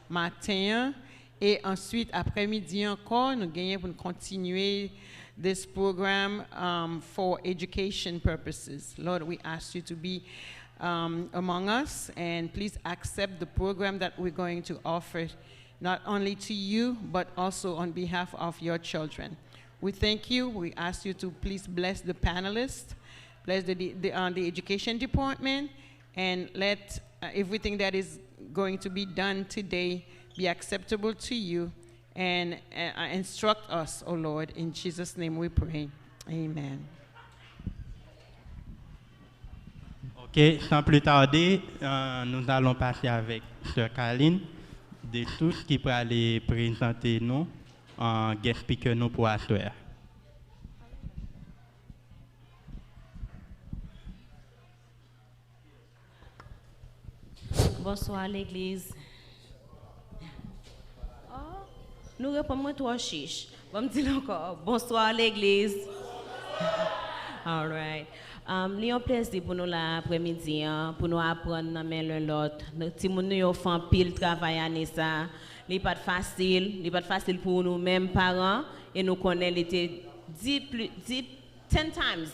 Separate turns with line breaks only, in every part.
matin et ensuite après-midi encore, nous gagnons pour continuer this program for education purposes. Lord, we ask you to be among us, and please accept the program that we're going to offer, not only to you, but also on behalf of your children. We thank you. We ask you to please bless the panelists, bless the education department, and let everything that is going to be done today be acceptable to you, and instruct us, O Lord. In Jesus' name we pray. Amen.
OK, sans plus tarder, nous allons passer avec Sœur Caroline, de tout ce qui peut aller présenter nous en guest speaker nous pour la soirée.
Bonsoir l'église. Oh, nous répondons trois chiches. Bon me dire encore. Bonsoir l'église. All right. Li un plaisir pour nous l'après-midi pour nous apprendre l'un l'autre. Ti moun nou yo fan pile travail année ça. Li pas facile pour nous mêmes parents et nous connaît l'été 10 times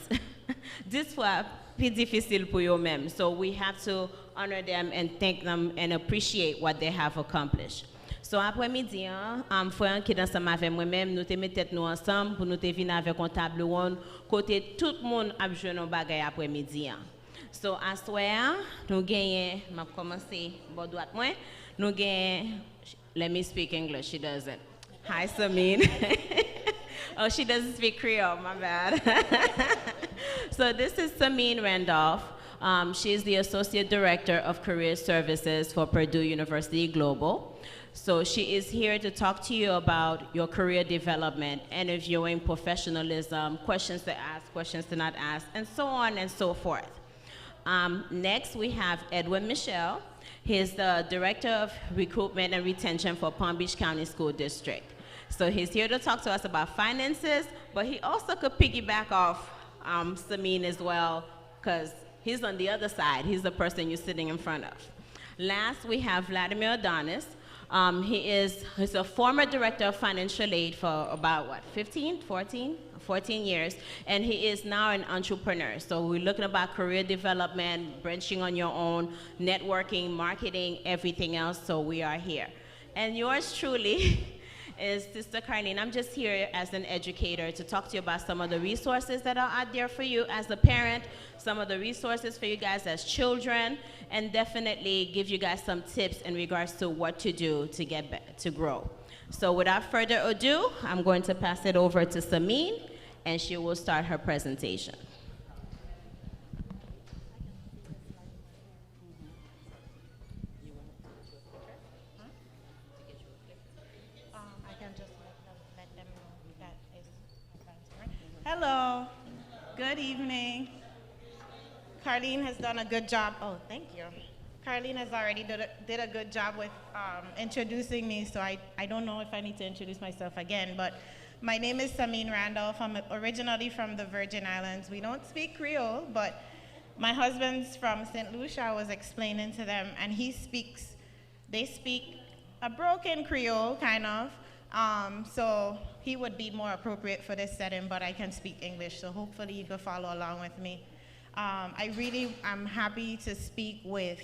10 fois plus difficile pour eux mêmes. So we have to honor them and thank them and appreciate what they have accomplished. So après-midi, frère qui ensemble avec moi-même, nous te mettons tête nous ensemble pour nous te venir avec un table ronde côté tout le monde a joué nos bagages après-midi. So à soir, nous gagnons, m'a commencé bon droite moi, nous gagnons. Let me speak English. She doesn't. Hi, Samine. Oh, she doesn't speak Creole. My bad. So this is Samine Randolph. She's the Associate Director of Career Services for Purdue University Global. So she is here to talk to you about your career development, interviewing, professionalism, questions to ask, questions to not ask, and so on and so forth. Next, we have Edwin Michel. He's the Director of Recruitment and Retention for Palm Beach County School District. So he's here to talk to us about finances, but he also could piggyback off Samine as well, because he's on the other side. He's the person you're sitting in front of. Last, we have Vladimir Adonis. He's a former director of financial aid for about, 14 years, and he is now an entrepreneur. So we're looking about career development, branching on your own, networking, marketing, everything else, so we are here. And yours truly is Sister Carlene. I'm just here as an educator to talk to you about some of the resources that are out there for you as a parent, some of the resources for you guys as children, and definitely give you guys some tips in regards to what to do to to grow. So without further ado, I'm going to pass it over to Samine, and she will start her presentation.
Hello, good evening. Carlene has done a good job. Oh, thank you. Carlene has already did a good job with introducing me, so I don't know if I need to introduce myself again, but my name is Samine Randolph. I'm originally from the Virgin Islands. We don't speak Creole, but my husband's from St. Lucia. I was explaining to them, and they speak a broken Creole, kind of. So he would be more appropriate for this setting, but I can speak English, so hopefully you can follow along with me. I'm happy to speak with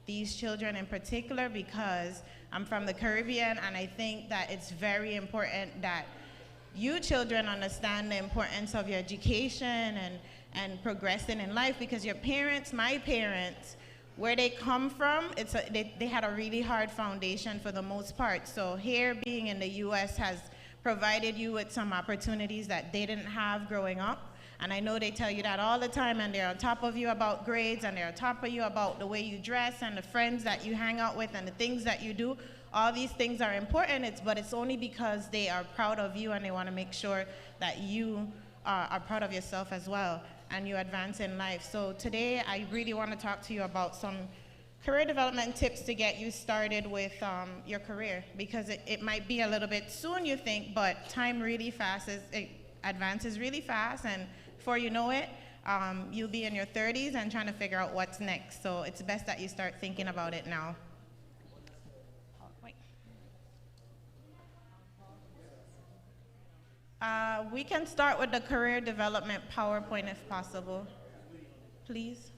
these children in particular because I'm from the Caribbean, and I think that it's very important that you children understand the importance of your education and progressing in life, because your parents, my parents, where they come from, they had a really hard foundation for the most part. So here, being in the US has provided you with some opportunities that they didn't have growing up. And I know they tell you that all the time, and they're on top of you about grades, and they're on top of you about the way you dress and the friends that you hang out with and the things that you do. All these things are important, but it's only because they are proud of you and they want to make sure that you are proud of yourself as well and you advance in life. So today I really want to talk to you about some career development tips to get you started with your career, because it might be a little bit soon, you think, but time really it advances really fast, and before you know it, you'll be in your 30s and trying to figure out what's next. So it's best that you start thinking about it now. We can start with the career development PowerPoint if possible, please.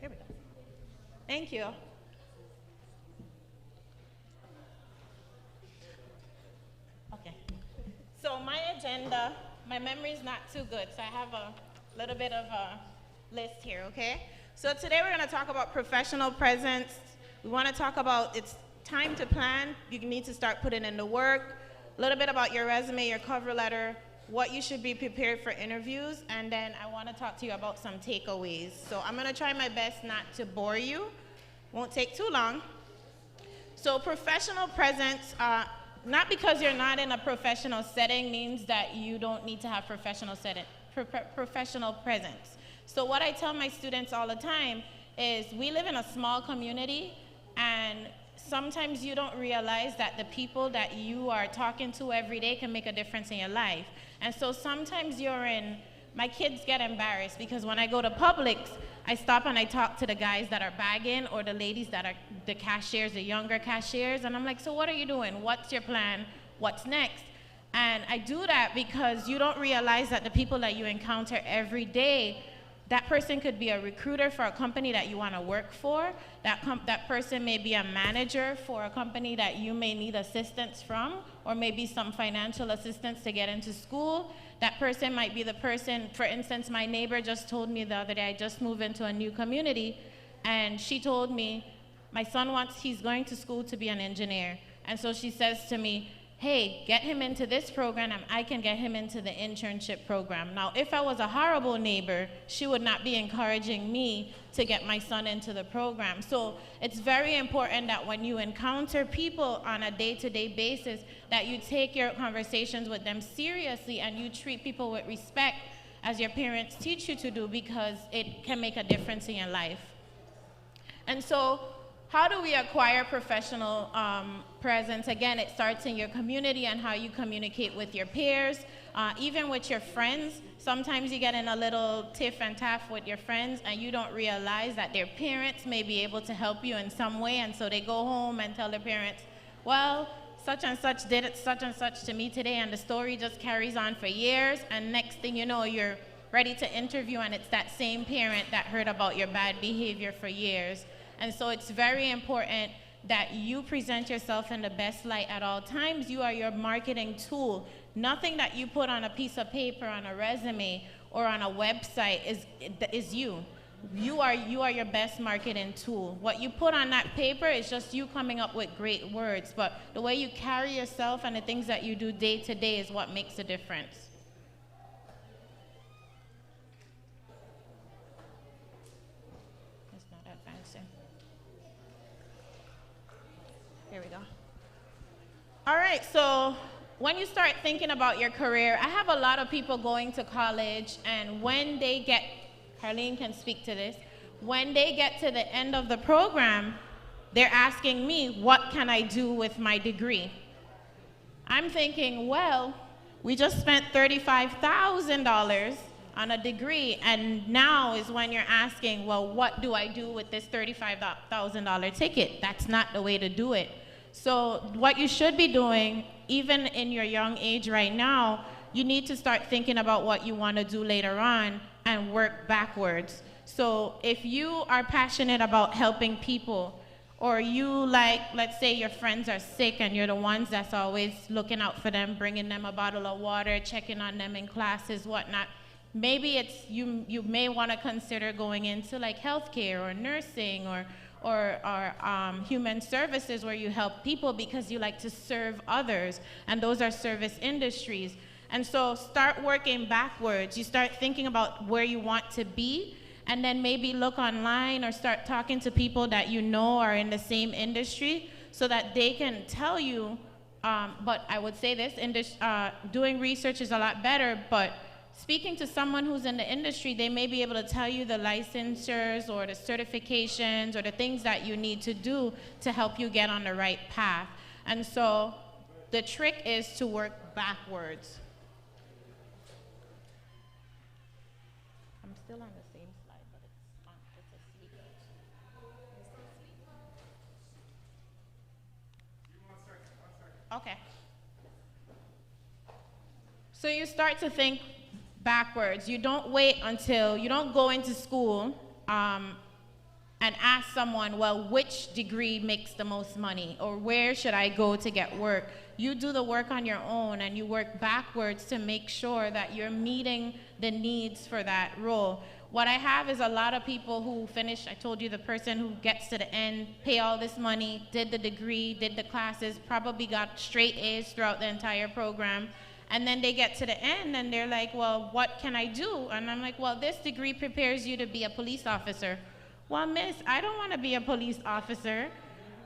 Here we go. Thank you. Okay. So my agenda, my memory is not too good, so I have a little bit of a list here, okay? So today we're going to talk about professional presence. We want to talk about it's time to plan. You need to start putting in the work. A little bit about your resume, your cover letter, what you should be prepared for interviews, and then I want to talk to you about some takeaways. So I'm going to try my best not to bore you. Won't take too long. So professional presence, not because you're not in a professional setting means that you don't need to have professional presence. So what I tell my students all the time is we live in a small community, and sometimes you don't realize that the people that you are talking to every day can make a difference in your life. And so sometimes my kids get embarrassed because when I go to Publix, I stop and I talk to the guys that are bagging or the ladies that are the cashiers, the younger cashiers, and I'm like, so what are you doing? What's your plan? What's next? And I do that because you don't realize that the people that you encounter every day, that person could be a recruiter for a company that you want to work for. That person may be a manager for a company that you may need assistance from, or maybe some financial assistance to get into school. That person might be the person, for instance, my neighbor just told me the other day, I just moved into a new community, and she told me, my son he's going to school to be an engineer. And so she says to me, hey, get him into this program and I can get him into the internship program. Now, if I was a horrible neighbor, she would not be encouraging me to get my son into the program. So it's very important that when you encounter people on a day-to-day basis, that you take your conversations with them seriously and you treat people with respect as your parents teach you to do, because it can make a difference in your life. And so, how do we acquire professional presence? Again, it starts in your community and how you communicate with your peers, even with your friends. Sometimes you get in a little tiff and taff with your friends and you don't realize that their parents may be able to help you in some way, and so they go home and tell their parents, well, such and such did it, such and such to me today, and the story just carries on for years, and next thing you know, you're ready to interview and it's that same parent that heard about your bad behavior for years. And so it's very important that you present yourself in the best light at all times. You are your marketing tool. Nothing that you put on a piece of paper, on a resume, or on a website is you. You are your best marketing tool. What you put on that paper is just you coming up with great words, but the way you carry yourself and the things that you do day to day is what makes a difference. It's not advancing. Here we go. All right, so when you start thinking about your career, I have a lot of people going to college, and when they get, Carlene can speak to this, when they get to the end of the program, they're asking me, what can I do with my degree? I'm thinking, well, we just spent $35,000 on a degree, and now is when you're asking, well, what do I do with this $35,000 ticket? That's not the way to do it. So what you should be doing, even in your young age right now, you need to start thinking about what you want to do later on and work backwards. So if you are passionate about helping people, or you like, let's say your friends are sick and you're the ones that's always looking out for them, bringing them a bottle of water, checking on them in classes, whatnot, maybe it's, you may want to consider going into like healthcare or nursing or human services, where you help people because you like to serve others, and those are service industries. And so start working backwards. You start thinking about where you want to be, and then maybe look online or start talking to people that you know are in the same industry so that they can tell you, but I would say this, doing research is a lot better, but speaking to someone who's in the industry, they may be able to tell you the licensures or the certifications or the things that you need to do to help you get on the right path. And so the trick is to work backwards. I'm still on the same slide, but it's a sleep. Okay. So you start to think backwards. You don't go into school and ask someone, well, which degree makes the most money, or where should I go to get work? You do the work on your own, and you work backwards to make sure that you're meeting the needs for that role. What I have is a lot of people who finish, I told you, the person who gets to the end, pay all this money, did the degree, did the classes, probably got straight A's throughout the entire program, and then they get to the end and they're like, well, what can I do? And I'm like, well, this degree prepares you to be a police officer. Well, miss, I don't want to be a police officer.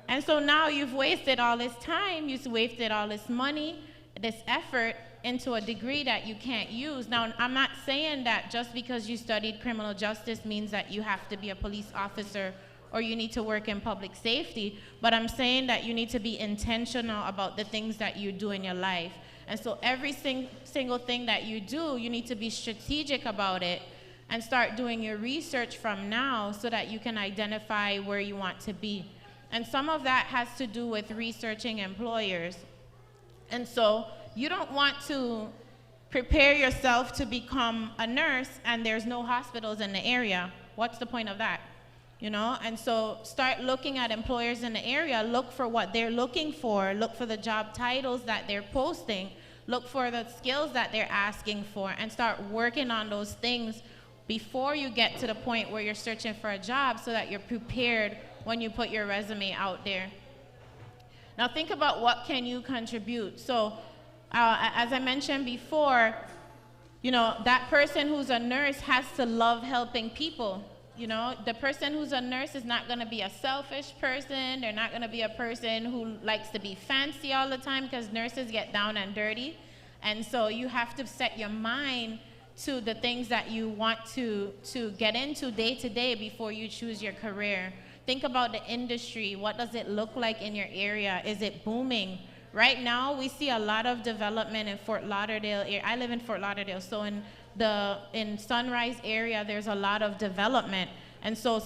And so now you've wasted all this time, you've wasted all this money, this effort into a degree that you can't use. Now, I'm not saying that just because you studied criminal justice means that you have to be a police officer or you need to work in public safety, but I'm saying that you need to be intentional about the things that you do in your life. And so every single thing that you do, you need to be strategic about it and start doing your research from now so that you can identify where you want to be. And some of that has to do with researching employers. And so you don't want to prepare yourself to become a nurse and there's no hospitals in the area. What's the point of that? You know, and so start looking at employers in the area, look for what they're looking for, look for the job titles that they're posting, look for the skills that they're asking for, and start working on those things before you get to the point where you're searching for a job so that you're prepared when you put your resume out there. Now think about what can you contribute. So as I mentioned before, you know, that person who's a nurse has to love helping people. You know, the person who's a nurse is not going to be a selfish person. They're not going to be a person who likes to be fancy all the time, because nurses get down and dirty. And so you have to set your mind to the things that you want to get into day to day before you choose your career. Think about the industry. What does it look like in your area? Is it booming? Right now, we see a lot of development in Fort Lauderdale. I live in Fort Lauderdale, so in Sunrise area, there's a lot of development. And so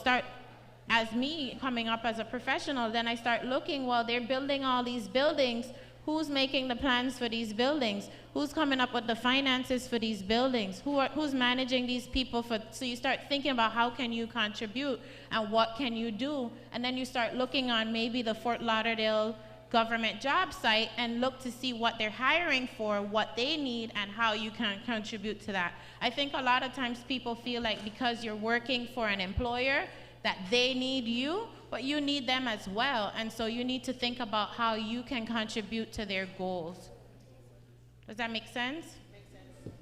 as me coming up as a professional, then I start looking, well, they're building all these buildings. Who's making the plans for these buildings? Who's coming up with the finances for these buildings? Who's managing these people? So you start thinking about how can you contribute and what can you do? And then you start looking on maybe the Fort Lauderdale government job site and look to see what they're hiring for, what they need, and how you can contribute to that. I think a lot of times people feel like because you're working for an employer that they need you, but you need them as well. And so you need to think about how you can contribute to their goals. Does that make sense? Makes sense.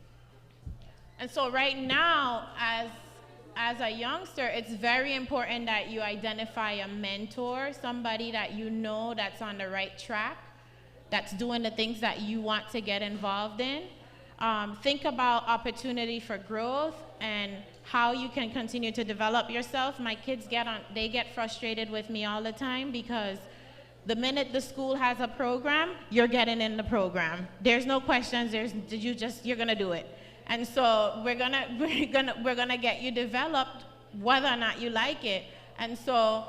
And so right now, as a youngster, it's very important that you identify a mentor, somebody that you know that's on the right track, that's doing the things that you want to get involved in. Think about opportunity for growth and how you can continue to develop yourself. My kids get frustrated with me all the time because the minute the school has a program, you're getting in the program. There's no questions. You're gonna do it. And so we're gonna get you developed whether or not you like it. And so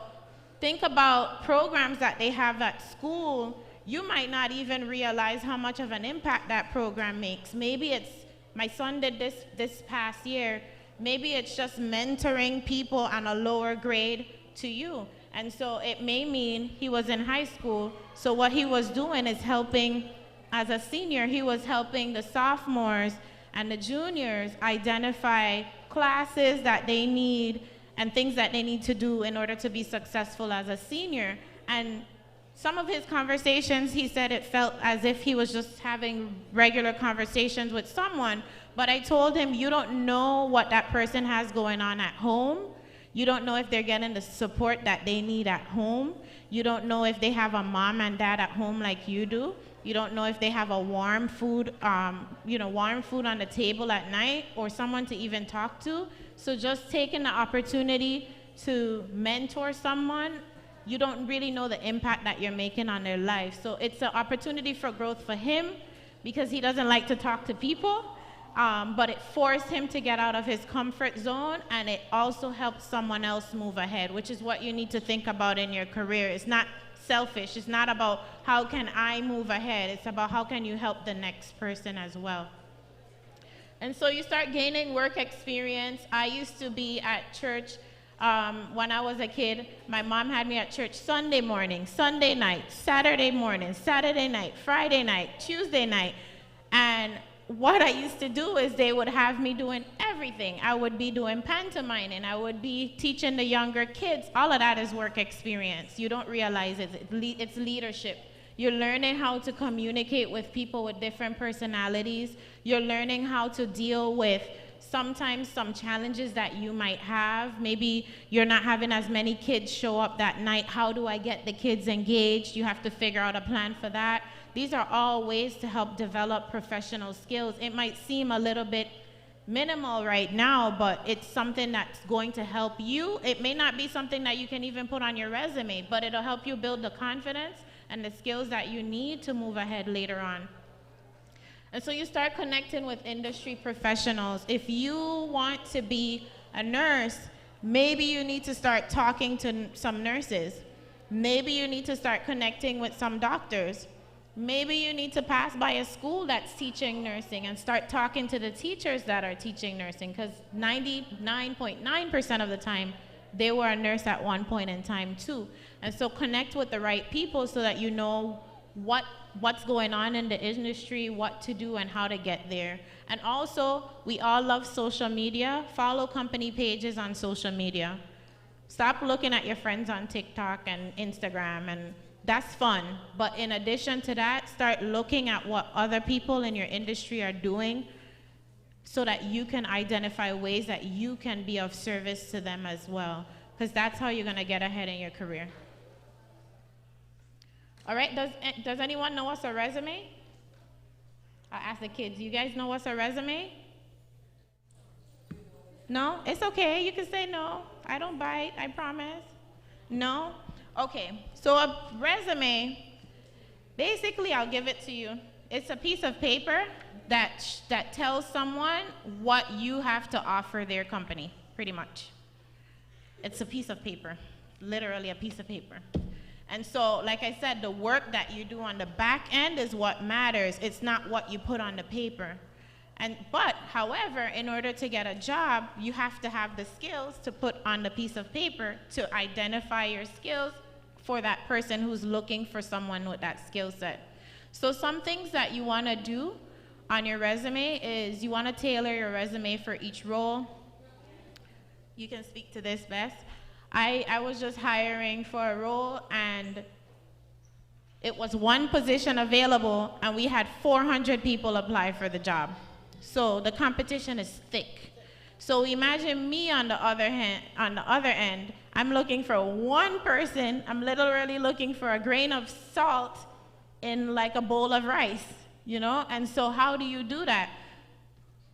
think about programs that they have at school. You might not even realize how much of an impact that program makes. Maybe it's, my son did this past year, maybe it's just mentoring people on a lower grade to you. And so it may mean he was in high school, so what he was doing is helping, as a senior, he was helping the sophomores and the juniors identify classes that they need and things that they need to do in order to be successful as a senior. And some of his conversations, he said it felt as if he was just having regular conversations with someone, but I told him, you don't know what that person has going on at home. You don't know if they're getting the support that they need at home. You don't know if they have a mom and dad at home like you do. You don't know if they have a warm food on the table at night, or someone to even talk to. So just taking the opportunity to mentor someone, you don't really know the impact that you're making on their life. So it's an opportunity for growth for him because he doesn't like to talk to people, but it forced him to get out of his comfort zone, and it also helps someone else move ahead, which is what you need to think about in your career. It's not selfish. It's not about how can I move ahead. It's about how can you help the next person as well. And so you start gaining work experience. I used to be at church when I was a kid. My mom had me at church Sunday morning, Sunday night, Saturday morning, Saturday night, Friday night, Tuesday night. And what I used to do is they would have me doing everything. I would be doing pantomime, and I would be teaching the younger kids. All of that is work experience. You don't realize it. It's leadership. You're learning how to communicate with people with different personalities. You're learning how to deal with sometimes some challenges that you might have. Maybe you're not having as many kids show up that night. How do I get the kids engaged? You have to figure out a plan for that. These are all ways to help develop professional skills. It might seem a little bit minimal right now, but it's something that's going to help you. It may not be something that you can even put on your resume, but it'll help you build the confidence and the skills that you need to move ahead later on. And so you start connecting with industry professionals. If you want to be a nurse, maybe you need to start talking to some nurses. Maybe you need to start connecting with some doctors. Maybe you need to pass by a school that's teaching nursing and start talking to the teachers that are teaching nursing, because 99.9% of the time, they were a nurse at one point in time too. And so connect with the right people so that you know what's going on in the industry, what to do, and how to get there. And also, we all love social media. Follow company pages on social media. Stop looking at your friends on TikTok and Instagram, and that's fun. But in addition to that, start looking at what other people in your industry are doing so that you can identify ways that you can be of service to them as well, because that's how you're gonna get ahead in your career. All right, does anyone know what's a resume? I'll ask the kids, you guys know what's a resume? No? It's okay, you can say no. I don't bite, I promise. No? Okay, so a resume, basically I'll give it to you. It's a piece of paper that tells someone what you have to offer their company, pretty much. It's a piece of paper, literally a piece of paper. And so, like I said, the work that you do on the back end is what matters. It's not what you put on the paper. But, however, in order to get a job, you have to have the skills to put on the piece of paper to identify your skills for that person who's looking for someone with that skill set. So some things that you want to do on your resume is you want to tailor your resume for each role. You can speak to this best. I was just hiring for a role, and it was one position available, and we had 400 people apply for the job. So the competition is thick. So imagine me on the other end, I'm looking for one person. I'm literally looking for a grain of salt in like a bowl of rice, you know? And so how do you do that?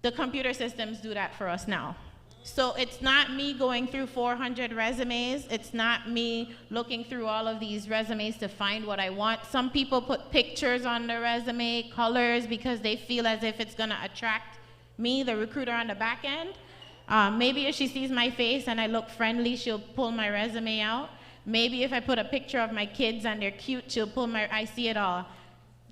The computer systems do that for us now. So it's not me going through 400 resumes. It's not me looking through all of these resumes to find what I want. Some people put pictures on their resume, colors, because they feel as if it's gonna attract me, the recruiter on the back end. Maybe if she sees my face and I look friendly, she'll pull my resume out. Maybe if I put a picture of my kids and they're cute, she'll pull I see it all.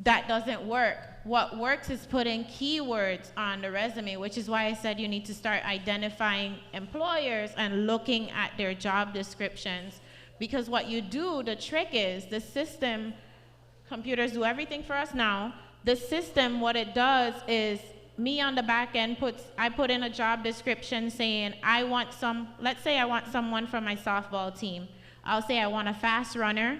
That doesn't work. What works is putting keywords on the resume, which is why I said you need to start identifying employers and looking at their job descriptions. Because what you do, the trick is, the system, computers do everything for us now. The system, what it does is, me on the back end I put in a job description saying, let's say I want someone from my softball team. I'll say I want a fast runner.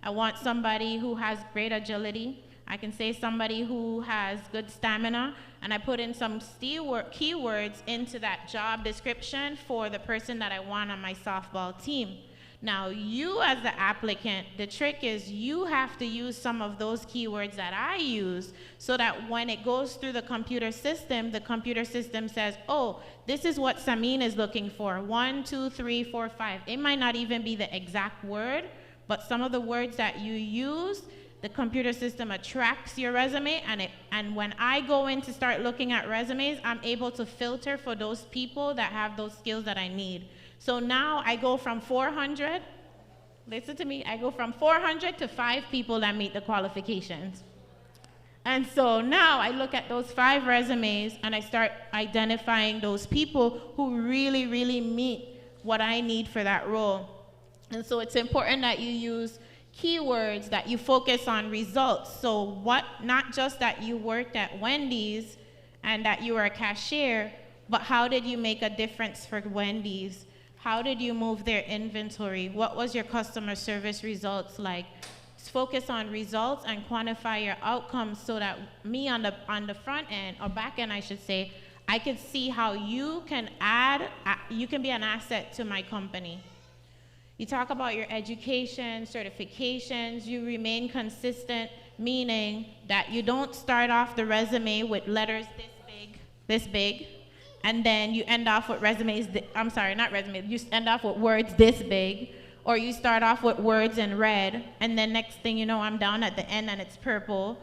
I want somebody who has great agility. I can say somebody who has good stamina, and I put in some keywords into that job description for the person that I want on my softball team. Now, you as the applicant, the trick is you have to use some of those keywords that I use so that when it goes through the computer system says, oh, this is what Samin is looking for, 1, 2, 3, 4, 5. It might not even be the exact word, but some of the words that you use, the computer system attracts your resume, and when I go in to start looking at resumes, I'm able to filter for those people that have those skills that I need. So now I go from 400 listen to me, I go from 400 to 5 people that meet the qualifications. And so now I look at those 5 resumes and I start identifying those people who really, really meet what I need for that role. And so it's important that you use keywords, that you focus on results. So not just that you worked at Wendy's and that you were a cashier, but how did you make a difference for Wendy's? How did you move their inventory? What was your customer service results like? Focus on results and quantify your outcomes so that me on the front end, or back end I should say, I can see how you can be an asset to my company. You talk about your education, certifications, you remain consistent, meaning that you don't start off the resume with letters this big, and then you end off with you end off with words this big, or you start off with words in red, and then next thing you know, I'm down at the end and it's purple,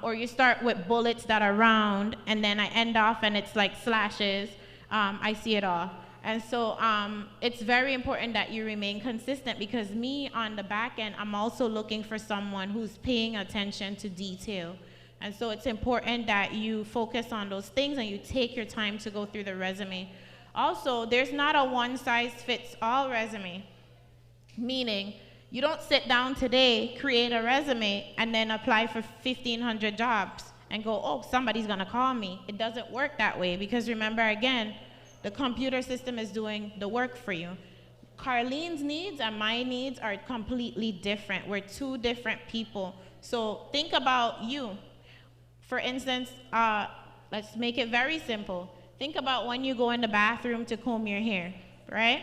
or you start with bullets that are round, and then I end off and it's like slashes. I see it all. And so it's very important that you remain consistent, because me on the back end, I'm also looking for someone who's paying attention to detail. And so it's important that you focus on those things and you take your time to go through the resume. Also, there's not a one-size-fits-all resume, meaning you don't sit down today, create a resume, and then apply for 1,500 jobs and go, oh, somebody's gonna call me. It doesn't work that way, because remember, again, the computer system is doing the work for you. Carlene's needs and my needs are completely different. We're 2 different people. So think about you. For instance, let's make it very simple. Think about when you go in the bathroom to comb your hair, right?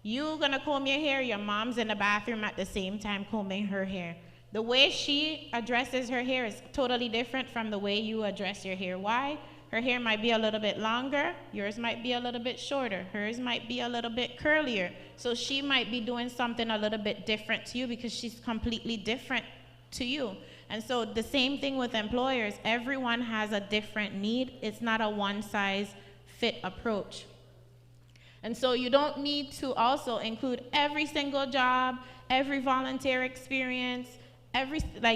You're gonna comb your hair, your mom's in the bathroom at the same time combing her hair. The way she addresses her hair is totally different from the way you address your hair. Why? Her hair might be a little bit longer, yours might be a little bit shorter, hers might be a little bit curlier. So she might be doing something a little bit different to you because she's completely different to you. And so the same thing with employers. Everyone has a different need. It's not a one-size-fit approach. And so you don't need to also include every single job, every volunteer experience,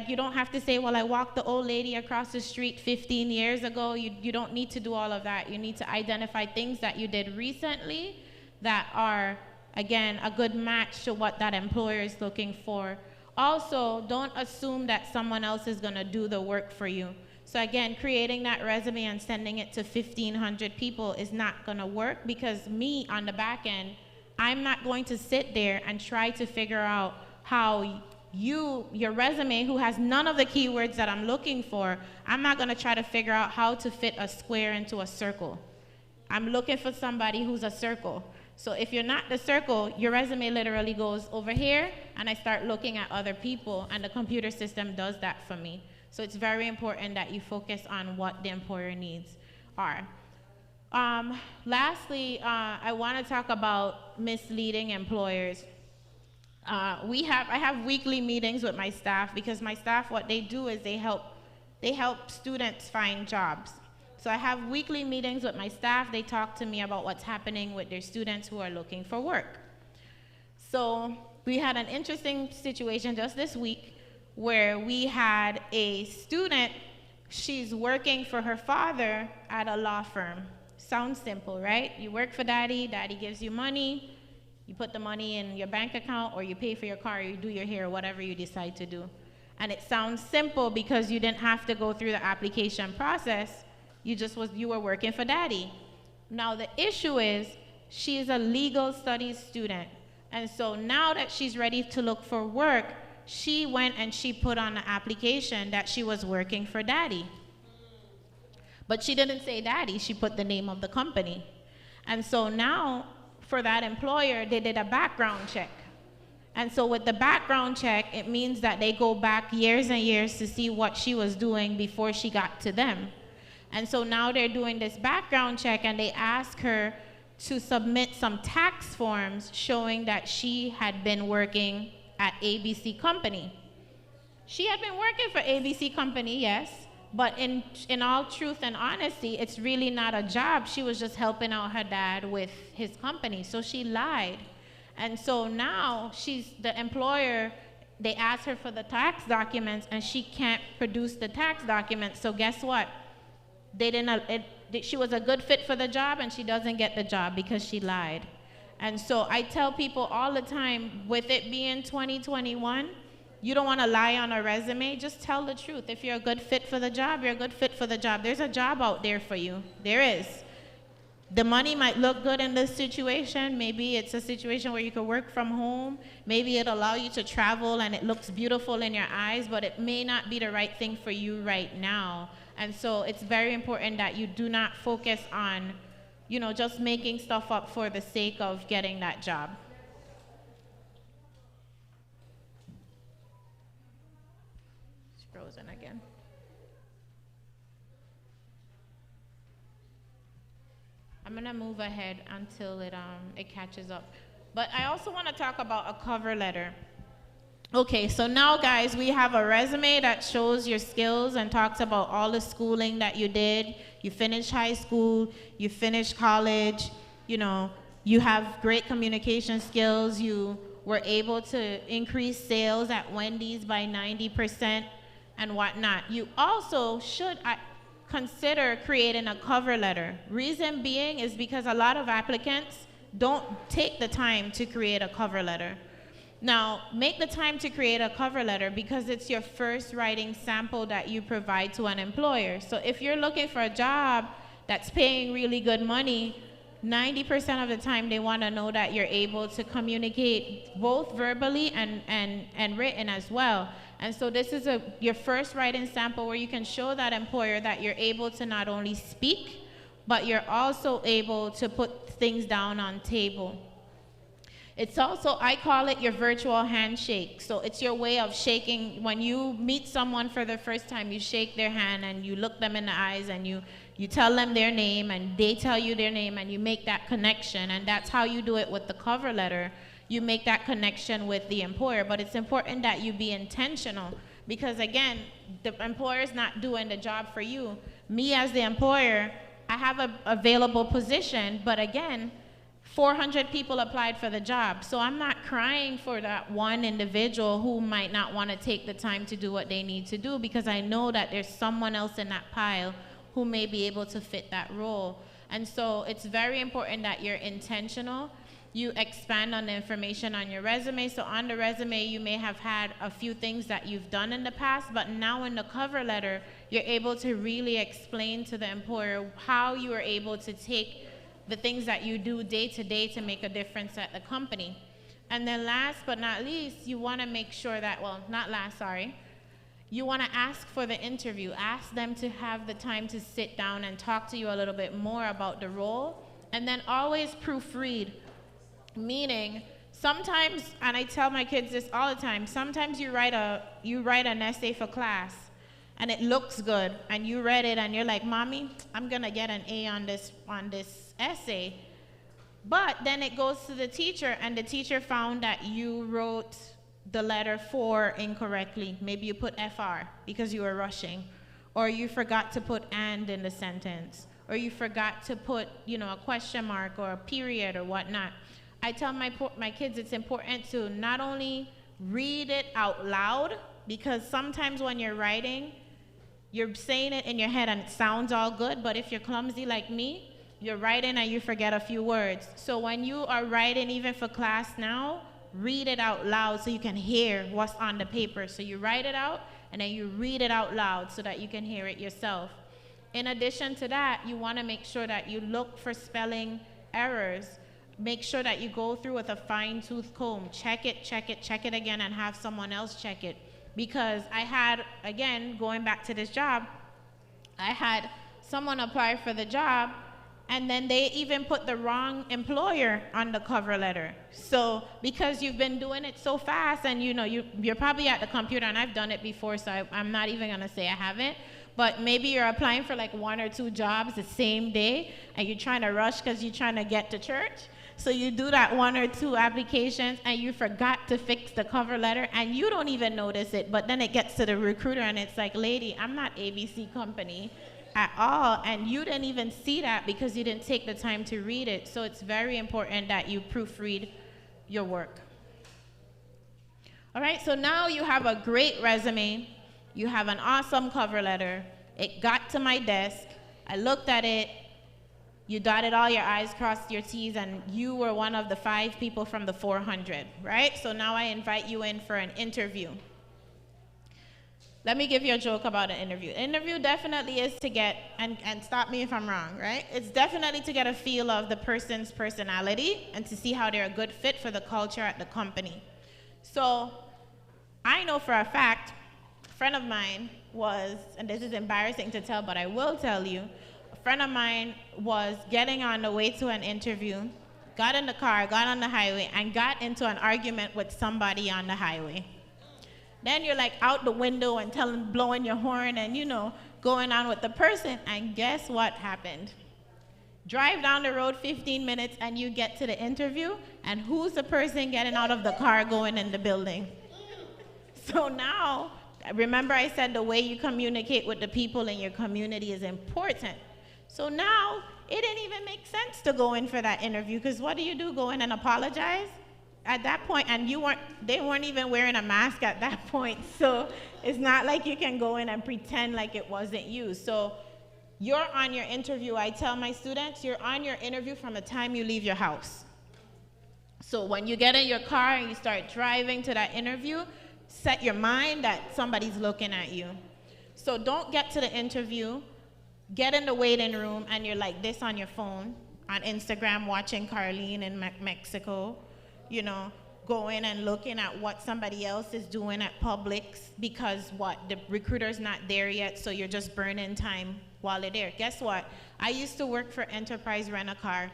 you don't have to say, well, I walked the old lady across the street 15 years ago. You don't need to do all of that. You need to identify things that you did recently that are, again, a good match to what that employer is looking for. Also, don't assume that someone else is gonna do the work for you. So again, creating that resume and sending it to 1,500 people is not gonna work, because me on the back end, I'm not going to sit there and try to figure out how your resume, who has none of the keywords that I'm looking for, I'm not gonna try to figure out how to fit a square into a circle. I'm looking for somebody who's a circle. So if you're not the circle, your resume literally goes over here, and I start looking at other people, and the computer system does that for me. So it's very important that you focus on what the employer needs are. Lastly, I want to talk about misleading employers. I have weekly meetings with my staff, because my staff, what they do is they help students find jobs. So I have weekly meetings with my staff. They talk to me about what's happening with their students who are looking for work. So we had an interesting situation just this week where we had a student, she's working for her father at a law firm. Sounds simple, right? You work for daddy, daddy gives you money, you put the money in your bank account, or you pay for your car, or you do your hair, whatever you decide to do. And it sounds simple because you didn't have to go through the application process. You were working for daddy. Now the issue is, she is a legal studies student. And so now that she's ready to look for work, she went and she put on an application that she was working for daddy. But she didn't say daddy, she put the name of the company. And so now, for that employer, they did a background check. And so with the background check, it means that they go back years and years to see what she was doing before she got to them. And so now they're doing this background check, and they ask her to submit some tax forms showing that she had been working at ABC Company. She had been working for ABC Company, yes, but in all truth and honesty, it's really not a job. She was just helping out her dad with his company, so she lied. And so now the employer, they ask her for the tax documents and she can't produce the tax documents. So guess what? She was a good fit for the job and she doesn't get the job because she lied. And so I tell people all the time, with it being 2021, you don't want to lie on a resume. Just tell the truth. If you're a good fit for the job, you're a good fit for the job. There's a job out there for you. There is. The money might look good in this situation. Maybe it's a situation where you could work from home. Maybe it'll allow you to travel and it looks beautiful in your eyes, but it may not be the right thing for you right now. And so it's very important that you do not focus on, just making stuff up for the sake of getting that job. It's frozen again. I'm gonna move ahead until it catches up. But I also want to talk about a cover letter. Okay, so now guys, we have a resume that shows your skills and talks about all the schooling that you did. You finished high school, you finished college, you have great communication skills, you were able to increase sales at Wendy's by 90% and whatnot. You also should consider creating a cover letter. Reason being is because a lot of applicants don't take the time to create a cover letter. Now, make the time to create a cover letter because it's your first writing sample that you provide to an employer. So if you're looking for a job that's paying really good money, 90% of the time they want to know that you're able to communicate both verbally and written as well. And so this is your first writing sample where you can show that employer that you're able to not only speak, but you're also able to put things down on table. It's also, I call it your virtual handshake. So it's your way of shaking. When you meet someone for the first time, you shake their hand and you look them in the eyes and you tell them their name and they tell you their name and you make that connection. And that's how you do it with the cover letter. You make that connection with the employer. But it's important that you be intentional because, again, the employer's not doing the job for you. Me as the employer, I have an available position, but again, 400 people applied for the job. So I'm not crying for that one individual who might not want to take the time to do what they need to do because I know that there's someone else in that pile who may be able to fit that role. And so it's very important that you're intentional. You expand on the information on your resume. So on the resume, you may have had a few things that you've done in the past, but now in the cover letter, you're able to really explain to the employer how you are able to take the things that you do day to day to make a difference at the company. And then last but not least, you want to make sure that, well, not last, sorry. You want to ask for the interview. Ask them to have the time to sit down and talk to you a little bit more about the role. And then always proofread. Meaning, sometimes, and I tell my kids this all the time, sometimes you write an essay for class and it looks good and you read it and you're like, Mommy, I'm gonna get an A on this essay. But then it goes to the teacher and the teacher found that you wrote the letter for incorrectly. Maybe you put FR because you were rushing, or you forgot to put and in the sentence, or you forgot to put, a question mark or a period or whatnot. I tell my kids it's important to not only read it out loud, because sometimes when you're writing, you're saying it in your head and it sounds all good, but if you're clumsy like me, you're writing and you forget a few words. So when you are writing, even for class now, read it out loud so you can hear what's on the paper. So you write it out and then you read it out loud so that you can hear it yourself. In addition to that, you want to make sure that you look for spelling errors. Make sure that you go through with a fine-tooth comb. Check it again, and have someone else check it. Because I had, again, going back to this job, I had someone apply for the job, and then they even put the wrong employer on the cover letter. So because you've been doing it so fast, and you're probably at the computer, and I've done it before, so I'm not even going to say I haven't. But maybe you're applying for like 1 or 2 jobs the same day, and you're trying to rush because you're trying to get to church. So you do that 1 or 2 applications and you forgot to fix the cover letter and you don't even notice it, but then it gets to the recruiter and it's like, lady, I'm not ABC company at all, and you didn't even see that because you didn't take the time to read it. So it's very important that you proofread your work. All right, so now you have a great resume. You have an awesome cover letter. It got to my desk. I looked at it. You dotted all your I's, crossed your T's, and you were one of the 5 people from the 400, right? So now I invite you in for an interview. Let me give you a joke about an interview. Interview definitely is to get, and stop me if I'm wrong, right? It's definitely to get a feel of the person's personality and to see how they're a good fit for the culture at the company. So I know for a fact, a friend of mine was, and this is embarrassing to tell, but I will tell you, a friend of mine was getting on the way to an interview, got in the car, got on the highway, and got into an argument with somebody on the highway. Then you're like out the window and blowing your horn and, you know, going on with the person, and guess what happened? Drive down the road 15 minutes and you get to the interview, and who's the person getting out of the car going in the building? So now, remember I said the way you communicate with the people in your community is important. So now, it didn't even make sense to go in for that interview, because what do? Go in and apologize? At that point, and they weren't even wearing a mask at that point, so it's not like you can go in and pretend like it wasn't you. So you're on your interview. I tell my students, you're on your interview from the time you leave your house. So when you get in your car and you start driving to that interview, set your mind that somebody's looking at you. So don't get to the interview, get in the waiting room, and you're like this on your phone, on Instagram, watching Carlene in Mexico, you know, going and looking at what somebody else is doing at Publix, because the recruiter's not there yet, so you're just burning time while they're there. Guess what? I used to work for Enterprise Rent-A-Car.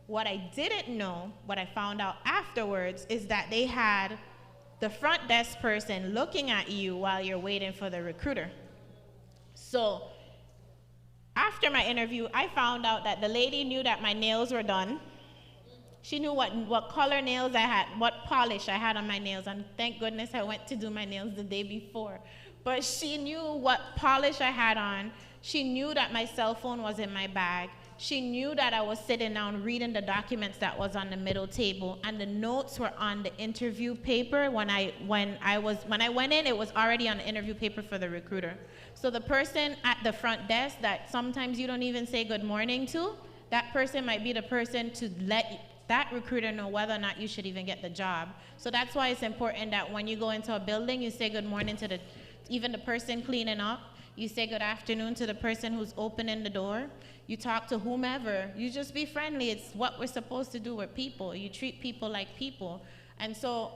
What I didn't know, what I found out afterwards, is that they had the front desk person looking at you while you're waiting for the recruiter. So after my interview, I found out that the lady knew that my nails were done. She knew what color nails I had, what polish I had on my nails, and thank goodness I went to do my nails the day before. But she knew what polish I had on. She knew that my cell phone was in my bag. She knew that I was sitting down reading the documents that was on the middle table, and the notes were on the interview paper. When I went in, it was already on the interview paper for the recruiter. So the person at the front desk that sometimes you don't even say good morning to, that person might be the person to let that recruiter know whether or not you should even get the job. So that's why it's important that when you go into a building, you say good morning to even the person cleaning up. You say good afternoon to the person who's opening the door. You talk to whomever. You just be friendly. It's what we're supposed to do with people. You treat people like people. And so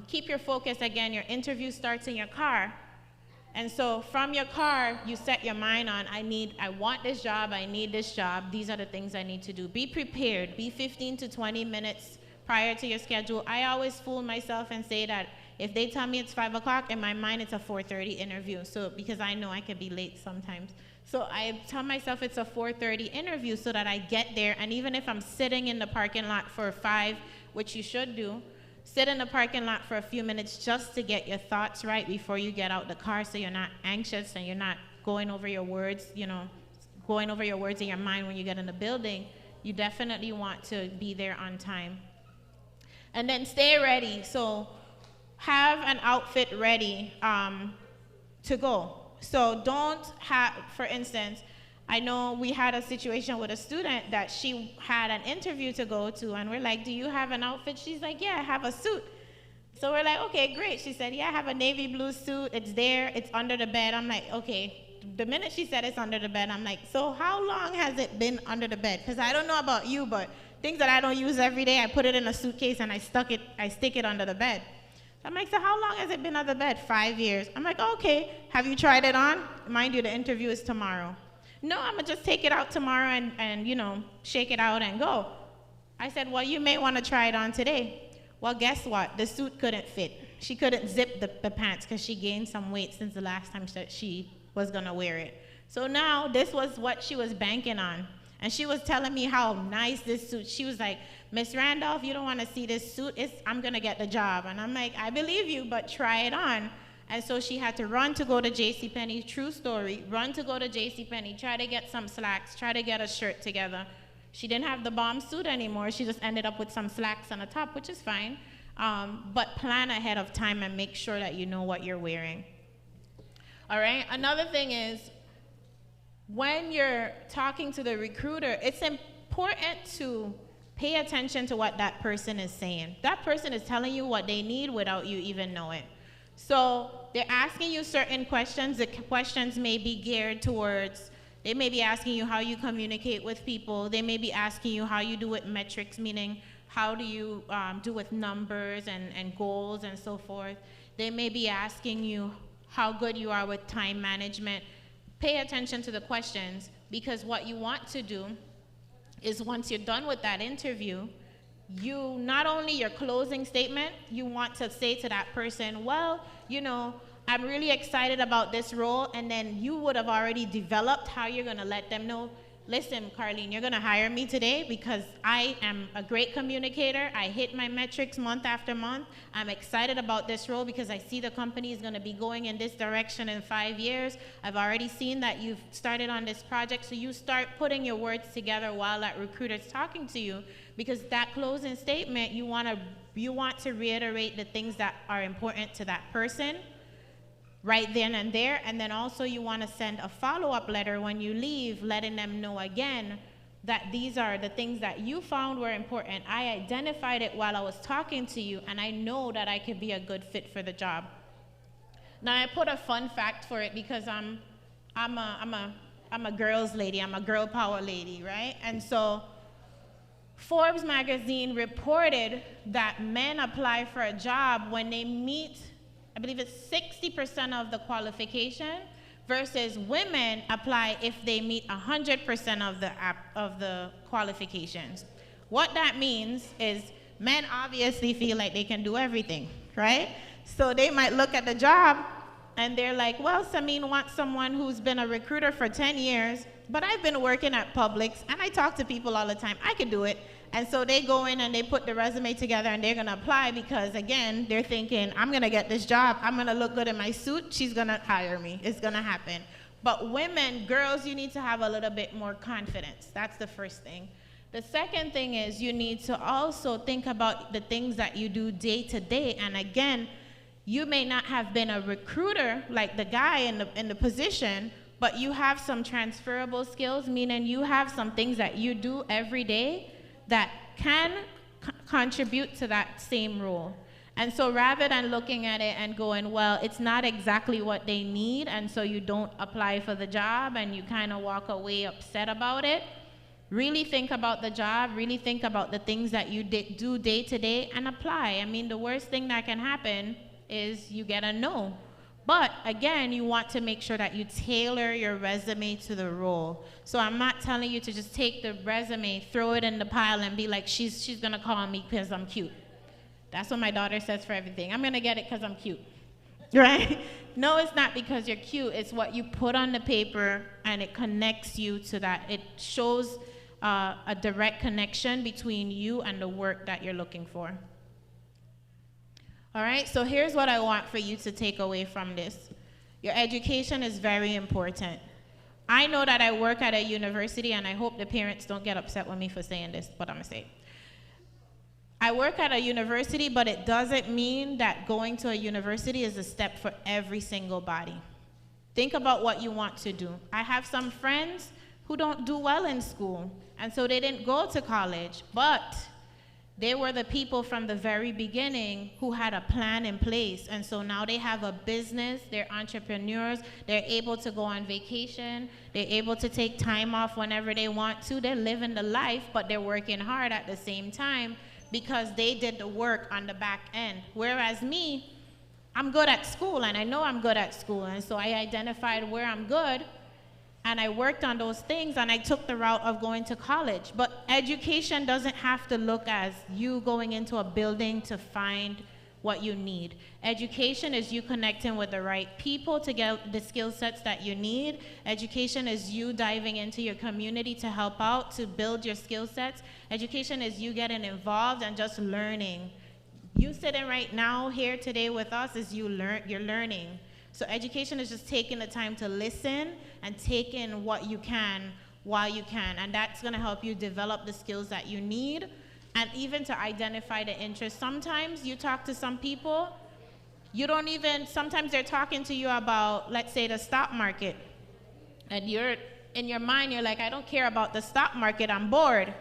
keep your focus. Again, your interview starts in your car. And so from your car, you set your mind on, I want this job, I need this job, these are the things I need to do. Be prepared, be 15 to 20 minutes prior to your schedule. I always fool myself and say that if they tell me it's 5 o'clock, in my mind it's a 4:30 interview, so because I know I could be late sometimes. So I tell myself it's a 4:30 interview so that I get there, and even if I'm sitting in the parking lot for 5, which you should do, sit in the parking lot for a few minutes just to get your thoughts right before you get out the car, so you're not anxious and you're not going over your words, going over your words in your mind when you get in the building. You definitely want to be there on time. And then stay ready. So have an outfit ready to go. So don't have, for instance, I know we had a situation with a student that she had an interview to go to, and we're like, do you have an outfit? She's like, yeah, I have a suit. So we're like, okay, great. She said, yeah, I have a navy blue suit. It's there. It's under the bed. I'm like, okay. The minute she said it's under the bed, I'm like, so how long has it been under the bed? Because I don't know about you, but things that I don't use every day, I put it in a suitcase and I stick it under the bed. I'm like, so how long has it been under the bed? 5 years. I'm like, okay. Have you tried it on? Mind you, the interview is tomorrow. No, I'm going to just take it out tomorrow and shake it out and go. I said, well, you may want to try it on today. Well, guess what? The suit couldn't fit. She couldn't zip the pants because she gained some weight since the last time that she was going to wear it. So now this was what she was banking on. And she was telling me how nice this suit. She was like, Miss Randolph, you don't want to see this suit. I'm going to get the job. And I'm like, I believe you, but try it on. And so she had to run to go to JCPenney, true story, run to go to JCPenney, try to get some slacks, try to get a shirt together. She didn't have the bomb suit anymore. She just ended up with some slacks on the top, which is fine. But plan ahead of time and make sure that you know what you're wearing. All right? Another thing is, when you're talking to the recruiter, it's important to pay attention to what that person is saying. That person is telling you what they need without you even knowing. So they're asking you certain questions. The questions may be geared towards, they may be asking you how you communicate with people. They may be asking you how you do with metrics, meaning how do you do with numbers and goals and so forth. They may be asking you how good you are with time management. Pay attention to the questions, because what you want to do is, once you're done with that interview, you, not only your closing statement, you want to say to that person, well, you know, I'm really excited about this role, and then you would have already developed how you're gonna let them know, listen, Carlene, you're gonna hire me today because I am a great communicator. I hit my metrics month after month. I'm excited about this role because I see the company is gonna be going in this direction in 5 years. I've already seen that you've started on this project, so you start putting your words together while that recruiter's talking to you, because that closing statement, you want to reiterate the things that are important to that person right then and there, and then also you want to send a follow-up letter when you leave, letting them know again that these are the things that you found were important. I identified it while I was talking to you, and I know that I could be a good fit for the job. Now I put a fun fact for it because I'm a girls lady, I'm a girl power lady, right? And so Forbes magazine reported that men apply for a job when they meet, I believe it's 60% of the qualification, versus women apply if they meet 100% of the qualifications. What that means is men obviously feel like they can do everything, right? So they might look at the job and they're like, well, Sameen wants someone who's been a recruiter for 10 years, but I've been working at Publix and I talk to people all the time. I can do it. And so they go in and they put the resume together and they're gonna apply because, again, they're thinking, I'm gonna get this job, I'm gonna look good in my suit, she's gonna hire me, it's gonna happen. But women, girls, you need to have a little bit more confidence. That's the first thing. The second thing is you need to also think about the things that you do day to day. And again, you may not have been a recruiter like the guy in the position, but you have some transferable skills, meaning you have some things that you do every day that can contribute to that same role. And so rather than looking at it and going, well, it's not exactly what they need, and so you don't apply for the job and you kind of walk away upset about it, really think about the job, really think about the things that you do day to day and apply. I mean, the worst thing that can happen is you get a no. But again, you want to make sure that you tailor your resume to the role. So I'm not telling you to just take the resume, throw it in the pile and be like, she's gonna call me because I'm cute. That's what my daughter says for everything. I'm gonna get it because I'm cute, right? No, it's not because you're cute. It's what you put on the paper and it connects you to that. It shows a direct connection between you and the work that you're looking for. All right, so here's what I want for you to take away from this. Your education is very important. I know that I work at a university, and I hope the parents don't get upset with me for saying this, but I'm gonna say it. I work at a university, but it doesn't mean that going to a university is a step for every single body. Think about what you want to do. I have some friends who don't do well in school, and so they didn't go to college, but they were the people from the very beginning who had a plan in place. And so now they have a business, they're entrepreneurs, they're able to go on vacation, they're able to take time off whenever they want to. They're living the life, but they're working hard at the same time because they did the work on the back end. Whereas me, I'm good at school, and I know I'm good at school. And so I identified where I'm good, and I worked on those things, and I took the route of going to college. But education doesn't have to look as you going into a building to find what you need. Education is you connecting with the right people to get the skill sets that you need. Education is you diving into your community to help out, to build your skill sets. Education is you getting involved and just learning. You sitting right now here today with us is you're learning. So education is just taking the time to listen and take in what you can while you can. And that's gonna help you develop the skills that you need and even to identify the interest. Sometimes you talk to some people, you don't even, sometimes they're talking to you about, let's say, the stock market. And you're, in your mind, you're like, I don't care about the stock market, I'm bored.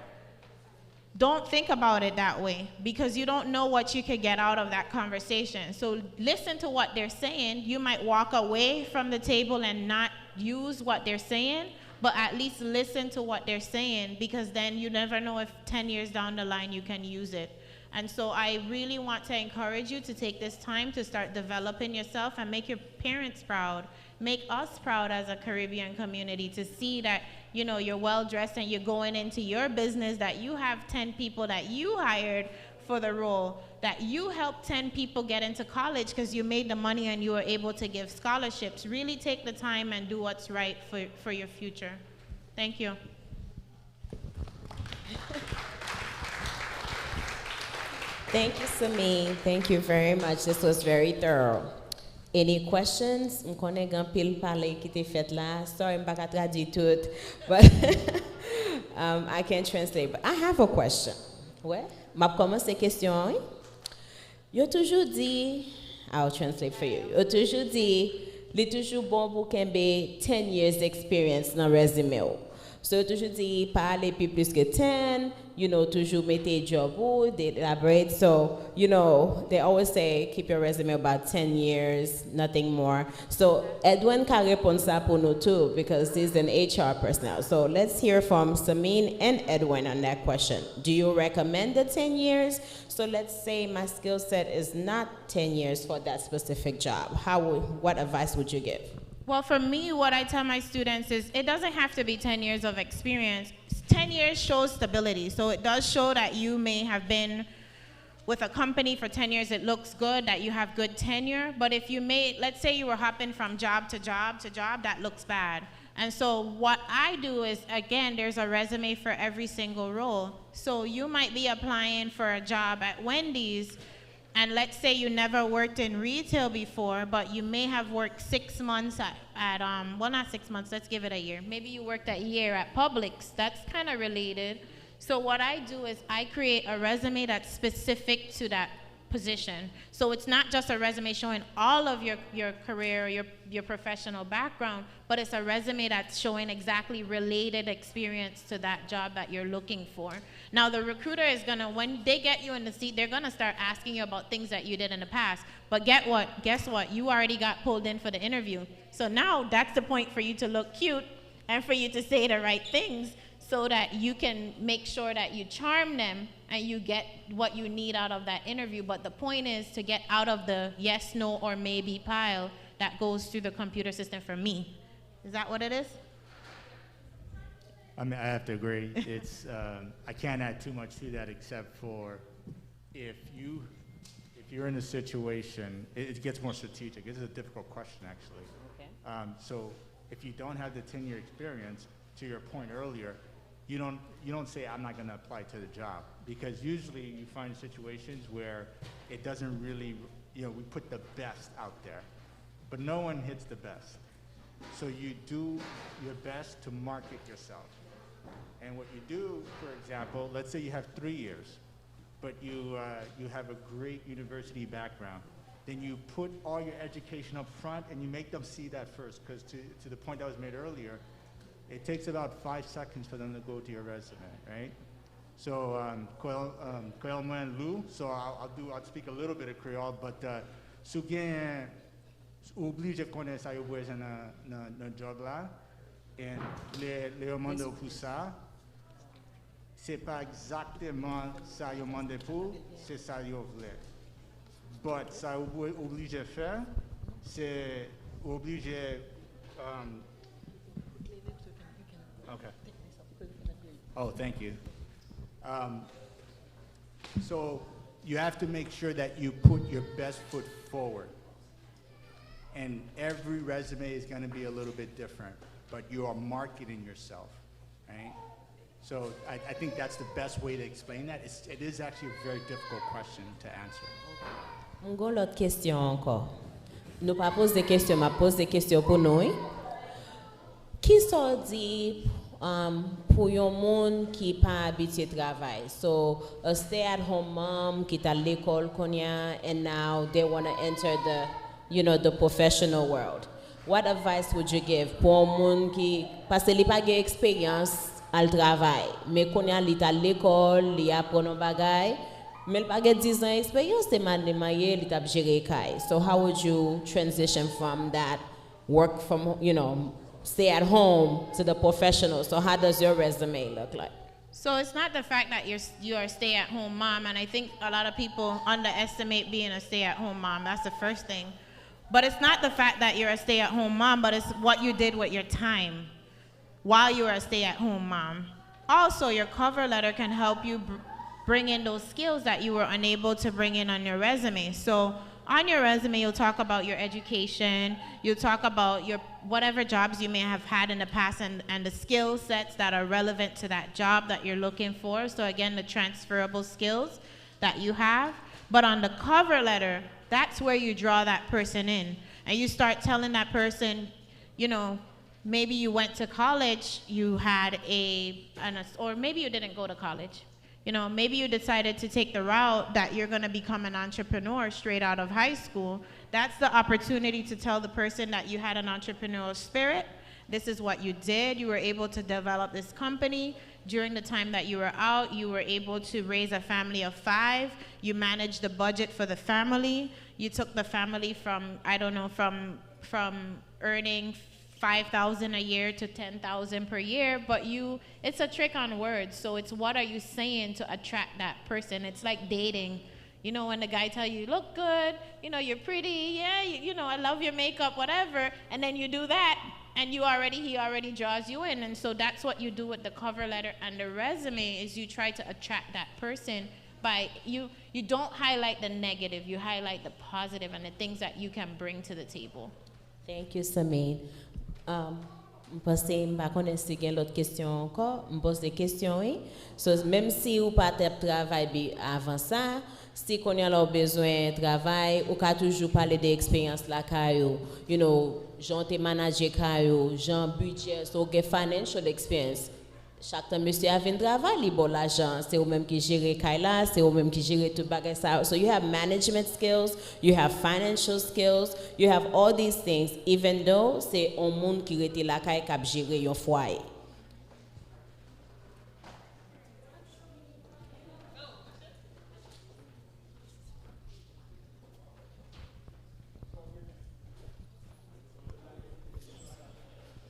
Don't think about it that way, because you don't know what you could get out of that conversation. So listen to what they're saying. You might walk away from the table and not use what they're saying, but at least listen to what they're saying, because then you never know if 10 years down the line you can use it. And so I really want to encourage you to take this time to start developing yourself and make your parents proud. Make us proud as a Caribbean community to see that, you know, you're well dressed and you're going into your business, that you have 10 people that you hired for the role, that you helped 10 people get into college because you made the money and you were able to give scholarships. Really take the time and do what's right for your future. Thank you.
Thank you, Samin. Thank you very much. This was very thorough. Any questions? Je connais un pile parler qui t'est fait là. Sorry, je ne peux pas traduire tout, but I can't translate. But I have a question. Ouais? Je commence la question. Yo toujours dit, I'll translate for you. Yo toujours dit, li toujours bon pour kembe 10 years experience dans resume. So toujours dit, pas aller plus que 10. You know, toujours mette job ou, they elaborate. So, you know, they always say, keep your resume about 10 years, nothing more. So, Edwin can respond ça pour nous too, because he's an HR personnel. So, let's hear from Samin and Edwin on that question. Do you recommend the 10 years? So, let's say my skill set is not 10 years for that specific job. What advice would you give?
Well, for me, what I tell my students is it doesn't have to be 10 years of experience. 10 years shows stability. So it does show that you may have been with a company for 10 years. It looks good that you have good tenure. But if you let's say you were hopping from job to job to job, that looks bad. And so what I do is, again, there's a resume for every single role. So you might be applying for a job at Wendy's, and let's say you never worked in retail before, but you may have worked 6 months well, not 6 months, let's give it a year. Maybe you worked a year at Publix. That's kind of related. So what I do is I create a resume that's specific to that position. So it's not just a resume showing all of your career, your professional background, but it's a resume that's showing exactly related experience to that job that you're looking for. Now the recruiter is gonna, when they get you in the seat, they're gonna start asking you about things that you did in the past. But guess what? You already got pulled in for the interview. So now that's the point for you to look cute and for you to say the right things, so that you can make sure that you charm them and you get what you need out of that interview. But the point is to get out of the yes, no, or maybe pile that goes through the computer system for me. Is that what it is?
I mean, I have to agree. It's I can't add too much to that, except for if you're in a situation, it gets more strategic. This is a difficult question, actually. Okay. So if you don't have the 10-year experience, to your point earlier, you don't say, I'm not going to apply to the job, because usually you find situations where it doesn't really, we put the best out there, but no one hits the best. So you do your best to market yourself. And what you do, for example, let's say you have 3 years, but you have a great university background. Then you put all your education up front and you make them see that first, because to the point that was made earlier, it takes about 5 seconds for them to go to your resume, right? So, so I'll speak a little bit of Creole, but si bien oblige connaître ça yo besoin dans job là, et les demande pour ça, c'est pas exactement ça yo demande pour, c'est ça yo voulait. But ça oblige faire, c'est oblige okay. Oh, thank you. So you have to make sure that you put your best foot forward. And every resume is going to be a little bit different, but you are marketing yourself, right? So I think that's the best way to explain that. It is actually a very difficult question to answer.
On a l'autre question encore. Nous pas poser des questions, mais pose des questions pour nous. Qui sont dit pour yon moun qui pas habitué travail. So a stay-at-home mom qui à l'école konya and now they want to enter the professional world. What advice would you give pour moun qui parce li pas gen expérience al travail, mais konya li à l'école, li apprend un bagay, mais il pas gen 10 ans expérience te man demaye li t'a gérer kay. So how would you transition from that work from, stay at home to the professional? So how does your resume look like?
So it's not the fact that you're a stay-at-home mom, and I think a lot of people underestimate being a stay-at-home mom. That's the first thing. But it's not the fact that you're a stay-at-home mom, but it's what you did with your time while you were a stay-at-home mom. Also, your cover letter can help you bring in those skills that you were unable to bring in on your resume. So on your resume, you'll talk about your education, you'll talk about your whatever jobs you may have had in the past and the skill sets that are relevant to that job that you're looking for. So again, the transferable skills that you have. But on the cover letter, that's where you draw that person in. And you start telling that person, maybe you went to college, you had or maybe you didn't go to college. Maybe you decided to take the route that you're going to become an entrepreneur straight out of high school. That's the opportunity to tell the person that you had an entrepreneurial spirit. This is what you did. You were able to develop this company. During the time that you were out, you were able to raise a family of 5. You managed the budget for the family. You took the family from earning $5,000 a year to $10,000 per year, but it's a trick on words. So it's what are you saying to attract that person? It's like dating. When the guy tell you look good, you're pretty, yeah, I love your makeup, whatever, and then you do that, and he already draws you in. And so that's what you do with the cover letter and the resume is you try to attract that person by you don't highlight the negative, you highlight the positive and the things that you can bring to the table.
Thank you, Samine. Je pense que je ne connais pas l'autre question encore. Je pose des questions. So, même si vous pas travail avant ça, si on a besoin de travail, on peut toujours parler d'expérience là, genre de manager, genre budget, so get financial experience. Chaque temps monsieur a un travail, bon l'argent, c'est au même qui gère Kaila, c'est au même qui gère tout bagage ça. So you have management skills, you have financial skills, you have all these things, even though c'est un monde qui rete la kay k'ap gérer un foyer.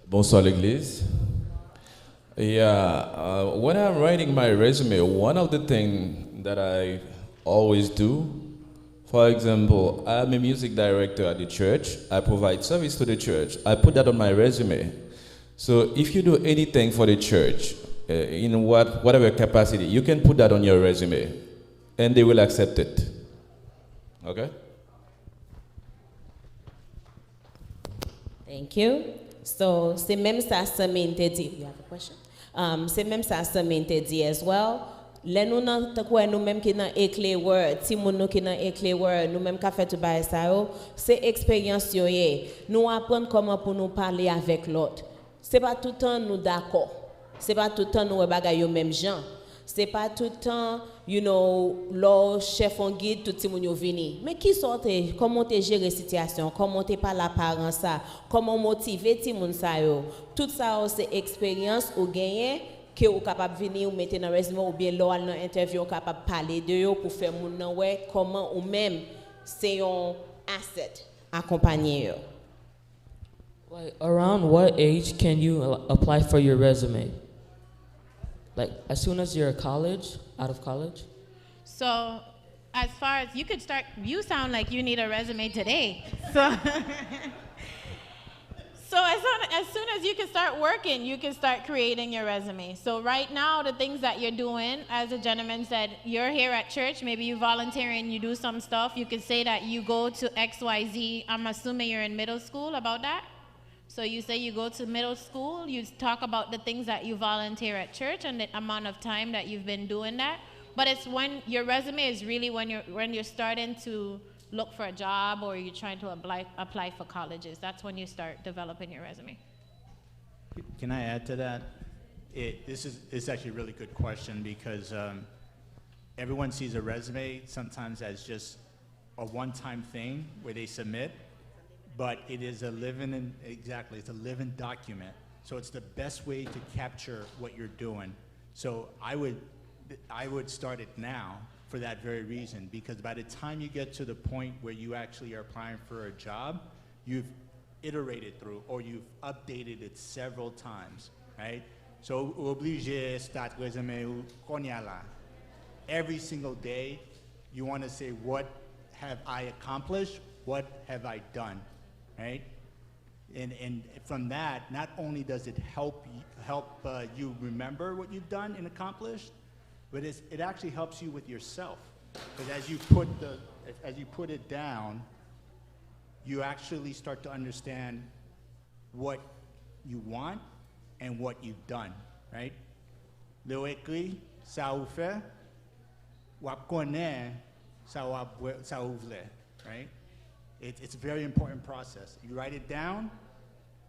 Bonsoir l'église. Yeah, when I'm writing my resume, one of the things that I always do, for example, I'm a music director at the church. I provide service to the church. I put that on my resume. So if you do anything for the church, in whatever capacity, you can put that on your resume, and they will accept it. Okay?
Thank you. So, c'est même ça, Samine te dit. You have a question? C'est même ça, Samine te dit as well. Les nous nan quoi nous même qui dans éclair word, si moun nous qui dans éclair word, nous même qu'a fait tout bail ça yo, c'est expérience yo yé. Nous apprendre comment pour nous parler avec l'autre. C'est pas tout le temps nous d'accord. C'est pas tout le temps nous bagay yo même gens. C'est pas tout le temps, le chef en guide, tout le monde vini. Mais qui sorte, comment tu gères la situation, comment tu parles à parents ça, comment motiver tout le monde ça yo. Tout ça, c'est expérience ou gagner que vous capable venir ou mettre dans le résumé ou bien lors dans interview ou capable parler de yo pour faire moun nan ouais comment ou même c'est un asset accompagner yo.
Like around what age can you apply for your resume? Like, as soon as you're out of college?
So, as far as you sound like you need a resume today. So, as soon as you can start working, you can start creating your resume. So right now, the things that you're doing, as the gentleman said, you're here at church, maybe you volunteer and you do some stuff. You can say that you go to XYZ. I'm assuming you're in middle school about that? So you say you go to middle school, you talk about the things that you volunteer at church and the amount of time that you've been doing that. But it's when your resume is really when you're starting to look for a job or you're trying to apply for colleges. That's when you start developing your resume.
Can I add to that? This is actually a really good question because everyone sees a resume sometimes as just a one-time thing where they submit, but it is a living, it's a living document. So it's the best way to capture what you're doing. So I would start it now for that very reason, because by the time you get to the point where you actually are applying for a job, you've iterated through or you've updated it several times, right? So obligé start resume ou konya la. Every single day, you want to say, what have I accomplished? What have I done, right? And from that, not only does it help you remember what you've done and accomplished, but it actually helps you with yourself. Because as you put it down, you actually start to understand what you want and what you've done, right? Le écrit, ça ou fait, wap connaît, ça ou vle, right? It's a very important process. You write it down,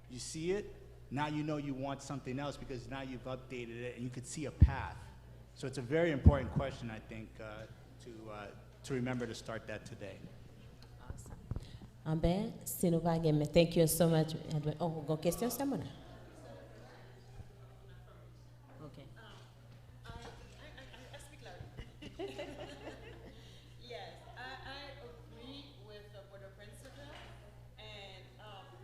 you see it, now you know you want something else because now you've updated it and you could see a path. So it's a very important question, I think, to remember to start that today.
Amber, si nous va gagner, thank you so much. Oh, go question, Simona. Okay.
I speak loud. Yes, I agree with the principal, and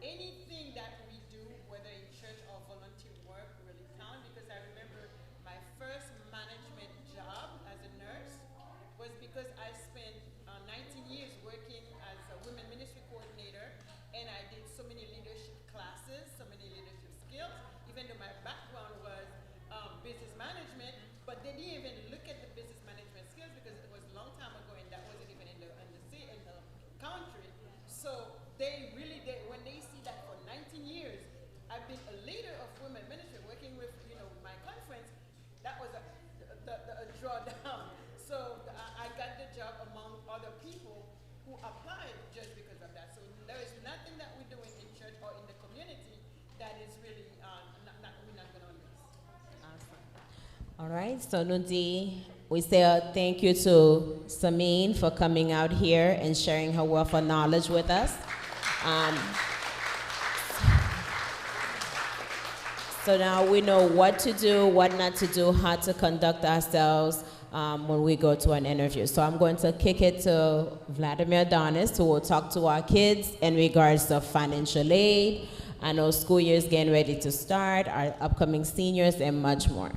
anything that we do, whether in church or volunteer work, really count, because I remember my first management job as a nurse was because I spent 19 years working as a women ministry coordinator, and I did so many leadership classes, so many leadership skills, even though my background was business management, but they didn't even look at the business management skills because it was a long time ago and that wasn't even in the country. So they really, when they see that for 19 years, I've been a leader of women ministry, working with, my conference, that was a drawdown. So I got the job among other people who applied just because of that. So there is nothing that we're doing in church or in the community that is really, we're not going to miss.
All right, so Nundi, we say a thank you to Samin for coming out here and sharing her wealth of knowledge with us. So now we know what to do, what not to do, how to conduct ourselves when we go to an interview. So I'm going to kick it to Vladimir Donis, who will talk to our kids in regards to financial aid. I know school year is getting ready to start, our upcoming seniors, and much more.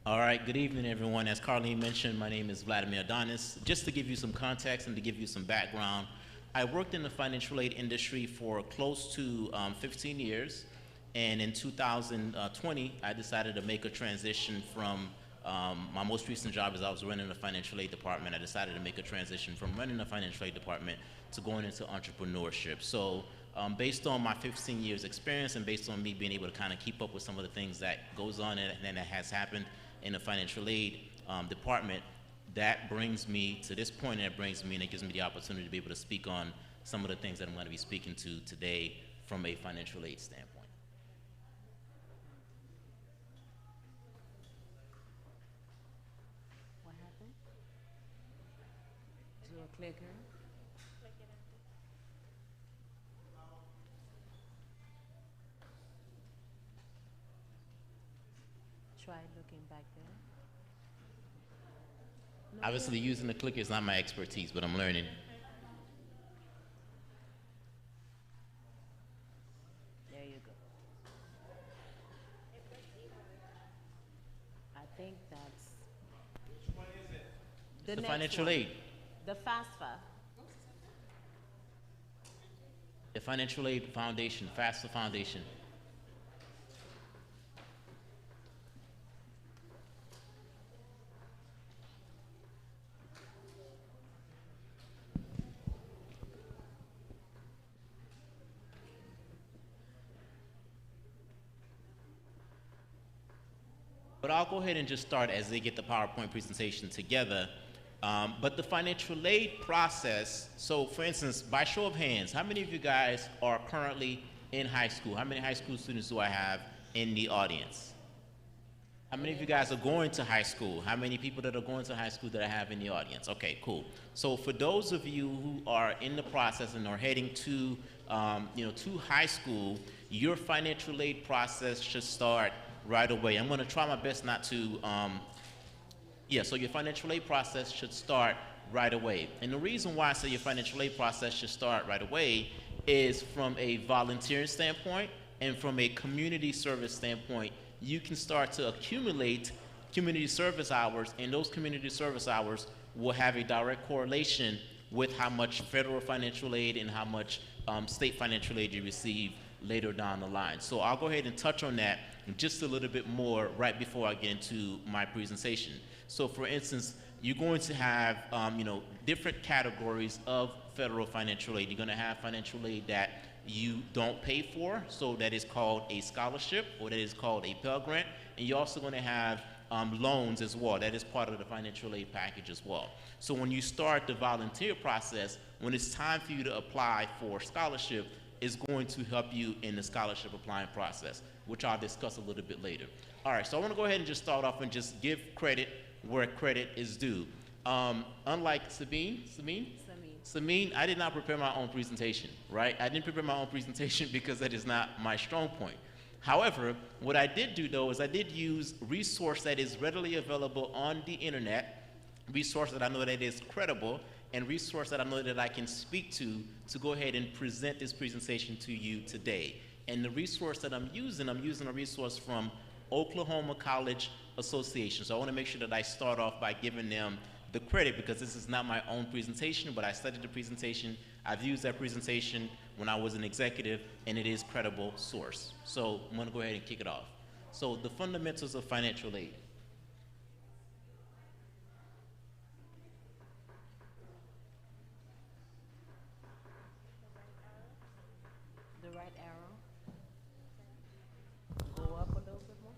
All right, good evening, everyone. As Carlene mentioned, my name is Vladimir Donis. Just to give you some context and to give you some background, I worked in the financial aid industry for close to 15 years, and in 2020, I decided to make a transition from my most recent job as I was running the financial aid department. I decided to make a transition from running the financial aid department to going into entrepreneurship. So based on my 15 years experience and based on me being able to kind of keep up with some of the things that goes on and that has happened in the financial aid department, that brings me to this point, and it gives me the opportunity to be able to speak on some of the things that I'm going to be speaking to today from a financial aid standpoint.
What happened? Do a clicker. Try looking back there. No,
Obviously, using the clicker is not my expertise, but I'm learning.
There you go. I think that's.
Which one is it?
The
The
next
financial
one.
aid.
The FAFSA.
The Financial Aid Foundation, FAFSA Foundation. But I'll go ahead and just start as they get the PowerPoint presentation together. But the financial aid process, so for instance, by show of hands, how many of you guys are currently in high school? How many high school students do I have in the audience? How many of you guys are going to high school? How many people that are going to high school that I have in the audience? Okay, cool. So for those of you who are in the process and are heading to, to high school, your financial aid process should start right away. I'm going to try my best not to. So your financial aid process should start right away. And the reason why I say your financial aid process should start right away is from a volunteering standpoint and from a community service standpoint. You can start to accumulate community service hours, and those community service hours will have a direct correlation with how much federal financial aid and how much state financial aid you receive later down the line. So I'll go ahead and touch on that just a little bit more right before I get into my presentation. So for instance, you're going to have different categories of federal financial aid. You're going to have financial aid that you don't pay for, so that is called a scholarship, or that is called a Pell Grant. And you're also going to have loans as well. That is part of the financial aid package as well. So when you start the volunteer process, when it's time for you to apply for scholarship, it's going to help you in the scholarship applying process, which I'll discuss a little bit later. All right, so I want to go ahead and just start off and just give credit where credit is due. Unlike Sameen, I did not prepare my own presentation, right? I didn't prepare my own presentation because that is not my strong point. However, what I did do though is I did use resource that is readily available on the internet, resource that I know that is credible, and resource that I know that I can speak to go ahead and present this presentation to you today. And the resource that I'm using a resource from Oklahoma College Association. So I want to make sure that I start off by giving them the credit, because this is not my own presentation, but I studied the presentation. I've used that presentation when I was an executive, and it is credible source. So I'm going to go ahead and kick it off. So the fundamentals of financial aid.
The right arrow. Go up a little bit more.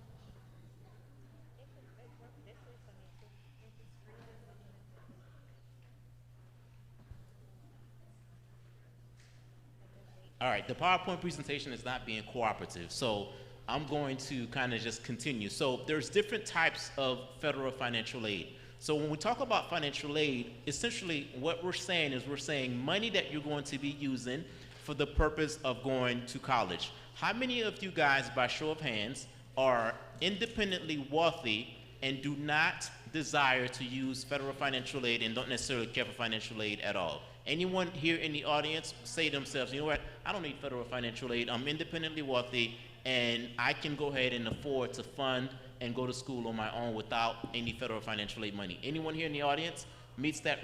All right, the PowerPoint presentation is not being cooperative, so I'm going to kind of just continue. So there's different types of federal financial aid. So when we talk about financial aid, essentially what we're saying is we're saying money that you're going to be using for the purpose of going to college. How many of you guys, by show of hands, are independently wealthy and do not desire to use federal financial aid and don't necessarily care for financial aid at all? Anyone here in the audience say to themselves, you know what, I don't need federal financial aid. I'm independently wealthy, and I can go ahead and afford to fund and go to school on my own without any federal financial aid money. Anyone here in the audience meets that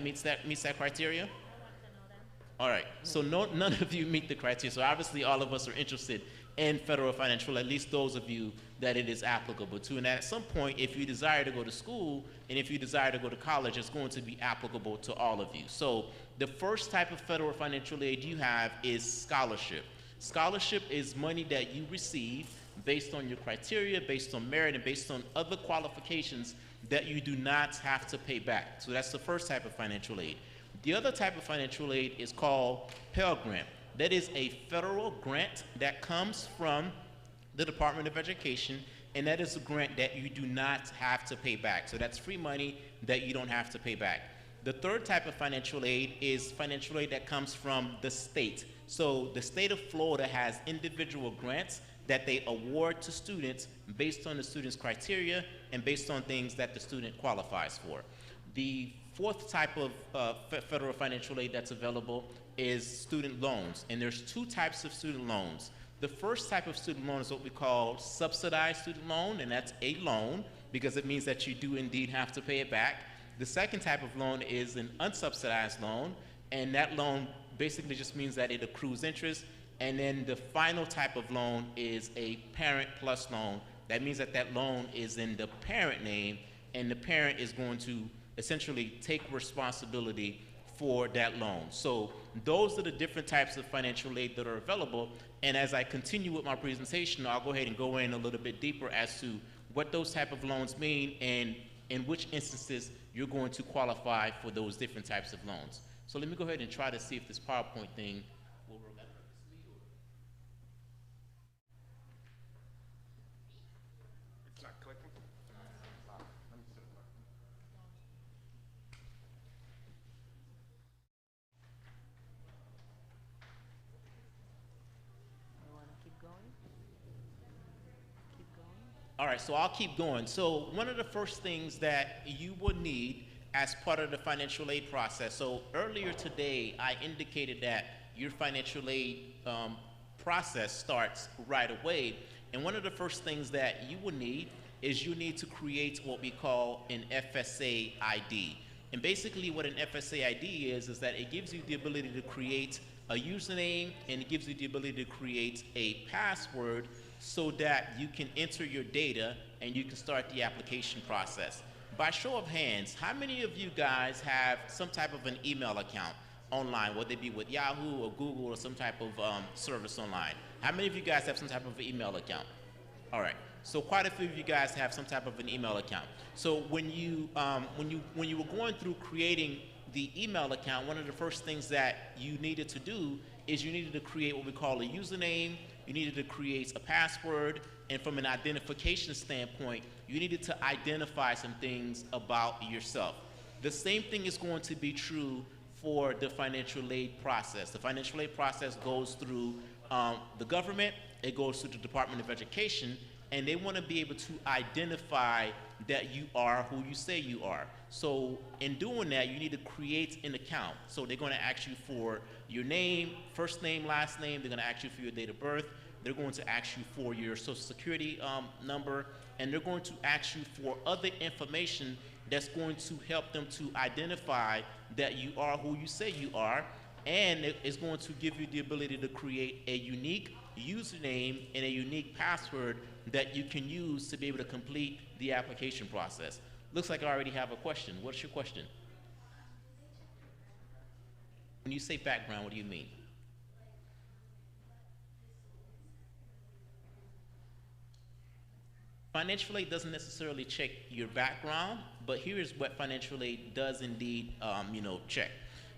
criteria? All right, so none of you meet the criteria. So obviously all of us are interested in federal financial, at least those of you that it is applicable to. And at some point, if you desire to go to school and if you desire to go to college, it's going to be applicable to all of you. So the first type of federal financial aid you have is scholarship. Scholarship is money that you receive based on your criteria, based on merit, and based on other qualifications that you do not have to pay back. So that's the first type of financial aid. The other type of financial aid is called Pell Grant. That is a federal grant that comes from the Department of Education, and that is a grant that you do not have to pay back. So that's free money that you don't have to pay back. The third type of financial aid is financial aid that comes from the state. So the state of Florida has individual grants that they award to students based on the student's criteria and based on things that the student qualifies for. The fourth type of federal financial aid that's available is student loans, and there's two types of student loans. The first type of student loan is what we call subsidized student loan, and that's a loan because it means that you do indeed have to pay it back. The second type of loan is an unsubsidized loan, and that loan basically just means that it accrues interest. And then the final type of loan is a parent plus loan. That means that that loan is in the parent name, and the parent is going to essentially take responsibility for that loan. So those are the different types of financial aid that are available. And as I continue with my presentation, I'll go ahead and go in a little bit deeper as to what those type of loans mean and in which instances you're going to qualify for those different types of loans. So let me go ahead and try to see if this PowerPoint thing will work.
It's not clicking.
All right, so I'll keep going. So one of the first things that you would need as part of the financial aid process. So earlier today, I indicated that your financial aid process starts right away. And one of the first things that you will need is you need to create what we call an FSA ID. And basically what an FSA ID is that it gives you the ability to create a username and it gives you the ability to create a password so that you can enter your data and you can start the application process. By show of hands, how many of you guys have some type of an email account online, whether it be with Yahoo or Google or some type of service online? How many of you guys have some type of an email account? All right, so quite a few of you guys have some type of an email account. So when you were going through creating the email account, one of the first things that you needed to do is you needed to create what we call a username, you needed to create a password, and from an identification standpoint, you needed to identify some things about yourself. The same thing is going to be true for the financial aid process. The financial aid process goes through the government, it goes through the Department of Education, and they want to be able to identify that you are who you say you are. So in doing that, you need to create an account. So they're going to ask you for your name, first name, last name. They're going to ask you for your date of birth. They're going to ask you for your social security number, and they're going to ask you for other information that's going to help them to identify that you are who you say you are, and it's going to give you the ability to create a unique username and a unique password that you can use to be able to complete the application process. Looks like I already have a question. What's your question? When you say background, what do you mean? Financial aid doesn't necessarily check your background, but here is what financial aid does indeed, check.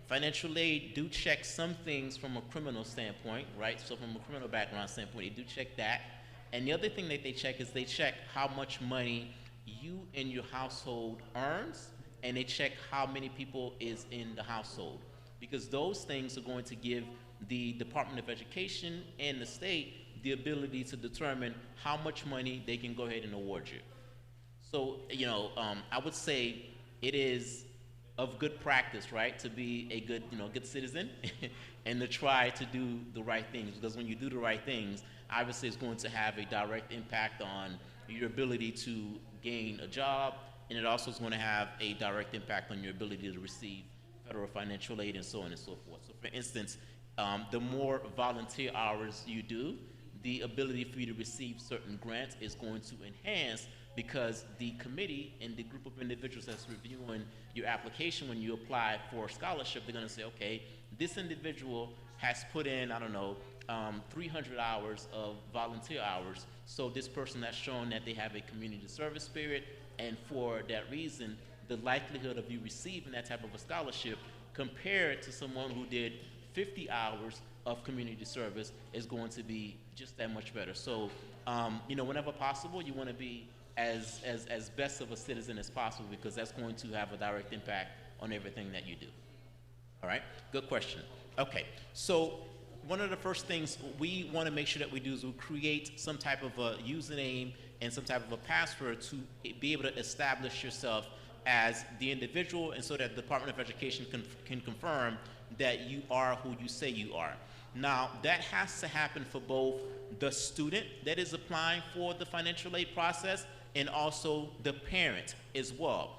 Financial aid do check some things from a criminal standpoint, right? So from a criminal background standpoint, they do check that. And the other thing that they check is they check how much money you and your household earns, and they check how many people is in the household. Because those things are going to give the Department of Education and the state the ability to determine how much money they can go ahead and award you. So, I would say it is of good practice, right, to be a good, good citizen and to try to do the right things. Because when you do the right things, obviously it's going to have a direct impact on your ability to gain a job, and it also is going to have a direct impact on your ability to receive federal financial aid and so on and so forth. So for instance, the more volunteer hours you do, the ability for you to receive certain grants is going to enhance, because the committee and the group of individuals that's reviewing your application when you apply for a scholarship, they're going to say, okay, this individual has put in, 300 hours of volunteer hours. So this person has shown that they have a community service spirit, and for that reason, the likelihood of you receiving that type of a scholarship compared to someone who did 50 hours of community service is going to be just that much better. So, whenever possible, you want to be as best of a citizen as possible, because that's going to have a direct impact on everything that you do. All right, good question. Okay, so one of the first things we want to make sure that we do is we create some type of a username and some type of a password to be able to establish yourself as the individual, and so that the Department of Education can confirm that you are who you say you are. Now, that has to happen for both the student that is applying for the financial aid process and also the parent as well.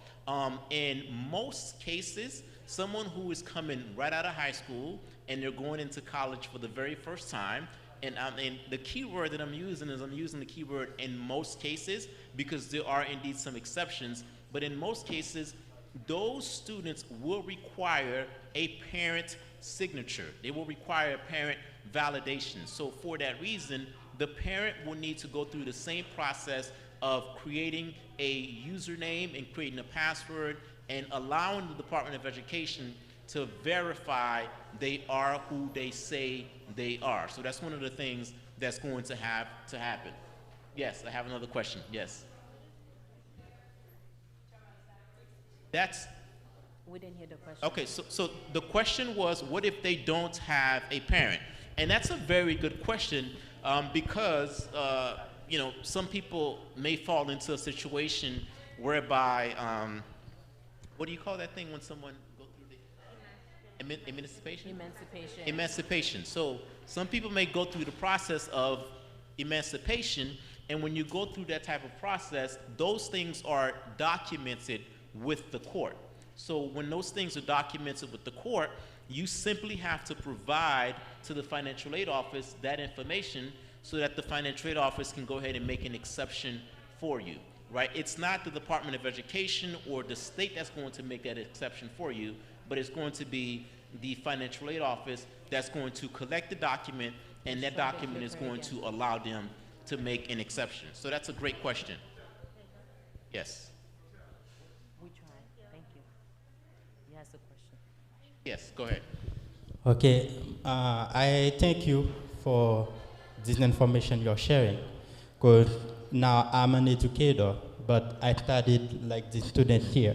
In most cases, someone who is coming right out of high school and they're going into college for the very first time, and the key word that I'm using the keyword in most cases, because there are indeed some exceptions, but in most cases, those students will require a parent signature. They will require parent validation. So for that reason, the parent will need to go through the same process of creating a username and creating a password and allowing the Department of Education to verify they are who they say they are. So that's one of the things that's going to have to happen. Yes, I have another question. Yes. That's
We didn't hear the question.
okay. So the question was, what if they don't have a parent? And that's a very good question because you know, some people may fall into a situation whereby what do you call that thing when someone go through the emancipation?
Emancipation.
Emancipation. So some people may go through the process of emancipation, and when you go through that type of process, those things are documented with the court. So when those things are documented with the court, you simply have to provide to the financial aid office that information so that the financial aid office can go ahead and make an exception for you, right? It's not the Department of Education or the state that's going to make that exception for you, but it's going to be the financial aid office that's going to collect the document, and that document is going to allow them to make an exception. So that's a great question. Yes.
We tried. Thank you. He has a question.
Yes, go ahead.
Okay, I thank you for this information you're sharing, because now I'm an educator, but I studied like the student here.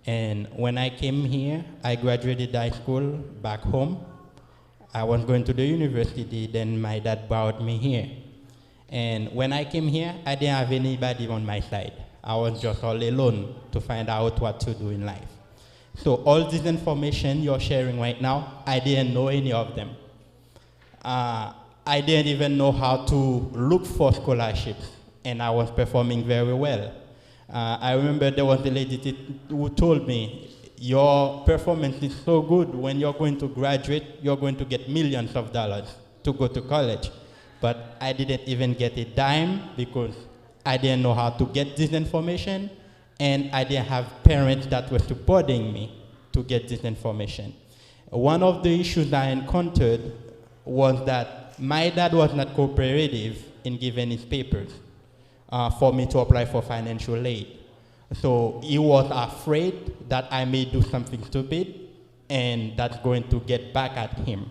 And when I came here, I graduated high school back home. I was going to the university, then my dad brought me here. And when I came here, I didn't have anybody on my side. I was just all alone to find out what to do in life. So all this information you're sharing right now, I didn't know any of them. I didn't even know how to look for scholarships, and I was performing very well. I remember there was a lady who told me, your performance is so good, when you're going to graduate, you're going to get millions of dollars to go to college. But I didn't even get a dime because I didn't know how to get this information, and I didn't have parents that were supporting me to get this information. One of the issues I encountered was that my dad was not cooperative in giving his papers for me to apply for financial aid. So he was afraid that I may do something stupid and that's going to get back at him.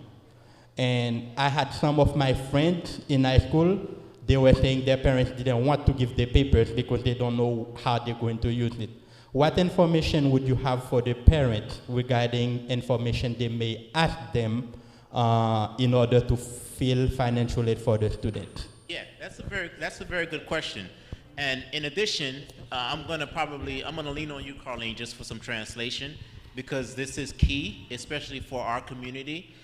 And I had some of my friends in high school, they were saying their parents didn't want to give the papers because they don't know how they're going to use it. What information would you have for the parents regarding information they may ask them in order to fill financial aid for the students?
Yeah, that's a very good question. And in addition, I'm gonna lean on you, Carlene, just for some translation, because this is key, especially for our community.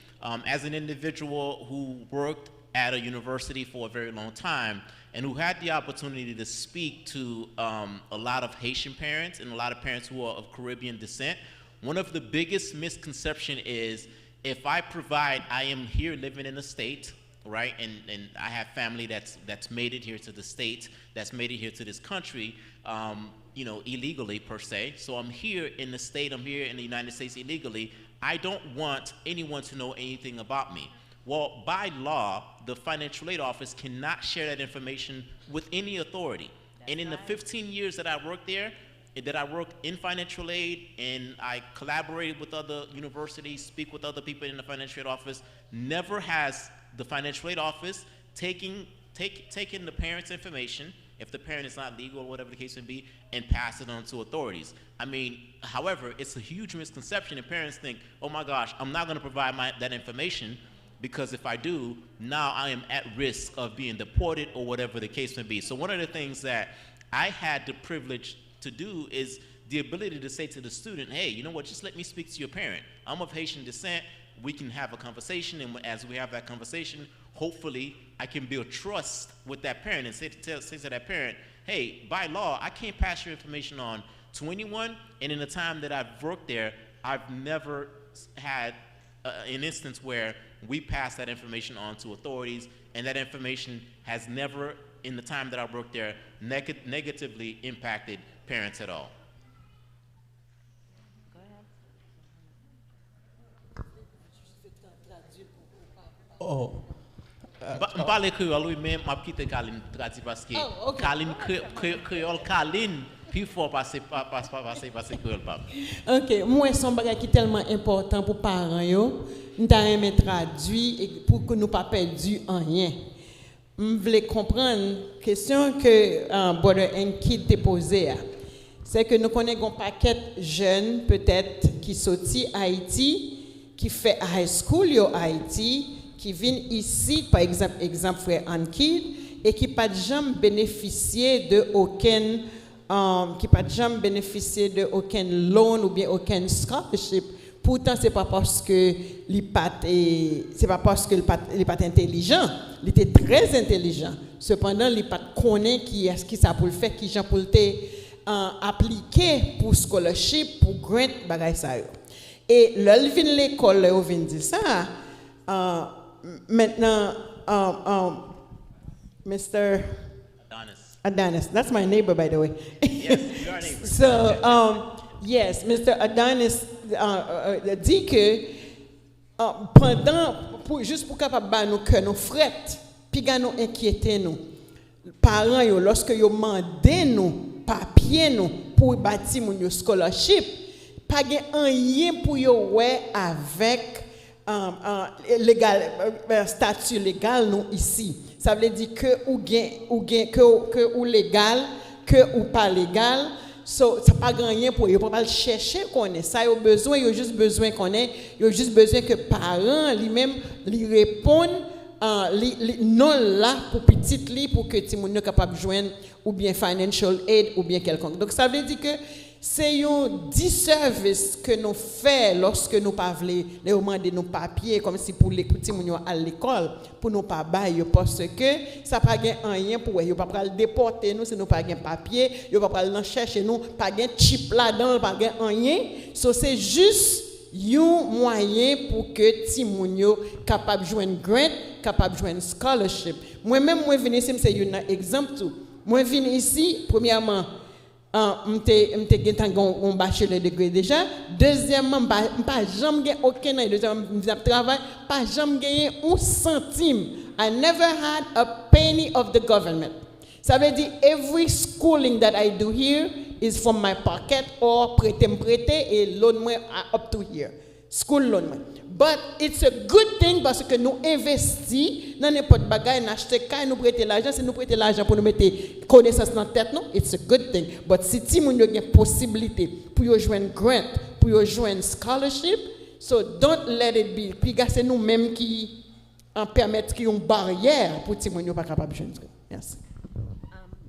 As an individual who worked at a university for a very long time and who had the opportunity to speak to a lot of Haitian parents and a lot of parents who are of Caribbean descent, one of the biggest misconceptions is if I am here living in the state, right, and I have family that's made it here to the state, that's made it here to this country, you know, illegally per se. So I'm here in the state, I'm here in the United States illegally. I don't want anyone to know anything about me. Well, by law, the financial aid office cannot share that information with any authority. And in the 15 years that I worked there, that I worked in financial aid, and I collaborated with other universities, speak with other people in the financial aid office, never has the financial aid office taking the parent's information, if the parent is not legal or whatever the case may be, and pass it on to authorities. I mean, however, it's a huge misconception, and parents think, oh my gosh, I'm not gonna provide that information, because if I do, now I am at risk of being deported or whatever the case may be. So one of the things that I had the privilege to do is the ability to say to the student, hey, you know what, just let me speak to your parent. I'm of Haitian descent, we can have a conversation, and as we have that conversation, hopefully I can build trust with that parent and say to that parent, hey, by law, I can't pass your information on to anyone, and in the time that I've worked there, I've never had an instance where we pass that information on to authorities, and that information has never, in the time that I worked there, negatively impacted parents at all.
Go ahead.
Oh,
Parler créole, oui, mais m'a quitté Kaline traduit parce que Kaline créole Kaline puis faut passer créole pas.
OK, moi son bagage qui est tellement important pour parents yo, nous t'a aimé traduit et pour que nous pas perdu en rien. Je voulais comprendre question que Brother Enkid t'a posée. C'est que nous connaissons un paquet de jeunes peut-être qui sortent Haïti, qui fait high school yo Haïti, qui viennent ici par exemple frère Enkid et qui pas jamais bénéficier de aucun loan ou bien aucun scholarship. Pourtant c'est pas parce que il pas intelligent, il était très intelligent. Cependant il pas connaît qui est-ce qui ça pour le faire, qui gens pour le appliquer pour scholarship, pour grant bagay ça yo. Et là il vient l'école là, il vient dire ça. Maintenant Mr. Adonis, that's my neighbor, by the way.
Yes, your neighbor.
So, yes, Mr. Adonis dit que juste pour capable nous que nous fret, puis nous inquiéter nous, parents yo lorsque yo mandé nous papier nous pour bâtir mon scholarship, pas gen rien pour yo ouais avec légal statut légal nous ici. Ça veut dire que ou légal que ou pas légal. So ça pas rien pour yo pas chercher connaît ça yo besoin yo juste besoin connaît yo juste besoin que parents lui-même lui répondent non là pour petite li pour que ti moun yo capable joindre ou bien financial aid ou bien quelconque. Donc ça veut dire que c'est un disservice que nous faisons lorsque nous pas voulons demander nos papiers comme si pour les petits moun à l'école pour nous pas bailler parce que ça pas gain rien pour yo pas pral déporter nous si nous pas gain papier, yo pas pral chercher nous pas gain chip là-dedans, pas gain rien. So c'est juste un moyen pour que ti moun yo capable joindre grant, capable joindre scholarship. Moi-même moi venir ici c'est un exemple tout. Moi venir ici premièrement m'te gen un bachelor degré déjà. Deuxièmement, pas jamais gagné aucun deuxième travail, pas jamais gagné un centime. I never had a penny of the government. Ça veut dire every schooling that I do here is from my pocket or prêter et loan moi up to here. School loan moi. But it's a good thing parce que nous investissons dans n'importe bagaille, nous achetons quand nous prêter l'argent, si nous prêter l'argent pour nous mettre connaissance dans la tête, non, it's a good thing. But si tu as une possibilité pour joindre grant, pour joindre scholarship, so don't let it be. Puis c'est nous-mêmes qui permettent qu'il y ait une barrière pour que nous pas capable de joindre. Yes.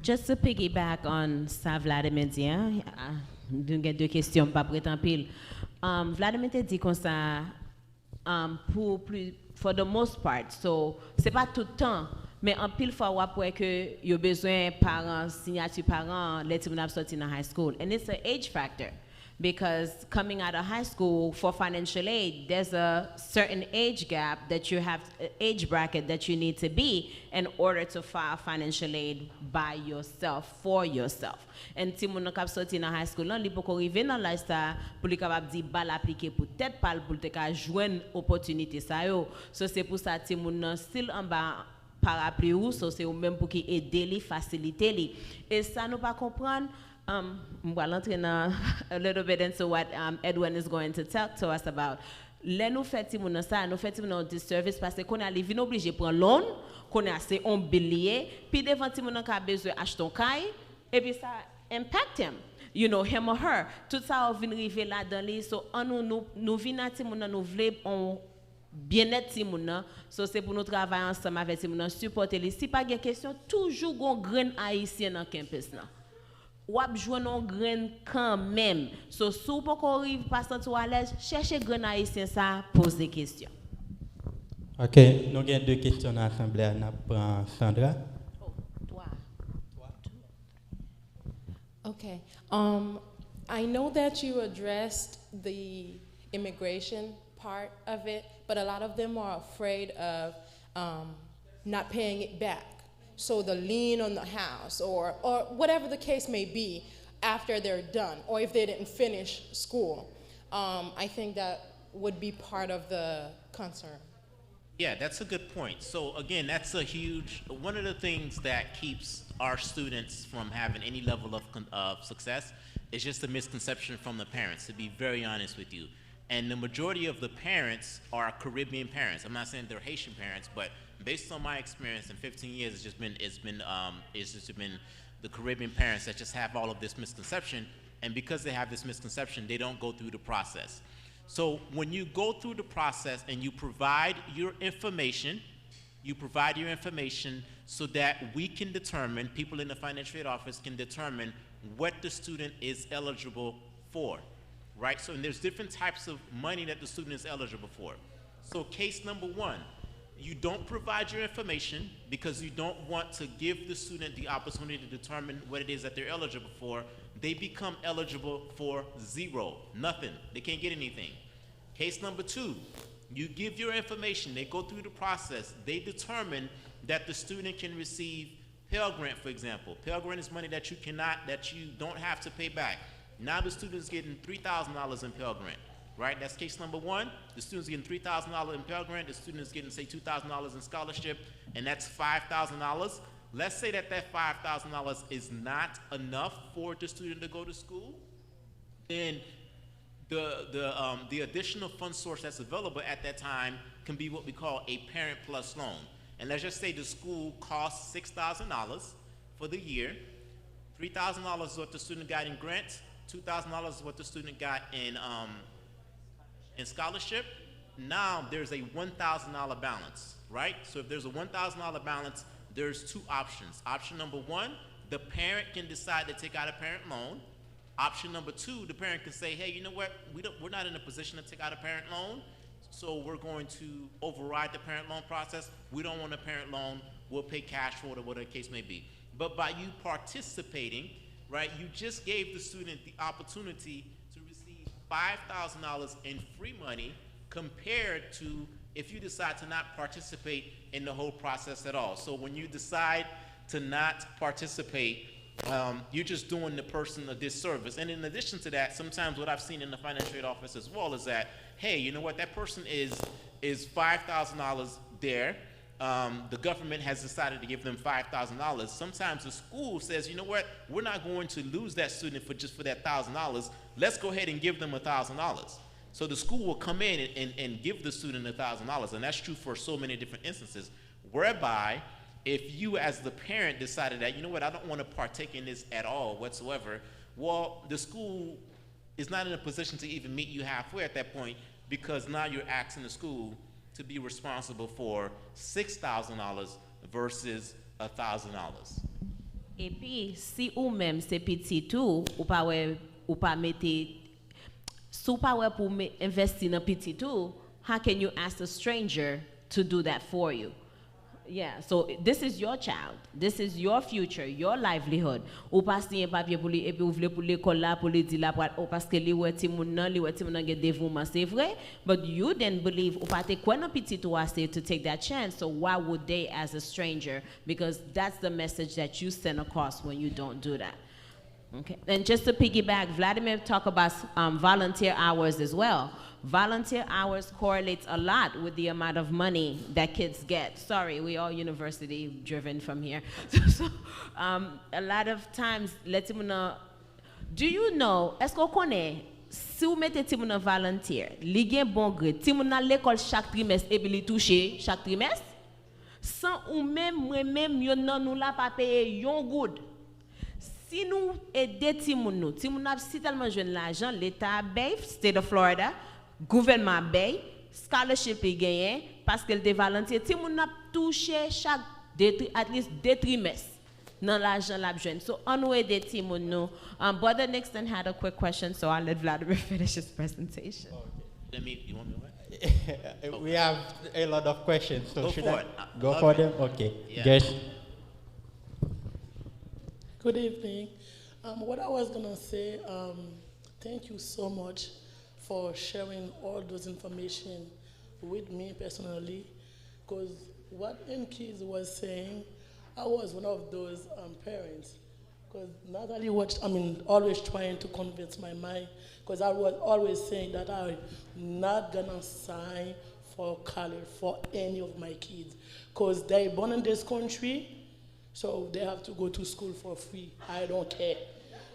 Just to piggyback on ça Vladimir dit, deux questions pas prêt en pile. Vladimir te dit comme ça. For the most part, so c'est pas tout le temps, mais en pile fois après que y a besoin parents signature parents let them have sorti in high school, and it's an age factor because coming out of high school for financial aid, there's a certain age gap that you have, age bracket that you need to be in order to file financial aid by yourself, for yourself. And si moun kap sorti dans high school, li pou ko rive dans lifestyle pour li capable di bal appliquer pour tête pal pour te ka joindre opportunité ça yo. So c'est pour ça ti moun nan still en bas parapluie ou so c'est ou même pour qui aider li, faciliter li. Et ça nous pas comprendre. Well, a little bit into what Edwin is going to talk to us about. Là nous fait ti moun ça, nous fait ti moun disservice parce qu'on a li vinn obligé prendre loan, qu'on a assez on billet, puis devant ti moun ka besoin acheter un caille et puis ça impact him. You know, him or her. Tout ça vient river là dans les so nous vinn ti moun nous vle on bien-être ti moun, so c'est pour nous travailler ensemble avec ti moun supporter les. Si pas de question toujours gon grain haïtien dans campus là. Ou ap jouer non grain quand même. So sou pour qu'on arrive pas sentir à l'aise, chercher grain haïtien ça, pose des questions.
OK, nous avons deux questions à l'assemblée, n'a prend Sandra.
Oh, toi.
Okay. I know that you addressed the immigration part of it, but a lot of them are afraid of not paying it back. So the lien on the house or whatever the case may be after they're done or if they didn't finish school. I think that would be part of the concern.
Yeah, that's a good point. So again, that's a huge, one of the things that keeps our students from having any level of success is just a misconception from the parents, to be very honest with you. And the majority of the parents are Caribbean parents. I'm not saying they're Haitian parents, but based on my experience in 15 years, it's just been the Caribbean parents that just have all of this misconception. And because they have this misconception, they don't go through the process. So when you go through the process and you provide your information so that we can determine, people in the financial aid office can determine what the student is eligible for, right? So and there's different types of money that the student is eligible for. So case number one, you don't provide your information because you don't want to give the student the opportunity to determine what it is that they're eligible for. They become eligible for zero, nothing. They can't get anything. Case number two, you give your information, they go through the process, they determine that the student can receive Pell Grant, for example. Pell Grant is money that you don't have to pay back. Now the student's getting $3,000 in Pell Grant, right? That's case number one. The student's getting $3,000 in Pell Grant, the student's getting, say, $2,000 in scholarship, and that's $5,000. Let's say that $5,000 is not enough for the student to go to school, then the additional fund source that's available at that time can be what we call a parent plus loan. And let's just say the school costs $6,000 for the year. $3,000 is what the student got in grants. $2,000 is what the student got in scholarship. Now there's a $1,000 balance, right? So if there's a $1,000 balance, there's two options. Option number one, the parent can decide to take out a parent loan. Option number two, the parent can say, hey, you know what, we're not in a position to take out a parent loan, so we're going to override the parent loan process. We don't want a parent loan, we'll pay cash for it or whatever the case may be. But by you participating, right, you just gave the student the opportunity to receive $5,000 in free money compared to if you decide to not participate in the whole process at all. So when you decide to not participate, you're just doing the person a disservice. And in addition to that, sometimes what I've seen in the financial aid office as well is that, hey, you know what, that person is $5,000 there. The government has decided to give them $5,000. Sometimes the school says, you know what, we're not going to lose that student for that $1,000. Let's go ahead and give them $1,000. So the school will come in and give the student $1,000. And that's true for so many different instances, whereby if you as the parent decided that, you know what, I don't want to partake in this at all whatsoever, well, the school is not in a position to even meet you halfway at that point, because now you're asking the school to be responsible for $6,000 versus $1,000.
Et puis, si ou même c'est petit tout, ou pas mettre, sou pas ouais pour investir dans petit tout, how can you ask a stranger to do that for you? Yeah, so this is your child. This is your future, your livelihood. Ou pas si un papier pour lui et puis ouvrir pour l'école là pour lui dire là parce que li wè ti moun nan gen dévouement, c'est vrai, but you didn't believe ou pas te quoi nan petit ou assez to take that chance. So why would they as a stranger? Because that's the message that you send across when you don't do that. Okay. And just to piggyback, Vladimir talked about volunteer hours as well. Volunteer hours correlates a lot with the amount of money that kids get. Sorry, we all university driven from here. So, a lot of times, do you know, est-ce qu'on connaît, si vous mettez Timouna volunteer, li gen bon grade, Timouna l'école chaque trimestre et puis li touche chaque trimestre, sans ou même, moi-même, yon nan nou la pa paye yon good. Si nous aidons Timoun a si tellement jeune l'argent, l'État paye, State of Florida, gouvernement paye, scholarship est gagné, parce que le volontaire, Timoun a touché chaque at least 2 trimestres dans l'argent la jeune. So on way de Timoun Brother Nixon had a quick question, so I'll let Vladimir finish his presentation.
Okay. You want me to
We have a lot of questions, so
go
should
for
I
it.
go for them? Okay.
Yeah.
Yes.
Good evening. What I was gonna say, thank you so much for sharing all those information with me personally, because what Kids was saying, I was one of those parents, because Natalie always trying to convince my mind, because I was always saying that I'm not gonna sign for college for any of my kids, because they're born in this country, so they have to go to school for free. I don't care.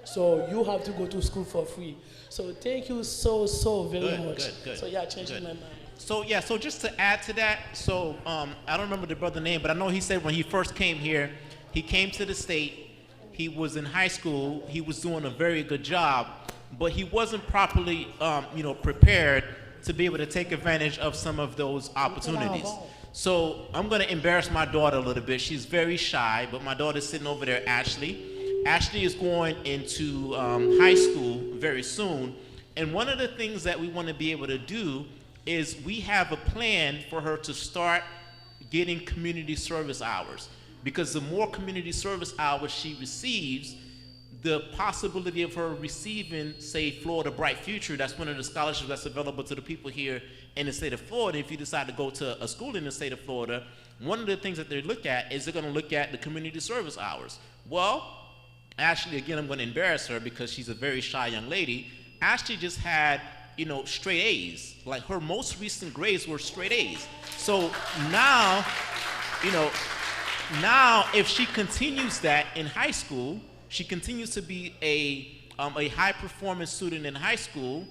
So you have to go to school for free. So thank you so very much.
Good.
So yeah, changing
Good.
my mind.
So yeah, so just to add to that, so I don't remember the brother's name, but I know he said when he first came here, he came to the state, he was in high school, he was doing a very good job, but he wasn't properly prepared to be able to take advantage of some of those opportunities. So I'm gonna embarrass my daughter a little bit. She's very shy, but my daughter's sitting over there, Ashley. Ashley is going into high school very soon, and one of the things that we want to be able to do is we have a plan for her to start getting community service hours, because the more community service hours she receives, the possibility of her receiving, say, Florida Bright Future, that's one of the scholarships that's available to the people here in the state of Florida. If you decide to go to a school in the state of Florida, one of the things that they look at is they're gonna look at the community service hours. Well, Ashley, again, I'm gonna embarrass her because she's a very shy young lady. Ashley just had, straight A's. Like her most recent grades were straight A's. So now, now if she continues that in high school, she continues to be a high performance student in high school,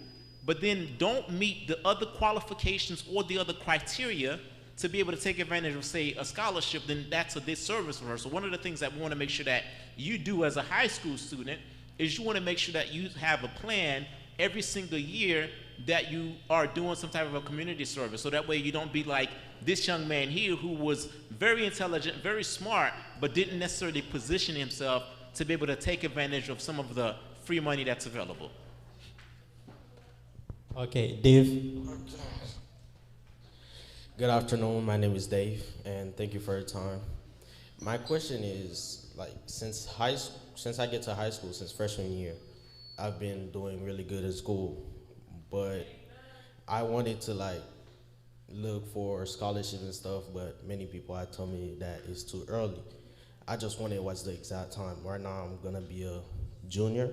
but then don't meet the other qualifications or the other criteria to be able to take advantage of, say, a scholarship, then that's a disservice for her. So one of the things that we want to make sure that you do as a high school student is you want to make sure that you have a plan every single year that you are doing some type of a community service. So that way you don't be like this young man here who was very intelligent, very smart, but didn't necessarily position himself to be able to take advantage of some of the free money that's available.
Okay, Dave. Good afternoon, my name is Dave, and thank you for your time. My question is, like, since I get to high school, since freshman year, I've been doing really good in school, but I wanted to look for scholarships and stuff, but many people had told me that it's too early. I just wanted what's the exact time. Right now I'm gonna be a junior.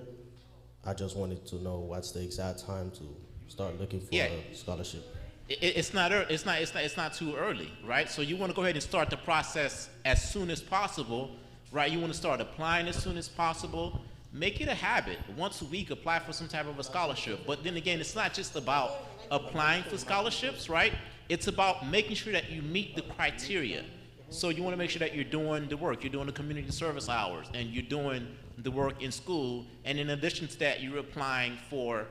I just wanted to know what's the exact time to start looking for a scholarship.
It's not too early, right? So you want to go ahead and start the process as soon as possible, right? You want to start applying as soon as possible. Make it a habit. Once a week, apply for some type of a scholarship. But then again, it's not just about applying for scholarships, right? It's about making sure that you meet the criteria. So you want to make sure that you're doing the work, you're doing the community service hours, and you're doing the work in school. And in addition to that, you're applying for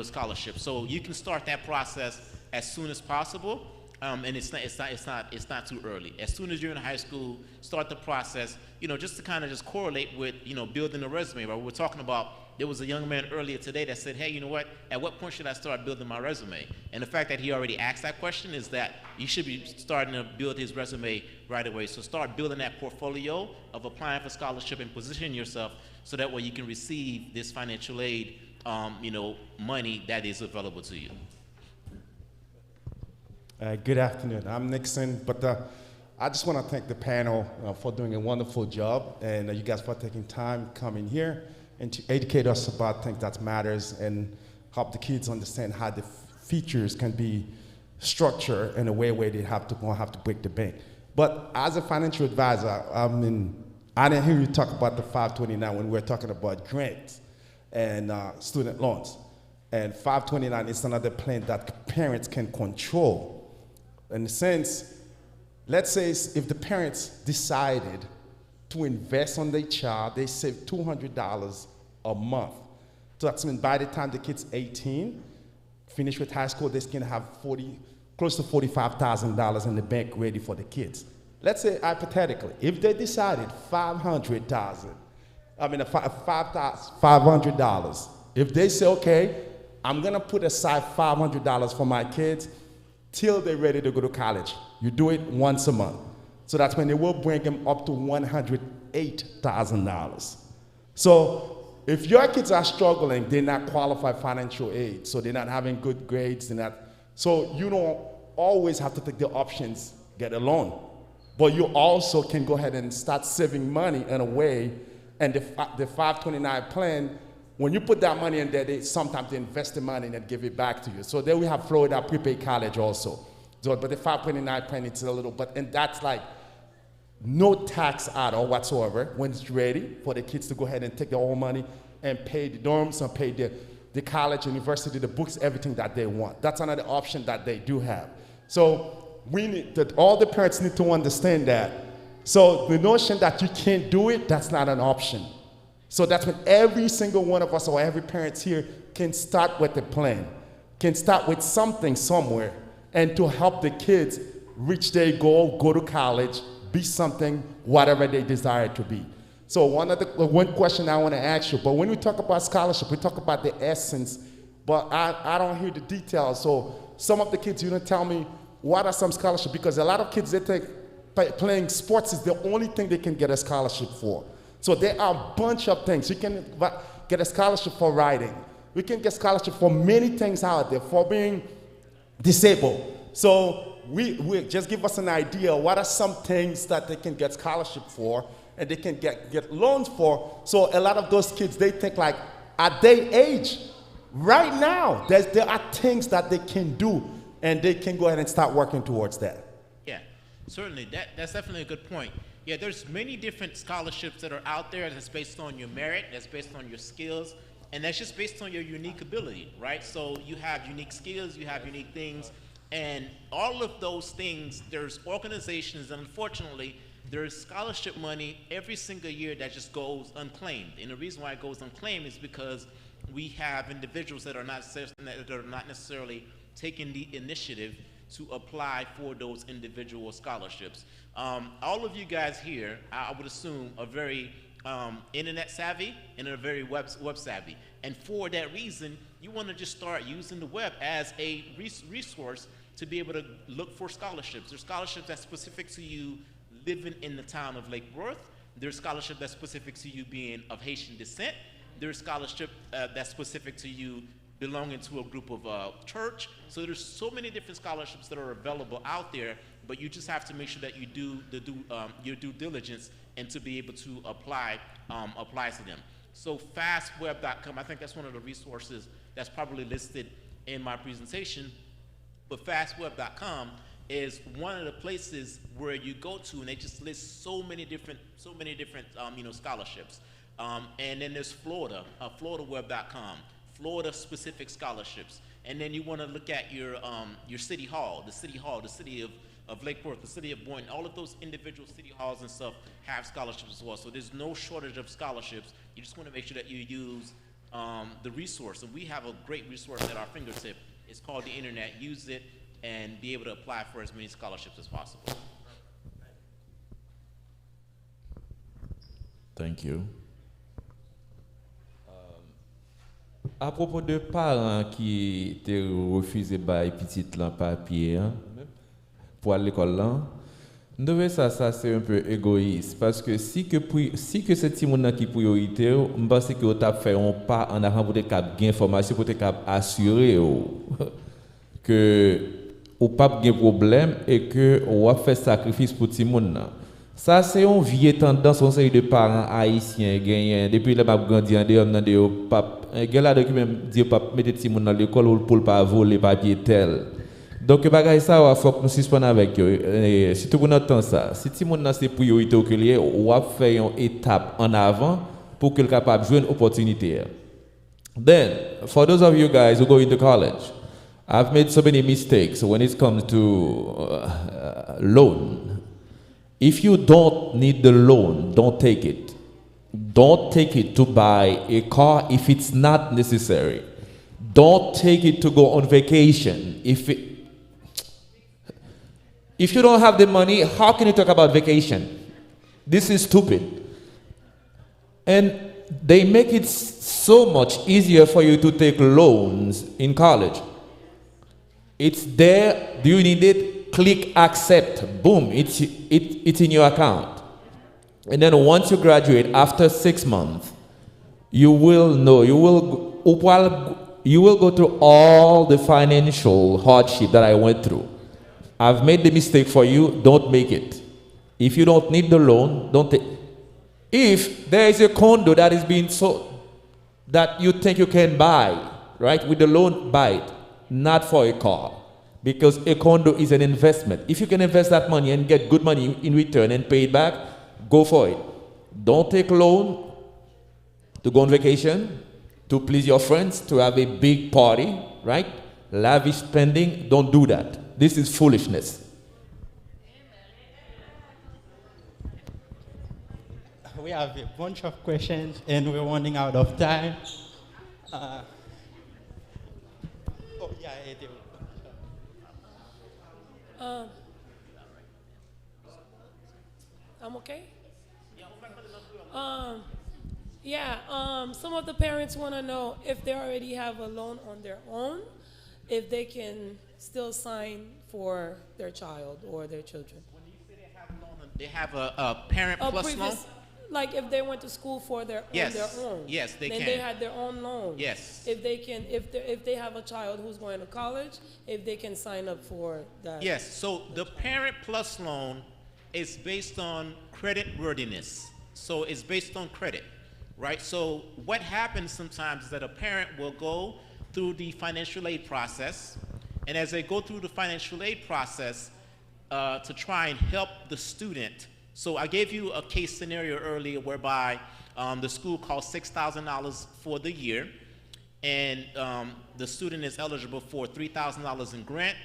scholarships. So you can start that process as soon as possible, and it's not too early. As soon as you're in high school, start the process. Just to kind of just correlate with building a resume. Right? We were talking about, there was a young man earlier today that said, hey, you know what? At what point should I start building my resume? And the fact that he already asked that question is that you should be starting to build his resume right away. So start building that portfolio of applying for scholarship and positioning yourself so that way you can receive this financial aid, money that is available to you.
Good afternoon. I'm Nixon, but I just want to thank the panel for doing a wonderful job, and you guys for taking time coming here and to educate us about things that matters and help the kids understand how the features can be structured in a way where they won't have to break the bank. But as a financial advisor, I didn't hear you talk about the 529 when we were talking about grants and student loans. And 529 is another plan that parents can control. In the sense, let's say if the parents decided to invest on their child, they save $200 a month. So that's mean by the time the kid's 18, finish with high school, they can have close to $45,000 in the bank ready for the kids. Let's say hypothetically, if they decided $500, if they say, okay, I'm gonna put aside $500 for my kids till they're ready to go to college. You do it once a month. So that's when they will bring them up to $108,000. So if your kids are struggling, they're not qualified financial aid, so they're not having good grades, so you don't always have to take the options, get a loan. But you also can go ahead and start saving money in a way, and the 529 plan, when you put that money in there, sometimes they invest the money and give it back to you. So then we have Florida Prepaid College also. So, but the 529 plan, it's a little, and that's like no tax at all whatsoever when it's ready for the kids to go ahead and take their own money and pay the dorms and pay the college, university, the books, everything that they want. That's another option that they do have. So we need that, all the parents need to understand that. So the notion that you can't do it, that's not an option. So that's when every single one of us or every parent here can start with a plan, can start with something somewhere, and to help the kids reach their goal, go to college, be something, whatever they desire to be. So one question I want to ask you, but when we talk about scholarship, we talk about the essence, but I don't hear the details. So some of the kids, you don't tell me, what are some scholarships? Because a lot of kids, they think playing sports is the only thing they can get a scholarship for. So there are a bunch of things. You can get a scholarship for writing. We can get scholarship for many things out there, for being disabled. So we just give us an idea, what are some things that they can get scholarship for and they can get loans for. So a lot of those kids, they think like, at their age, right now, there are things that they can do and they can go ahead and start working towards that.
Yeah, certainly. That's definitely a good point. Yeah, there's many different scholarships that are out there that's based on your merit, that's based on your skills, and that's just based on your unique ability, right? So you have unique skills, you have unique things, and all of those things, there's organizations, and unfortunately, there's scholarship money every single year that just goes unclaimed. And the reason why it goes unclaimed is because we have individuals that are not necessarily taking the initiative to apply for those individual scholarships. All of you guys here, I would assume, are very internet savvy and are very web savvy. And for that reason, you want to just start using the web as a resource to be able to look for scholarships. There's scholarships that's specific to you living in the town of Lake Worth. There's scholarship that's specific to you being of Haitian descent. There's scholarship that's specific to you belonging to a group of church. So there's so many different scholarships that are available out there, but you just have to make sure that you do your due diligence and to be able to apply to them. So fastweb.com, I think that's one of the resources that's probably listed in my presentation, but fastweb.com is one of the places where you go to and they just list so many different scholarships. And then there's Florida, floridaweb.com, Florida specific scholarships. And then you want to look at your city hall, the city of Lake Worth, the city of Boynton. All of those individual city halls and stuff have scholarships as well. So there's no shortage of scholarships. You just want to make sure that you use the resource. And we have a great resource at our fingertip. It's called the internet. Use it and be able to apply for as many scholarships as possible.
Thank you. À propos de parents qui te refusé par petite là papier pour aller à l'école là, nous devons ça c'est un peu égoïste parce que si que c'est petit monde qui priorité, je pense que tu as fait un pas en avant pour te cap gain information pour te cap assurer que ou pas de problème et que on va faire sacrifice pour petit monde. Ça c'est une vieille tendance on série de parents haïtiens gagnent depuis le m'a grandi en dehors dans des pas gars qui même dit pas mettre petit monde dans l'école pour pas voler papier tel. Donc bagay ça faut que nous suspendre avec eux surtout pour notre temps ça. Si petit monde c'est priorité que lié on va faire une étape en avant pour qu'il capable jouer une opportunité. Then for those of you guys who go into college, I've made so many mistakes when it comes to loan. If you don't need the loan, don't take it. Don't take it to buy a car if it's not necessary. Don't take it to go on vacation. If you don't have the money, how can you talk about vacation? This is stupid. And they make it so much easier for you to take loans in college. It's there. Do you need it? Click accept. Boom. It's in your account. And then once you graduate, after 6 months, you will know. You will go through all the financial hardship that I went through. I've made the mistake for you. Don't make it. If you don't need the loan, don't take. If there is a condo that is being sold that you think you can buy, right, with the loan, buy it. Not for a car.
because a condo is an investment. If you can invest that money and get good money in return and pay it back, go for it. Don't take loan to go on vacation, to please your friends, to have a big party, right? Lavish spending, don't do that. This is foolishness.
We have a bunch of questions and we're running out of time. Oh, yeah, it is.
I'm okay? Some of the parents want to know if they already have a loan on their own, if they can still sign for their child or their children.
When you say they have a loan, they have a parent plus loan?
Like if they went to school for their on their own.
Yes, they
then
can.
They had their own loan.
Yes.
If they can, if they have a child who's going to college, if they can sign up for that.
Yes. So the parent plus loan is based on credit worthiness. So it's based on credit, right? So what happens sometimes is that a parent will go through the financial aid process, and as they go through the financial aid process to try and help the student. So I gave you a case scenario earlier whereby the school costs $6,000 for the year, and the student is eligible for $3,000 in grant,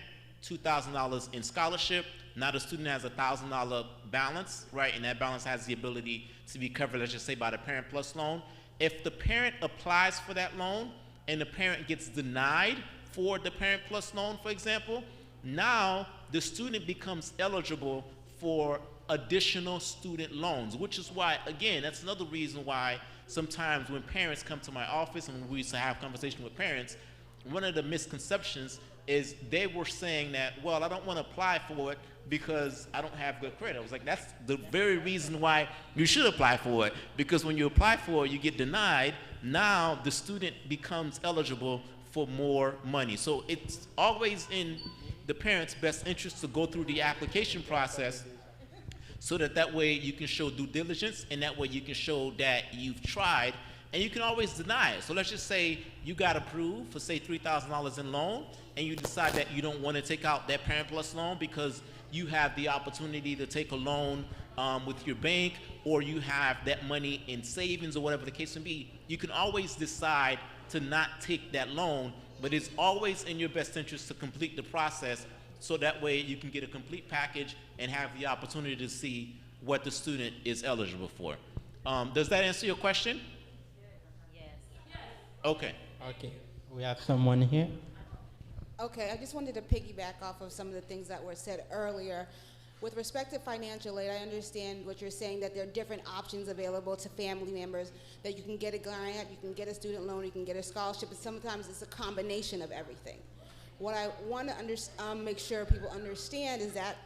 $2,000 in scholarship. Now the student has a $1,000 balance, right? And that balance has the ability to be covered, let's just say, by the Parent Plus loan. If the parent applies for that loan and the parent gets denied for the Parent Plus loan, for example, now the student becomes eligible for additional student loans, which is why, again, that's another reason why sometimes when parents come to my office and we used to have conversations with parents, one of the misconceptions is they were saying that, well, I don't want to apply for it because I don't have good credit. I was like, that's the very reason why you should apply for it, because when you apply for it, you get denied. Now the student becomes eligible for more money. So it's always in the parent's best interest to go through the application process so that way you can show due diligence, and that way you can show that you've tried, and you can always deny it. So let's just say you got approved for, say, $3,000 in loan, and you decide that you don't want to take out that Parent Plus loan because you have the opportunity to take a loan with your bank, or you have that money in savings, or whatever the case may be. You can always decide to not take that loan, but it's always in your best interest to complete the process, so that way you can get a complete package and have the opportunity to see what the student is eligible for. Does that answer your question?
Yes.
Okay.
Okay, we have someone here.
Okay, I just wanted to piggyback off of some of the things that were said earlier. With respect to financial aid, I understand what you're saying, that there are different options available to family members, that you can get a grant, you can get a student loan, you can get a scholarship, and sometimes it's a combination of everything. What I want to make sure people understand is that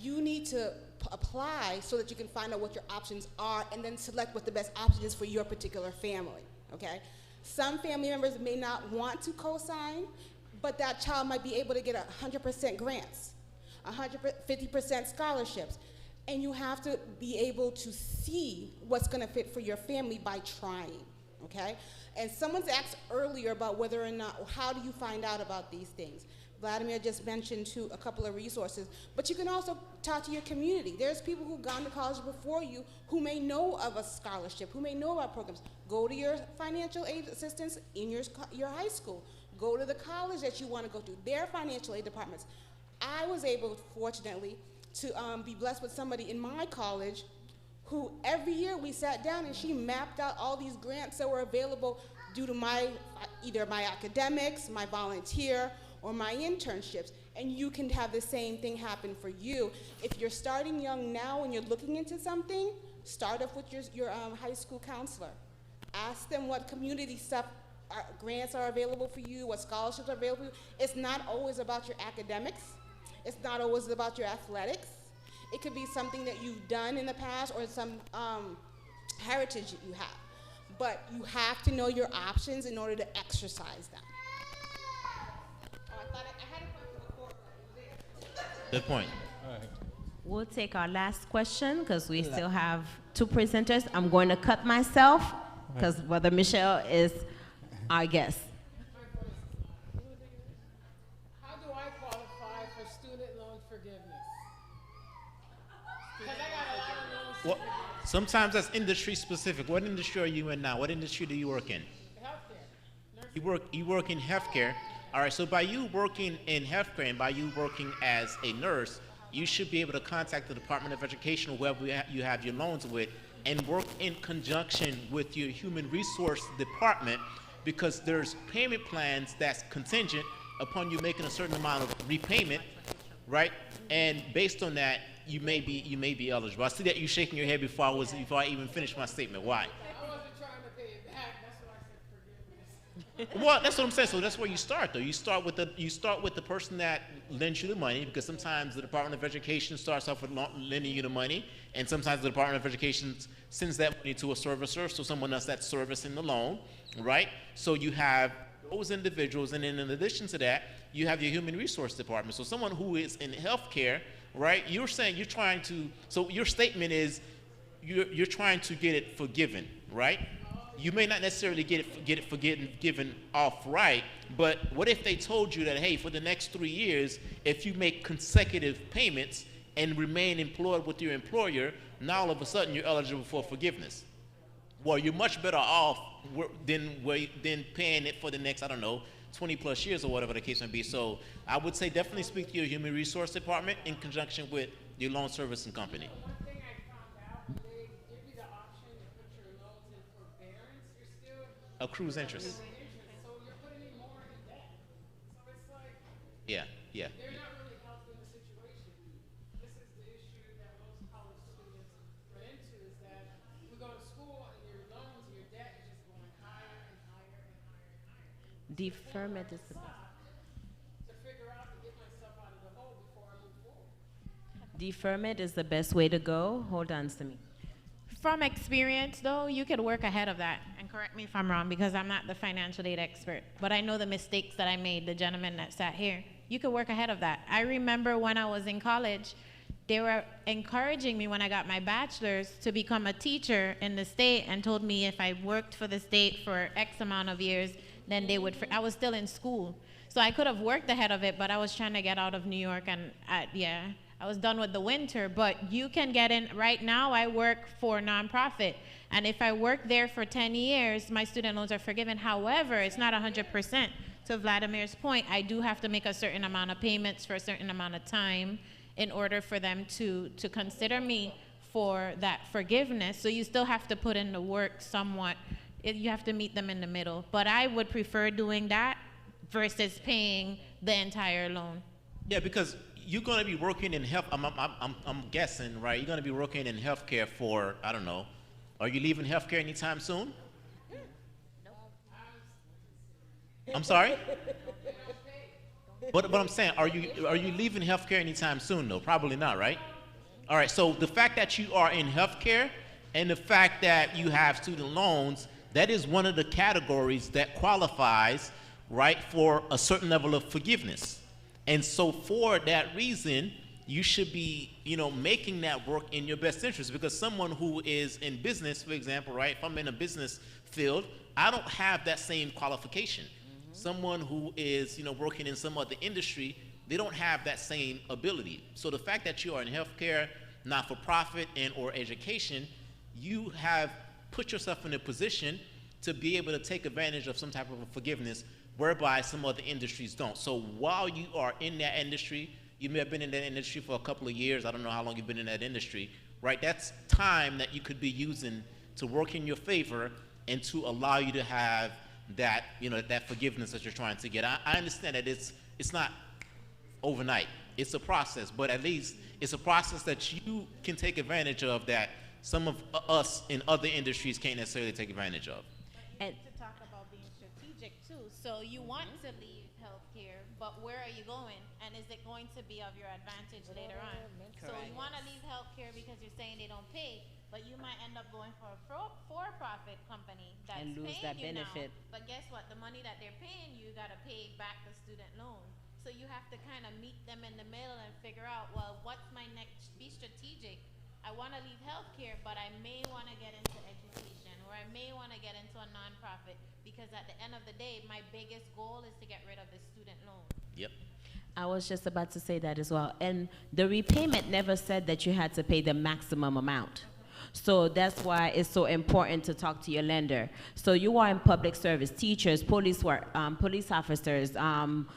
you need to apply so that you can find out what your options are and then select what the best option is for your particular family, okay? Some family members may not want to co-sign, but that child might be able to get 100% grants, 150% scholarships, and you have to be able to see what's gonna fit for your family by trying, okay? And someone's asked earlier about whether or not, or how do you find out about these things? Vladimir just mentioned a couple of resources, but you can also talk to your community. There's people who've gone to college before you who may know of a scholarship, who may know about programs. Go to your financial aid assistants in your high school. Go to the college that you want to go to, their financial aid departments. I was able, fortunately, to be blessed with somebody in my college who every year we sat down and she mapped out all these grants that were available due to either my academics, my volunteer, or my internships. And you can have the same thing happen for you. If you're starting young now and you're looking into something, start off with your high school counselor. Ask them what community stuff grants are available for you, what scholarships are available for you. It's not always about your academics. It's not always about your athletics. It could be something that you've done in the past or some heritage that you have. But you have to know your options in order to exercise them. Oh, I had a question before.
Good point.
All right.
We'll take our last question because we still have two presenters. I'm going to cut myself because Brother Michelle is our guest.
How do I
Well, sometimes that's industry specific. What industry are you in now? What industry do you work in? You work in healthcare. All right, so by you working in healthcare and by you working as a nurse, you should be able to contact the Department of Education or whoever you have your loans with and work in conjunction with your human resource department, because there's payment plans that's contingent upon you making a certain amount of repayment, right? And based on that, you may be eligible. I see that you shaking your head before I even finished my statement. Why? Well, that's what I'm saying. So that's where you start, though. You start with the person that lends you the money, because sometimes the Department of Education starts off with lending you the money, and sometimes the Department of Education sends that money to a servicer, so someone else that's servicing the loan, right? So you have those individuals, and then in addition to that, you have your human resource department. So someone who is in healthcare, right? You're saying you're trying to. So your statement is you're trying to get it forgiven, right? You may not necessarily get it forgiven off right, but what if they told you that, hey, for the next 3 years, if you make consecutive payments and remain employed with your employer, now all of a sudden you're eligible for forgiveness? Well, you're much better off than paying it for the next, 20 plus years or whatever the case may be. So I would say definitely speak to your human resource department in conjunction with your loan servicing company. Accrues interest. So you're putting me more in debt. So it's like, yeah. They're not really helping the situation. This is the issue that most college students run into, is that we go to school and your loans, your debt is just going higher and higher and higher and higher.
Deferment is the
To figure out to get myself out of the hole before I move forward.
deferment is the best way to go. Hold on, Simi.
From experience, though, you could work ahead of that. And correct me if I'm wrong, because I'm not the financial aid expert. But I know the mistakes that I made, the gentleman that sat here. You could work ahead of that. I remember when I was in college, they were encouraging me when I got my bachelor's to become a teacher in the state, and told me if I worked for the state for X amount of years, then they would, I was still in school. So I could have worked ahead of it, but I was trying to get out of New York, and I was done with the winter. But you can get in. Right now, I work for a nonprofit, and if I work there for 10 years, my student loans are forgiven. However, it's not 100%. To Vladimir's point, I do have to make a certain amount of payments for a certain amount of time in order for them to consider me for that forgiveness. So you still have to put in the work somewhat. You have to meet them in the middle. But I would prefer doing that versus paying the entire loan.
Yeah, because you're going to be working in health. I'm guessing, right? You're going to be working in healthcare for, I don't know. Are you leaving healthcare anytime soon? I'm sorry? But I'm saying, are you leaving healthcare anytime soon, though? Probably not, right? All right, so the fact that you are in healthcare and the fact that you have student loans, that is one of the categories that qualifies, right, for a certain level of forgiveness. And so for that reason, you should be, making that work in your best interest, because someone who is in business, for example, right, if I'm in a business field, I don't have that same qualification. Someone who is, working in some other industry, they don't have that same ability. So the fact that you are in healthcare, not-for-profit, and or education, you have put yourself in a position to be able to take advantage of some type of a forgiveness, whereby some other industries don't. So while you are in that industry, you may have been in that industry for a couple of years, I don't know how long you've been in that industry, right? That's time that you could be using to work in your favor and to allow you to have that, that forgiveness that you're trying to get. I understand that it's not overnight. It's a process, but at least it's a process that you can take advantage of that some of us in other industries can't necessarily take advantage of.
And to talk about being strategic too. So you want to leave healthcare, but where are you going? And is it going to be of your advantage later on? So you want to leave healthcare because you're saying they don't pay, but you might end up going for a for-profit company that's
And lose
paying
that
you
benefit.
now. But guess what? The money that they're paying you got to pay back the student loan. So you have to kind of meet them in the middle and figure out, well, what's my next? Be strategic. I want to leave healthcare, but I may want to get into education, or I may want to get into a nonprofit, because at the end of the day, my biggest goal is to get rid of the student loan.
Yep.
I was just about to say that as well. And the repayment never said that you had to pay the maximum amount. So that's why it's so important to talk to your lender. So you are in public service, teachers, police work, police officers, nursing,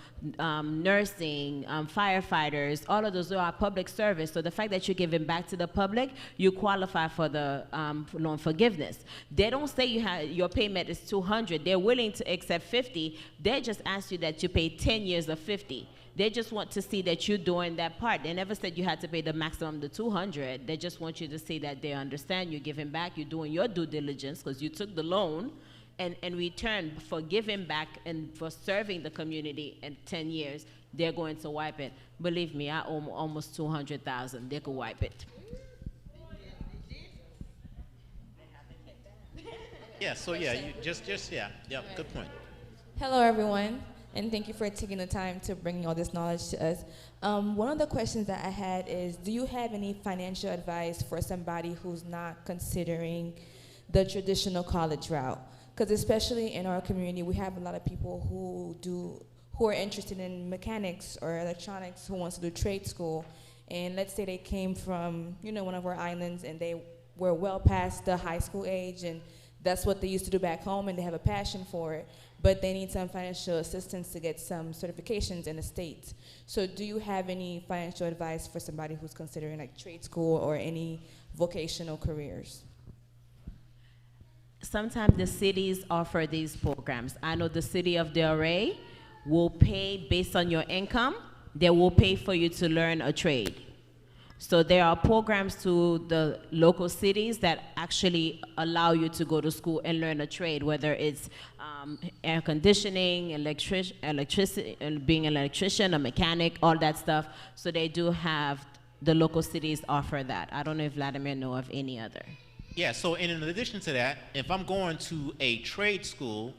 firefighters, all of those are public service. So the fact that you're giving back to the public, you qualify for the loan forgiveness. They don't say your payment is 200. They're willing to accept 50. They just ask you that you pay 10 years of 50. They just want to see that you're doing that part. They never said you had to pay the maximum, the 200. They just want you to see that they understand you're giving back, you're doing your due diligence because you took the loan, and in return for giving back and for serving the community in 10 years, they're going to wipe it. Believe me, I owe almost 200,000. They could wipe it.
Yeah, so yeah, you just yeah, good point.
Hello, everyone, and thank you for taking the time to bring all this knowledge to us. One of the questions that I had is, do you have any financial advice for somebody who's not considering the traditional college route? Because especially in our community, we have a lot of people who are interested in mechanics or electronics, who wants to do trade school, and let's say they came from, one of our islands, and they were well past the high school age, and that's what they used to do back home, and they have a passion for it, but they need some financial assistance to get some certifications in the States. So do you have any financial advice for somebody who's considering like trade school or any vocational careers?
Sometimes the cities offer these programs. I know the city of Del Rey will pay based on your income. They will pay for you to learn a trade. So there are programs to the local cities that actually allow you to go to school and learn a trade, whether it's air conditioning, electricity, being an electrician, a mechanic, all that stuff. So they do have, the local cities offer that. I don't know if Vladimir know of any other.
Yeah, so in addition to that, if I'm going to a trade school,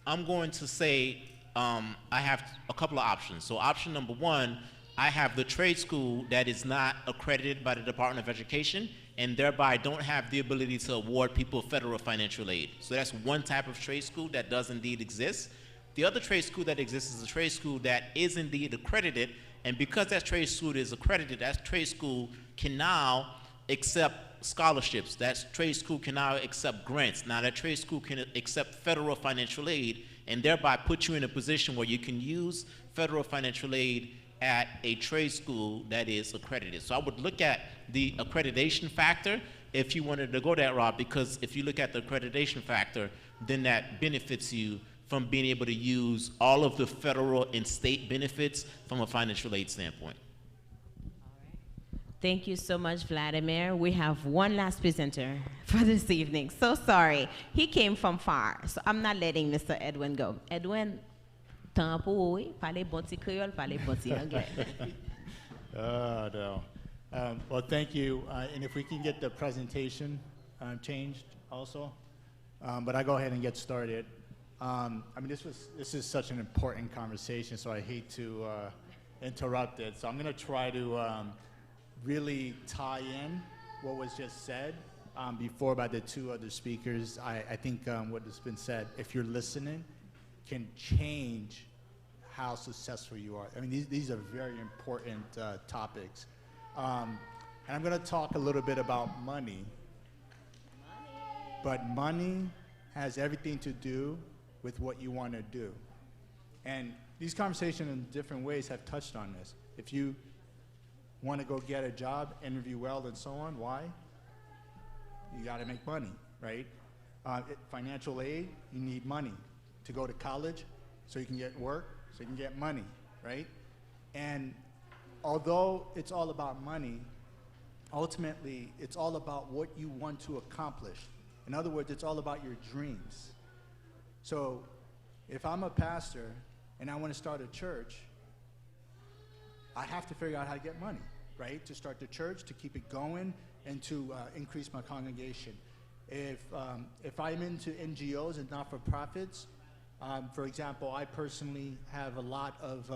I'm going to say I have a couple of options. So option number one, I have the trade school that is not accredited by the Department of Education and thereby don't have the ability to award people federal financial aid. So that's one type of trade school that does indeed exist. The other trade school that exists is a trade school that is indeed accredited, and because that trade school is accredited, that trade school can now accept scholarships. That trade school can now accept grants. Now that trade school can accept federal financial aid and thereby put you in a position where you can use federal financial aid at a trade school that is accredited. So I would look at the accreditation factor if you wanted to go that route, because if you look at the accreditation factor, then that benefits you from being able to use all of the federal and state benefits from a financial aid standpoint.
Thank you so much, Vladimir. We have one last presenter for this evening. So sorry. He came from far, so I'm not letting Mr. Edwin go. Edwin, temps pour oui, parler bon petit créole, parler bon petit anglais.
No. Well, thank you. And if we can get the presentation changed also. But I go ahead and get started. I mean, this is such an important conversation, so I hate to interrupt it. So I'm going to try to really tie in what was just said before by the two other speakers. I think what has been said, if you're listening, can change how successful you are. I mean, these are very important topics. And I'm going to talk a little bit about money. But money has everything to do with what you want to do. And these conversations in different ways have touched on this. If you want to go get a job, interview well, and so on, why? You got to make money, right? Financial aid, you need money to go to college so you can get work, so you can get money, right? And although it's all about money, ultimately it's all about what you want to accomplish. In other words, it's all about your dreams. So if I'm a pastor and I want to start a church, I have to figure out how to get money, right? To start the church, to keep it going, and to increase my congregation. If I'm into NGOs and not-for-profits, for example, I personally have a lot of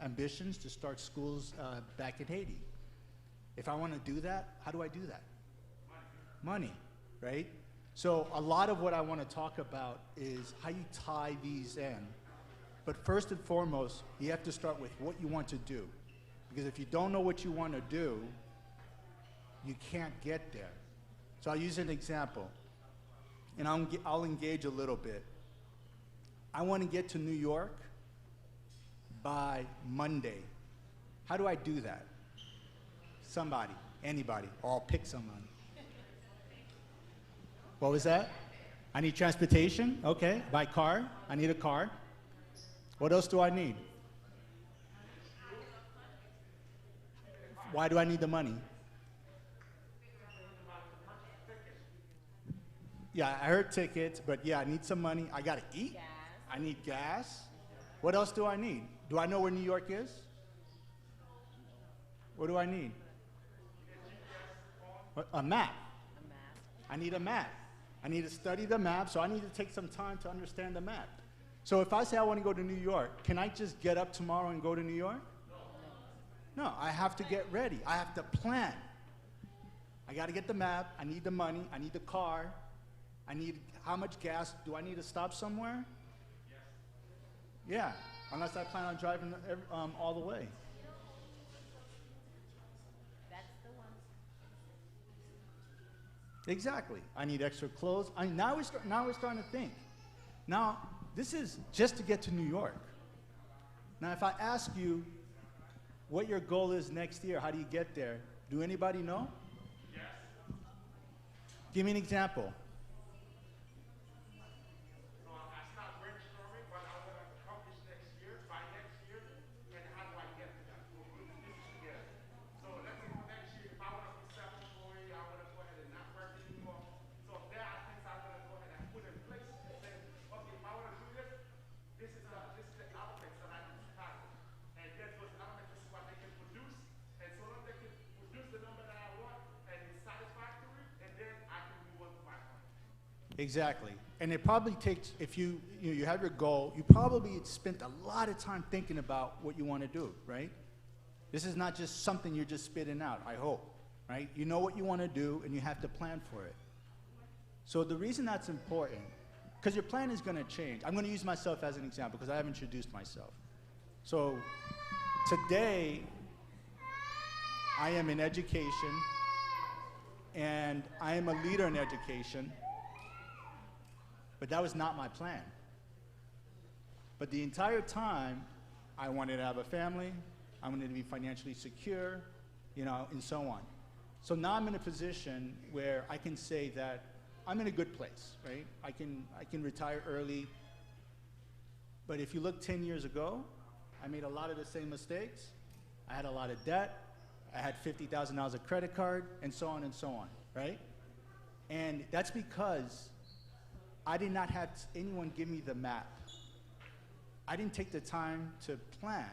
ambitions to start schools back in Haiti. If I want to do that, how do I do that? Money, right? So a lot of what I want to talk about is how you tie these in. But first and foremost, you have to start with what you want to do. Because if you don't know what you want to do, you can't get there. So I'll use an example, and I'll engage a little bit. I want to get to New York by Monday. How do I do that? Somebody, anybody, or I'll pick someone. What was that? I need transportation, okay, by car. I need a car. What else do I need? Why do I need the money? Yeah, I heard tickets, but yeah, I need some money. I gotta eat. Gas. I need gas. What else do I need? Do I know where New York is? What do I need? A map. I need a map. I need to study the map, so I need to take some time to understand the map. So if I say I want to go to New York, can I just get up tomorrow and go to New York? No, I have to get ready. I have to plan. I got to get the map. I need the money. I need the car. I need, how much gas? Do I need to stop somewhere? Yeah, unless I plan on driving all the way. Exactly. I need extra clothes. Now we're starting to think. Now, this is just to get to New York. Now, if I ask you what your goal is next year, how do you get there? Do anybody know? Yes. Give me an example.
So I start brainstorming what I want to accomplish next year, by next year, and how do I get to that? We'll put this together. So let's say for next year, if I want to be self-employed, I want to go ahead and not work anymore. So there are things I want to go ahead and put in place and say, okay, if I want to do this, this is the elements that I can start with. And then those elements is what they can produce. And so long they can produce the number that I want and it's satisfactory, and then I can move on to my plan.
Exactly. And it probably takes, if you have your goal, you probably spent a lot of time thinking about what you want to do, right? This is not just something you're just spitting out, I hope, right? You know what you want to do, and you have to plan for it. So the reason that's important, because your plan is going to change. I'm going to use myself as an example, because I haven't introduced myself. So today, I am in education, and I am a leader in education. But that was not my plan. But the entire time, I wanted to have a family, I wanted to be financially secure, and so on. So now I'm in a position where I can say that I'm in a good place, right? I can retire early. But if you look 10 years ago, I made a lot of the same mistakes. I had a lot of debt. I had $50,000 of credit card, and so on, right? And that's because I did not have anyone give me the map. I didn't take the time to plan,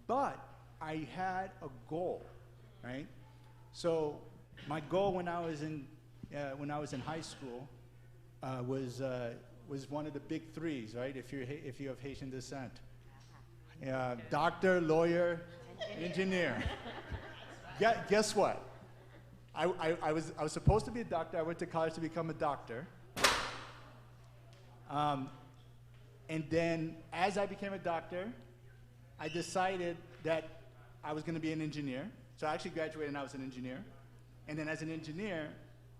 but I had a goal, right? So my goal when I was in high school was one of the big threes, right? If you have Haitian descent, doctor, lawyer, engineer. Guess what? I was supposed to be a doctor. I went to college to become a doctor. And then as I became a doctor, I decided that I was going to be an engineer. So I actually graduated and I was an engineer. And then as an engineer,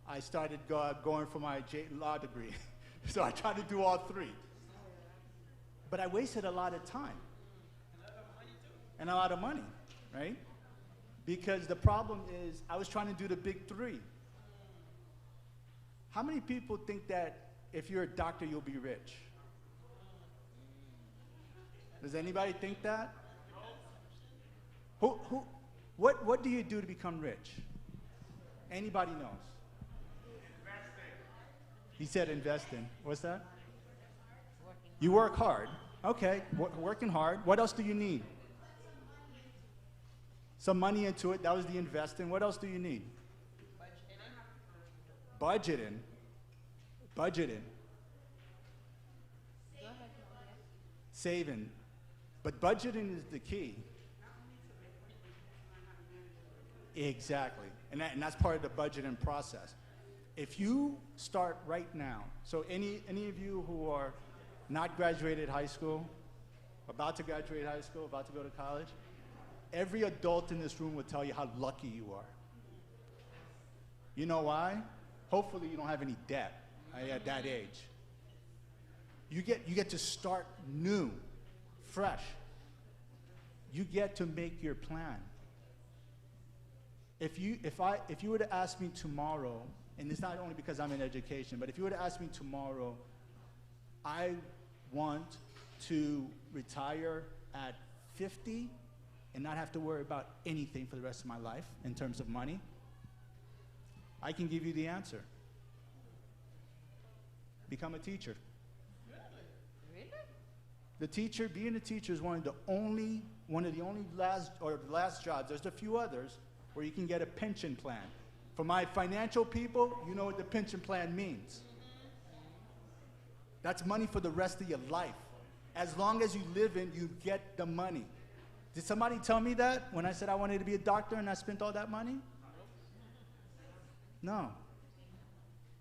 I started going for my law degree. So I tried to do all three. But I wasted a lot of time. And a lot of money, right? Because the problem is I was trying to do the big three. How many people think that if you're a doctor, you'll be rich? Does anybody think that? What do you do to become rich? Anybody knows? He said invest in. What's that? You work hard. Okay, working hard. What else do you need? Some money into it. That was the investing. What else do you need? Budgeting. Budgeting. Saving. But budgeting is the key. Exactly. And that's part of the budgeting process. If you start right now, so any of you who are not graduated high school, about to graduate high school, about to go to college, every adult in this room will tell you how lucky you are. You know why? Hopefully you don't have any debt at that age. You get to start new, fresh. You get to make your plan. If you were to ask me tomorrow, and it's not only because I'm in education, but if you were to ask me tomorrow, I want to retire at 50 and not have to worry about anything for the rest of my life in terms of money, I can give you the answer. Become a teacher.
Really?
The teacher, being a teacher is one of the only last jobs. There's a few others where you can get a pension plan. For my financial people, you know what the pension plan means. That's money for the rest of your life. As long as you live in, you get the money. Did somebody tell me that when I said I wanted to be a doctor and I spent all that money? No.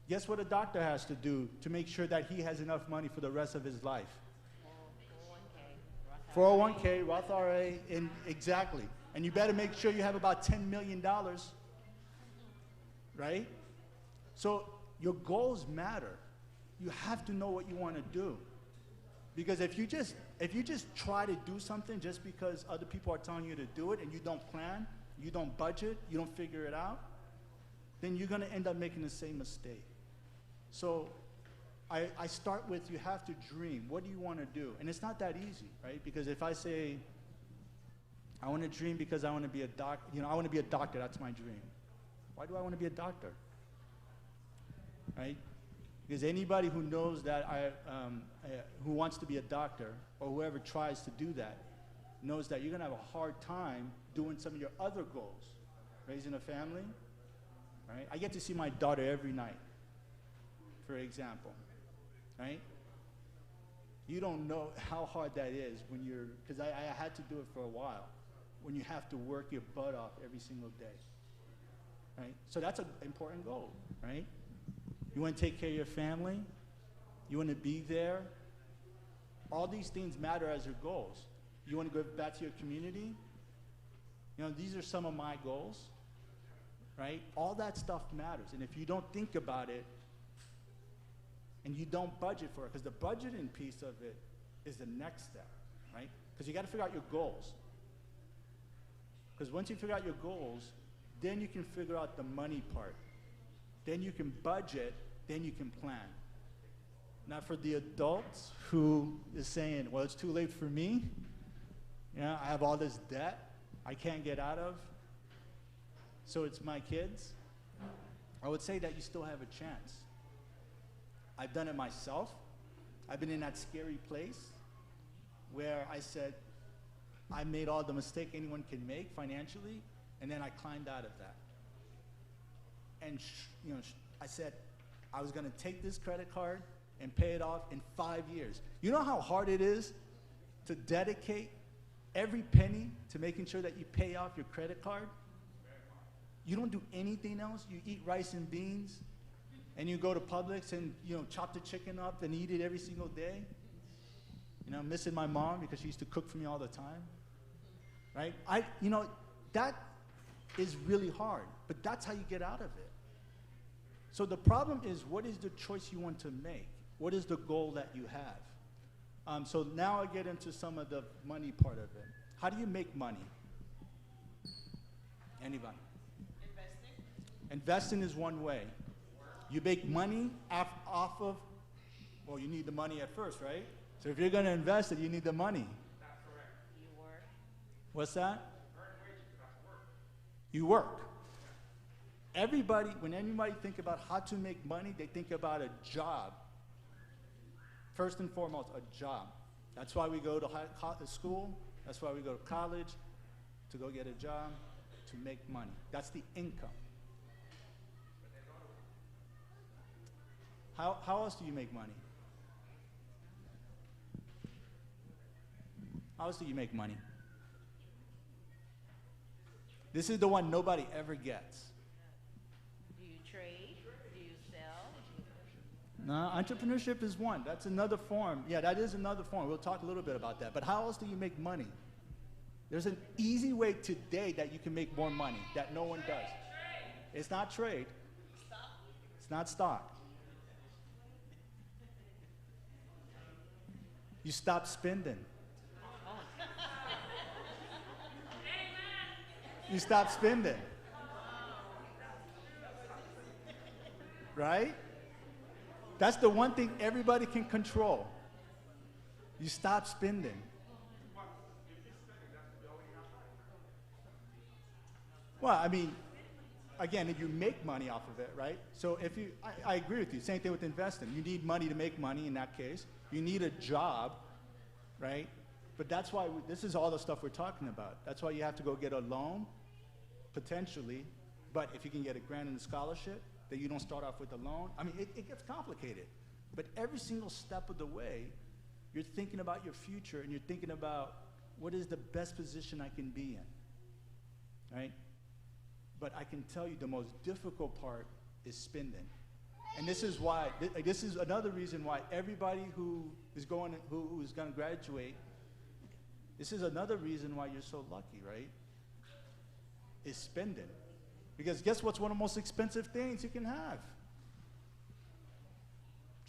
Guess what a doctor has to do to make sure that he has enough money for the rest of his life? 401k, Roth IRA, and exactly. And you better make sure you have about $10 million, right? So your goals matter. You have to know what you want to do. Because if you just try to do something just because other people are telling you to do it and you don't plan, you don't budget, you don't figure it out, then you're going to end up making the same mistake. So I start with, you have to dream. What do you want to do? And it's not that easy, right? Because if I say, I want to dream because I want to be a doctor, I want to be a doctor, that's my dream. Why do I want to be a doctor? Right? Because anybody who knows that who wants to be a doctor, or whoever tries to do that, knows that you're going to have a hard time doing some of your other goals. Raising a family, right? I get to see my daughter every night, for example, right? You don't know how hard that is when you're, because I had to do it for a while, when you have to work your butt off every single day, right? So that's an important goal, right? You want to take care of your family. You want to be there. All these things matter as your goals. You want to go back to your community. These are some of my goals, right? All that stuff matters. And if you don't think about it and you don't budget for it, because the budgeting piece of it is the next step, right? Because you got to figure out your goals. Because once you figure out your goals, then you can figure out the money part. Then you can budget, then you can plan. Now for the adults who is saying, well, it's too late for me. I have all this debt I can't get out of, so it's my kids. I would say that you still have a chance. I've done it myself. I've been in that scary place where I said, I made all the mistake anyone can make financially, and then I climbed out of that. And I said I was going to take this credit card and pay it off in 5 years. You know how hard it is to dedicate every penny to making sure that you pay off your credit card? You don't do anything else. You eat rice and beans, and you go to Publix and chop the chicken up and eat it every single day. I'm missing my mom because she used to cook for me all the time, right? That is really hard, but that's how you get out of it. So the problem is, what is the choice you want to make? What is the goal that you have? So now I get into some of the money part of it. How do you make money? Anybody? Investing is one way. You make money off of, well, you need the money at first, right? So if you're going to invest it, you need the money.
That's correct.
You work.
What's that?
Earn wages, that's work.
You work. When anybody think about how to make money, they think about a job. First and foremost, a job. That's why we go to school. That's why we go to college, to go get a job, to make money. That's the income. How else do you make money? How else do you make money? This is the one nobody ever gets.
Do you trade? Do you sell?
No, entrepreneurship is one. That's another form. Yeah, that is another form. We'll talk a little bit about that. But how else do you make money? There's an easy way today that you can make more money that no one does. It's not trade. It's not stock. You stop spending. You stop spending. Right? That's the one thing everybody can control. You stop spending. Well, I mean, again, if you make money off of it, right? So if you, I agree with you. Same thing with investing. You need money to make money in that case. You need a job, right? But that's why this is all the stuff we're talking about. That's why you have to go get a loan, potentially. But if you can get a grant and a scholarship, that you don't start off with a loan. I mean, it gets complicated. But every single step of the way, you're thinking about your future and you're thinking about what is the best position I can be in, right? But I can tell you the most difficult part is spending. And this is why, this is another reason why everybody who is going to graduate, this is another reason why you're so lucky, right? Is spending. Because guess what's one of the most expensive things you can have?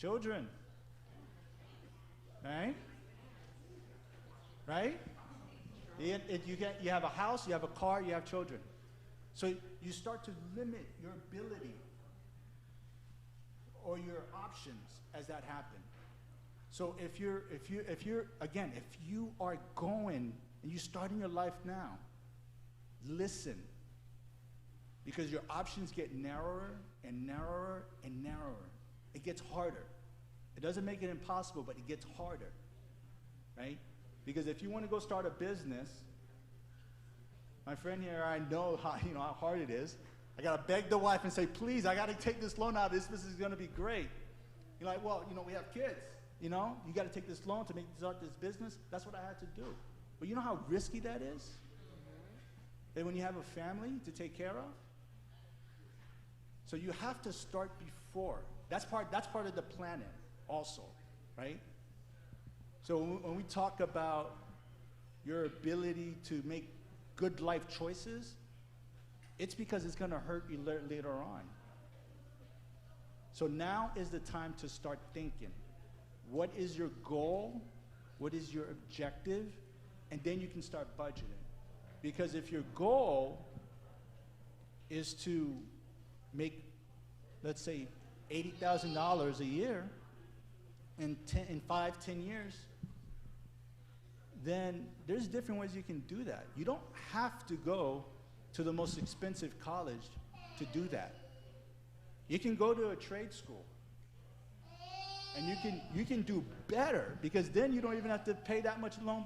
Children. Right? Right? You have a house, you have a car, you have children. So you start to limit your ability or your options as that happens. So if you are going and you're starting your life now, listen. Because your options get narrower and narrower and narrower. It gets harder. It doesn't make it impossible, but it gets harder, right? Because if you want to go start a business, my friend here, I know how hard it is. I gotta beg the wife and say, please, I gotta take this loan out. This business is gonna be great. You're like, well, we have kids. You gotta take this loan to start this business. That's what I had to do. But you know how risky that is? And when you have a family to take care of? So you have to start before. That's part of the planning also, right? So when we talk about your ability to make good life choices, it's because it's going to hurt you later on. So now is the time to start thinking. What is your goal? What is your objective? And then you can start budgeting. Because if your goal is to make, let's say, $80,000 a year in 5-10 years, then there's different ways you can do that. You don't have to go to the most expensive college to do that. You can go to a trade school, and you can do better, because then you don't even have to pay that much money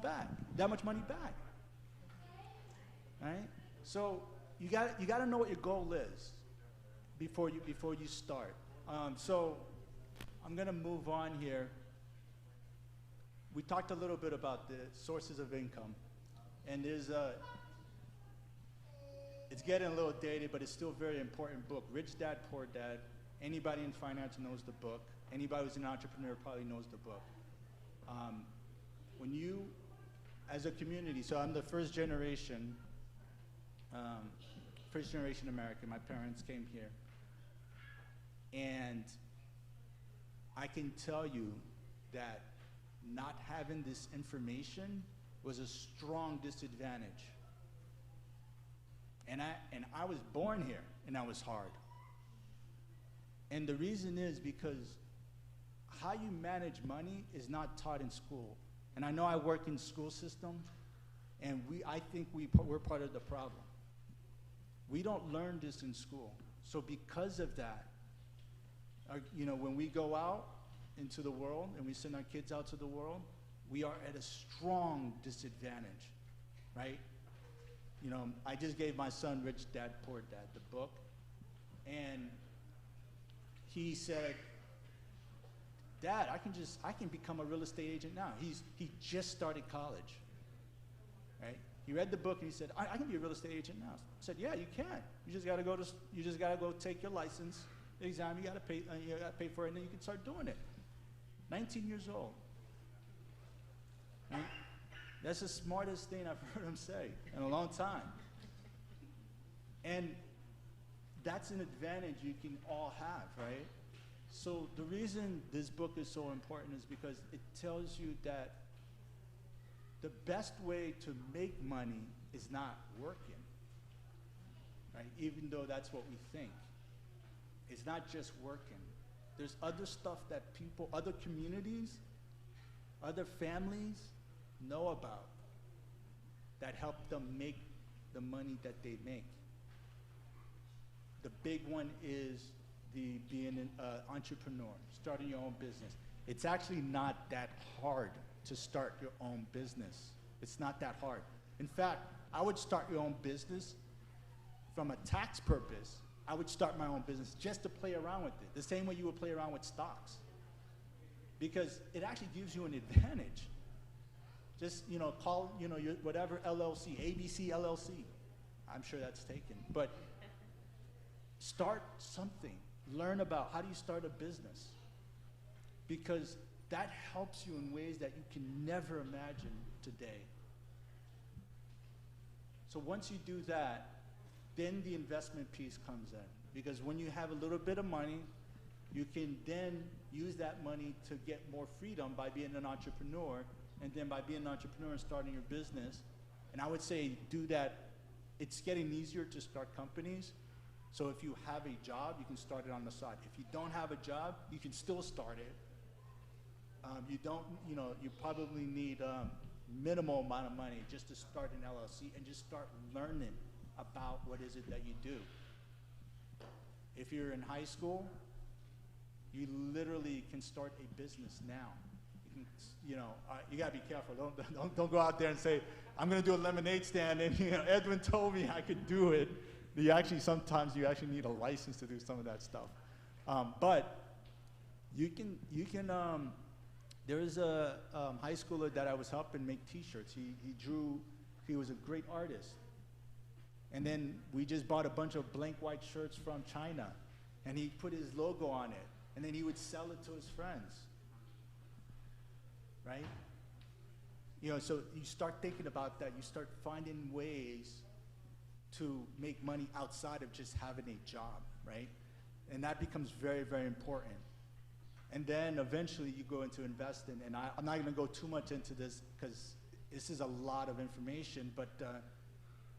back. Right? So you got to know what your goal is before you start. So I'm going to move on here. We talked a little bit about the sources of income, and it's getting a little dated, but it's still a very important book. Rich Dad, Poor Dad. Anybody in finance knows the book. Anybody who's an entrepreneur probably knows the book. When you, as a community, so I'm the first generation American. My parents came here. And I can tell you that not having this information was a strong disadvantage. And I was born here, and that was hard. And the reason is because how you manage money is not taught in school. And I know I work in school system, and I think we're part of the problem. We don't learn this in school. So because of that, when we go out into the world and we send our kids out to the world, we are at a strong disadvantage, right? I just gave my son Rich Dad, Poor Dad, the book, and he said, Dad, I can become a real estate agent now. He just started college, right? He read the book and he said, I can be a real estate agent now. I said, yeah, you can. You just gotta go take your license exam. You gotta pay for it, and then you can start doing it. 19 years old. Right? That's the smartest thing I've heard him say in a long time. And that's an advantage you can all have, right? So the reason this book is so important is because it tells you that the best way to make money is not working, right? Even though that's what we think. It's not just working. There's other stuff that people, other communities, other families know about that help them make the money that they make. The big one is being an entrepreneur, starting your own business. It's actually not that hard to start your own business. It's not that hard. In fact, I would start your own business from a tax purpose. I would start my own business just to play around with it, the same way you would play around with stocks. Because it actually gives you an advantage. Just, call, your whatever LLC, ABC LLC. I'm sure that's taken. But start something. Learn about how do you start a business. Because that helps you in ways that you can never imagine today. So once you do that, then the investment piece comes in. Because when you have a little bit of money, you can then use that money to get more freedom by being an entrepreneur, and then by being an entrepreneur and starting your business. And I would say do that. It's getting easier to start companies. So if you have a job, you can start it on the side. If you don't have a job, you can still start it. You probably need minimal amount of money just to start an LLC and just start learning about what is it that you do. If you're in high school, you literally can start a business now. You gotta be careful. Don't go out there and say, I'm gonna do a lemonade stand, and Edwin told me I could do it. Sometimes you actually need a license to do some of that stuff. But you can. There is a high schooler that I was helping make T-shirts. He was a great artist. And then we just bought a bunch of blank white shirts from China, and he put his logo on it, and then he would sell it to his friends, right? So you start thinking about that. You start finding ways to make money outside of just having a job, right? And that becomes very, very important. And then eventually you go into investing, and I'm not gonna go too much into this because this is a lot of information, but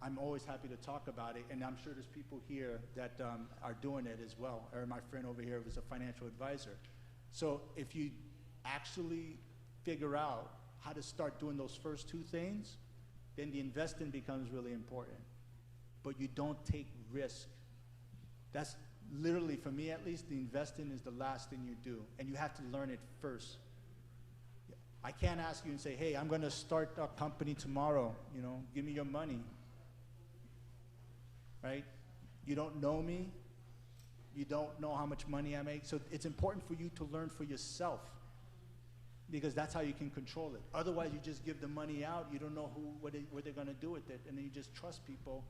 I'm always happy to talk about it, and I'm sure there's people here that are doing it as well, or my friend over here was a financial advisor. So if you actually figure out how to start doing those first two things, then the investing becomes really important. But you don't take risk. That's literally, for me at least, the investing is the last thing you do, and you have to learn it first. I can't ask you and say, hey, I'm gonna start a company tomorrow, give me your money. Right? You don't know me. You don't know how much money I make. So it's important for you to learn for yourself, because that's how you can control it. Otherwise, you just give the money out. You don't know what they're going to do with it, and then you just trust people.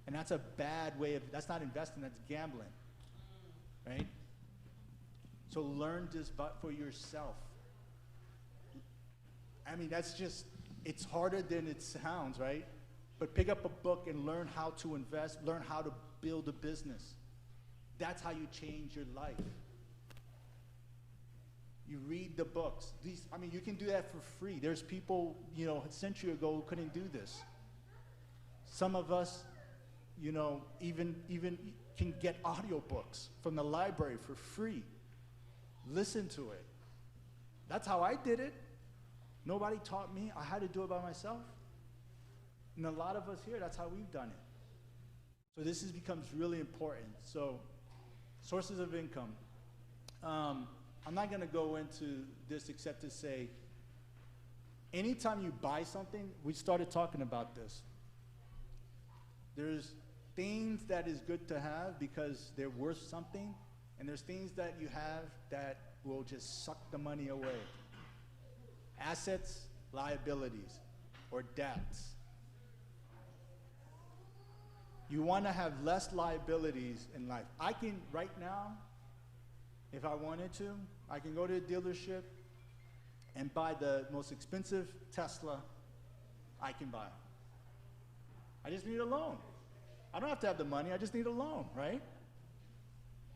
And that's a bad way that's not investing, that's gambling, right? So learn this for yourself. I mean, it's harder than it sounds, right? But pick up a book and learn how to invest, learn how to build a business. That's how you change your life. You read the books. You can do that for free. There's people, a century ago who couldn't do this. Some of us, even can get audiobooks from the library for free. Listen to it. That's how I did it. Nobody taught me. I had to do it by myself. And a lot of us here, that's how we've done it. So this becomes really important. So sources of income. I'm not going to go into this except to say, anytime you buy something, we started talking about this. There's things that is good to have because they're worth something, and there's things that you have that will just suck the money away. Assets, liabilities, or debts. You want to have less liabilities in life. I can, right now, if I wanted to, I can go to a dealership and buy the most expensive Tesla I can buy. I just need a loan. I don't have to have the money, I just need a loan, right?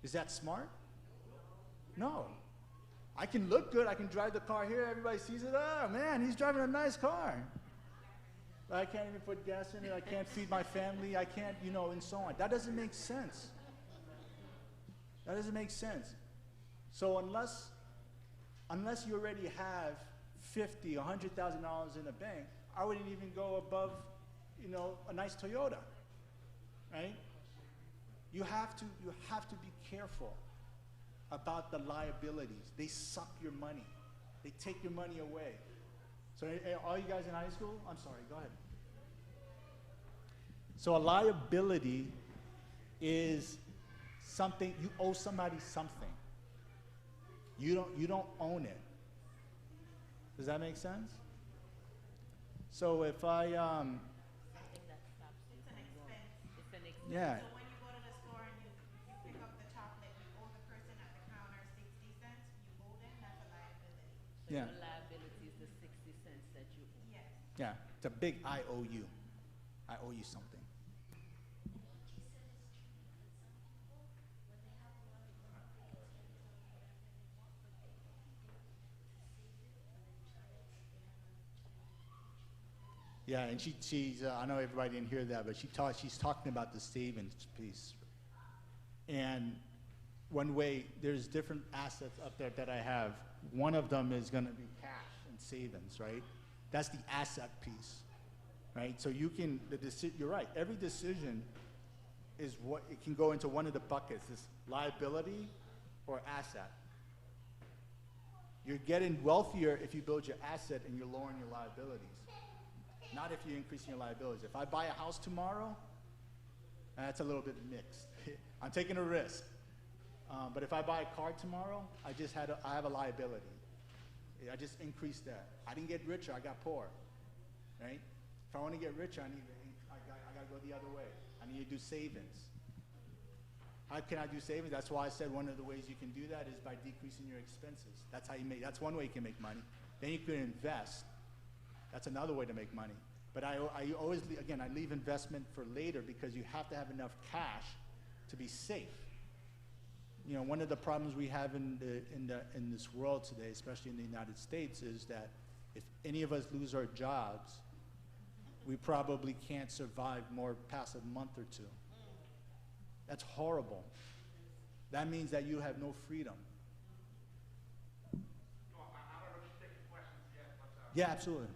Is that smart? No. I can look good, I can drive the car here, everybody sees it, oh man, he's driving a nice car. But I can't even put gas in it, I can't feed my family, I can't, and so on. That doesn't make sense. That doesn't make sense. So unless you already have $50,000, $100,000 in the bank, I wouldn't even go above, a nice Toyota, right? You have to be careful about the liabilities. They suck your money. They take your money away. So are you guys in high school? I'm sorry, go ahead. So a liability is something, you owe somebody something. You don't own it. Does that make sense? So if I
It's an expense. It's an expense.
yeah.
So when you go to the store and you pick up the chocolate, you owe the person at the counter 60 cents, you owe them, that's a liability.
So
Yeah.
your liability is the 60 cents that you owe.
Yes.
Yeah, it's a big I owe you. I owe you something. Yeah, and she's I know everybody didn't hear that, but she's talking about the savings piece. And one way, there's different assets up there that I have. One of them is going to be cash and savings, right? That's the asset piece, right? So you're right. Every decision is what it can go into one of the buckets: is liability or asset. You're getting wealthier if you build your asset and you're lowering your liabilities. Not if you're increasing your liabilities. If I buy a house tomorrow, that's a little bit mixed. I'm taking a risk. But if I buy a car tomorrow, I have a liability. I just increased that. I didn't get richer, I got poor, right? If I want to get richer, I got to go the other way. I need to do savings. How can I do savings? That's why I said one of the ways you can do that is by decreasing your expenses. That's one way you can make money. Then you can invest. That's another way to make money. But I always, again, I leave investment for later because you have to have enough cash to be safe. One of the problems we have in this world today, especially in the United States, is that if any of us lose our jobs, we probably can't survive more past a month or two. That's horrible. That means that you have no freedom.
No, I don't know if you're taking questions yet, but
Yeah, absolutely.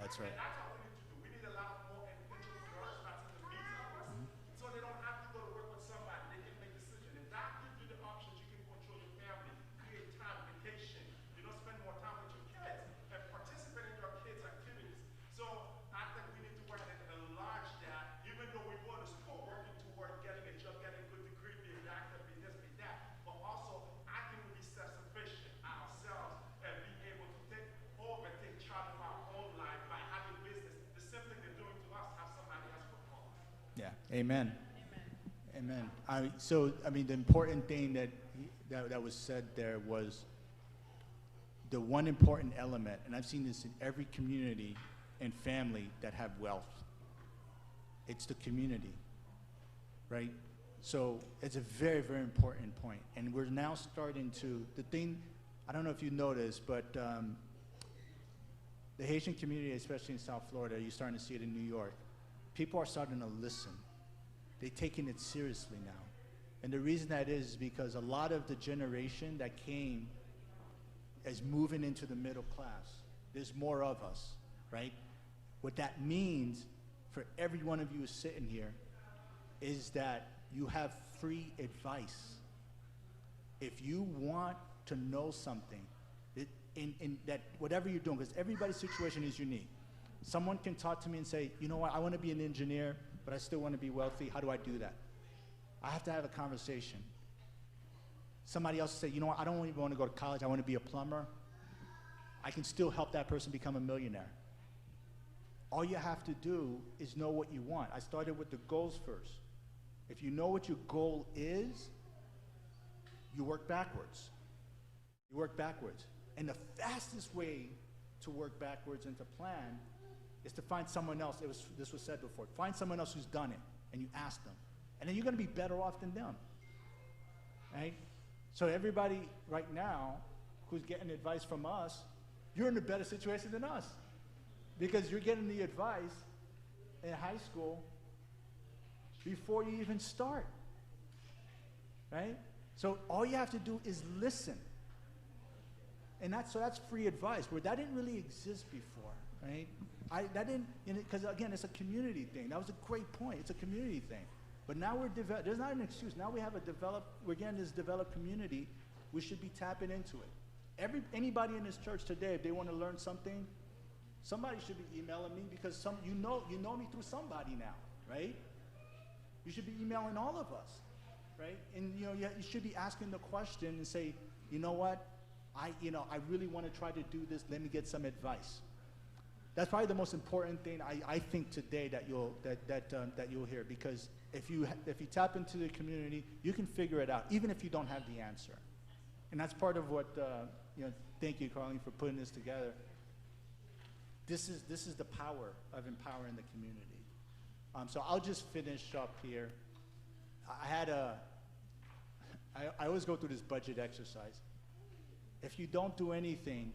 That's right.
And that's what we need to do. We need a lot more entrepreneurs that's in the midst of us, so they don't have to go to work with somebody. They can make decisions. If that gives you the options, you can control your family, create time, vacation, spend more time with your kids, and participate in your kids' activities. So I think we need to work and enlarge that, even though we go to school working toward getting a job, getting a good degree, being active, be this, be that. But also, I can be self-sufficient ourselves and be able to
Amen. Amen. So, the important thing that was said there was the one important element, and I've seen this in every community and family that have wealth. It's the community, right? So it's a very, very important point. And we're now starting to, I don't know if you noticed, but the Haitian community, especially in South Florida, you're starting to see it in New York. People are starting to listen. They're taking it seriously now. And the reason that is because a lot of the generation that came is moving into the middle class. There's more of us, right? What that means for every one of you who's sitting here is that you have free advice. If you want to know something, in that whatever you're doing, because everybody's situation is unique. Someone can talk to me and say, you know what, I want to be an engineer, but I still want to be wealthy. How do I do that? I have to have a conversation. Somebody else say, you know what, I don't even want to go to college. I want to be a plumber. I can still help that person become a millionaire. All you have to do is know what you want. I started with the goals first. If you know what your goal is, you work backwards. You work backwards. And the fastest way to work backwards and to plan is to find someone else. This was said before. Find someone else who's done it, and you ask them. And then you're going to be better off than them, right? So everybody right now who's getting advice from us, you're in a better situation than us because you're getting the advice in high school before you even start, right? So all you have to do is listen. And that's free advice, where that didn't really exist before, right? Because again, it's a community thing. That was a great point. It's a community thing. But now there's not an excuse. Now we're getting this developed community. We should be tapping into it. Anybody in this church today, if they want to learn something, somebody should be emailing me because you know me through somebody now, right? You should be emailing all of us, right? And you should be asking the question and say, you know what? I really want to try to do this. Let me get some advice. That's probably the most important thing I think today that you'll hear, because if you tap into the community, you can figure it out, even if you don't have the answer. And that's part of what thank you, Carlene, for putting this together. This is the power of empowering the community. So I'll just finish up here. I always go through this budget exercise. If you don't do anything,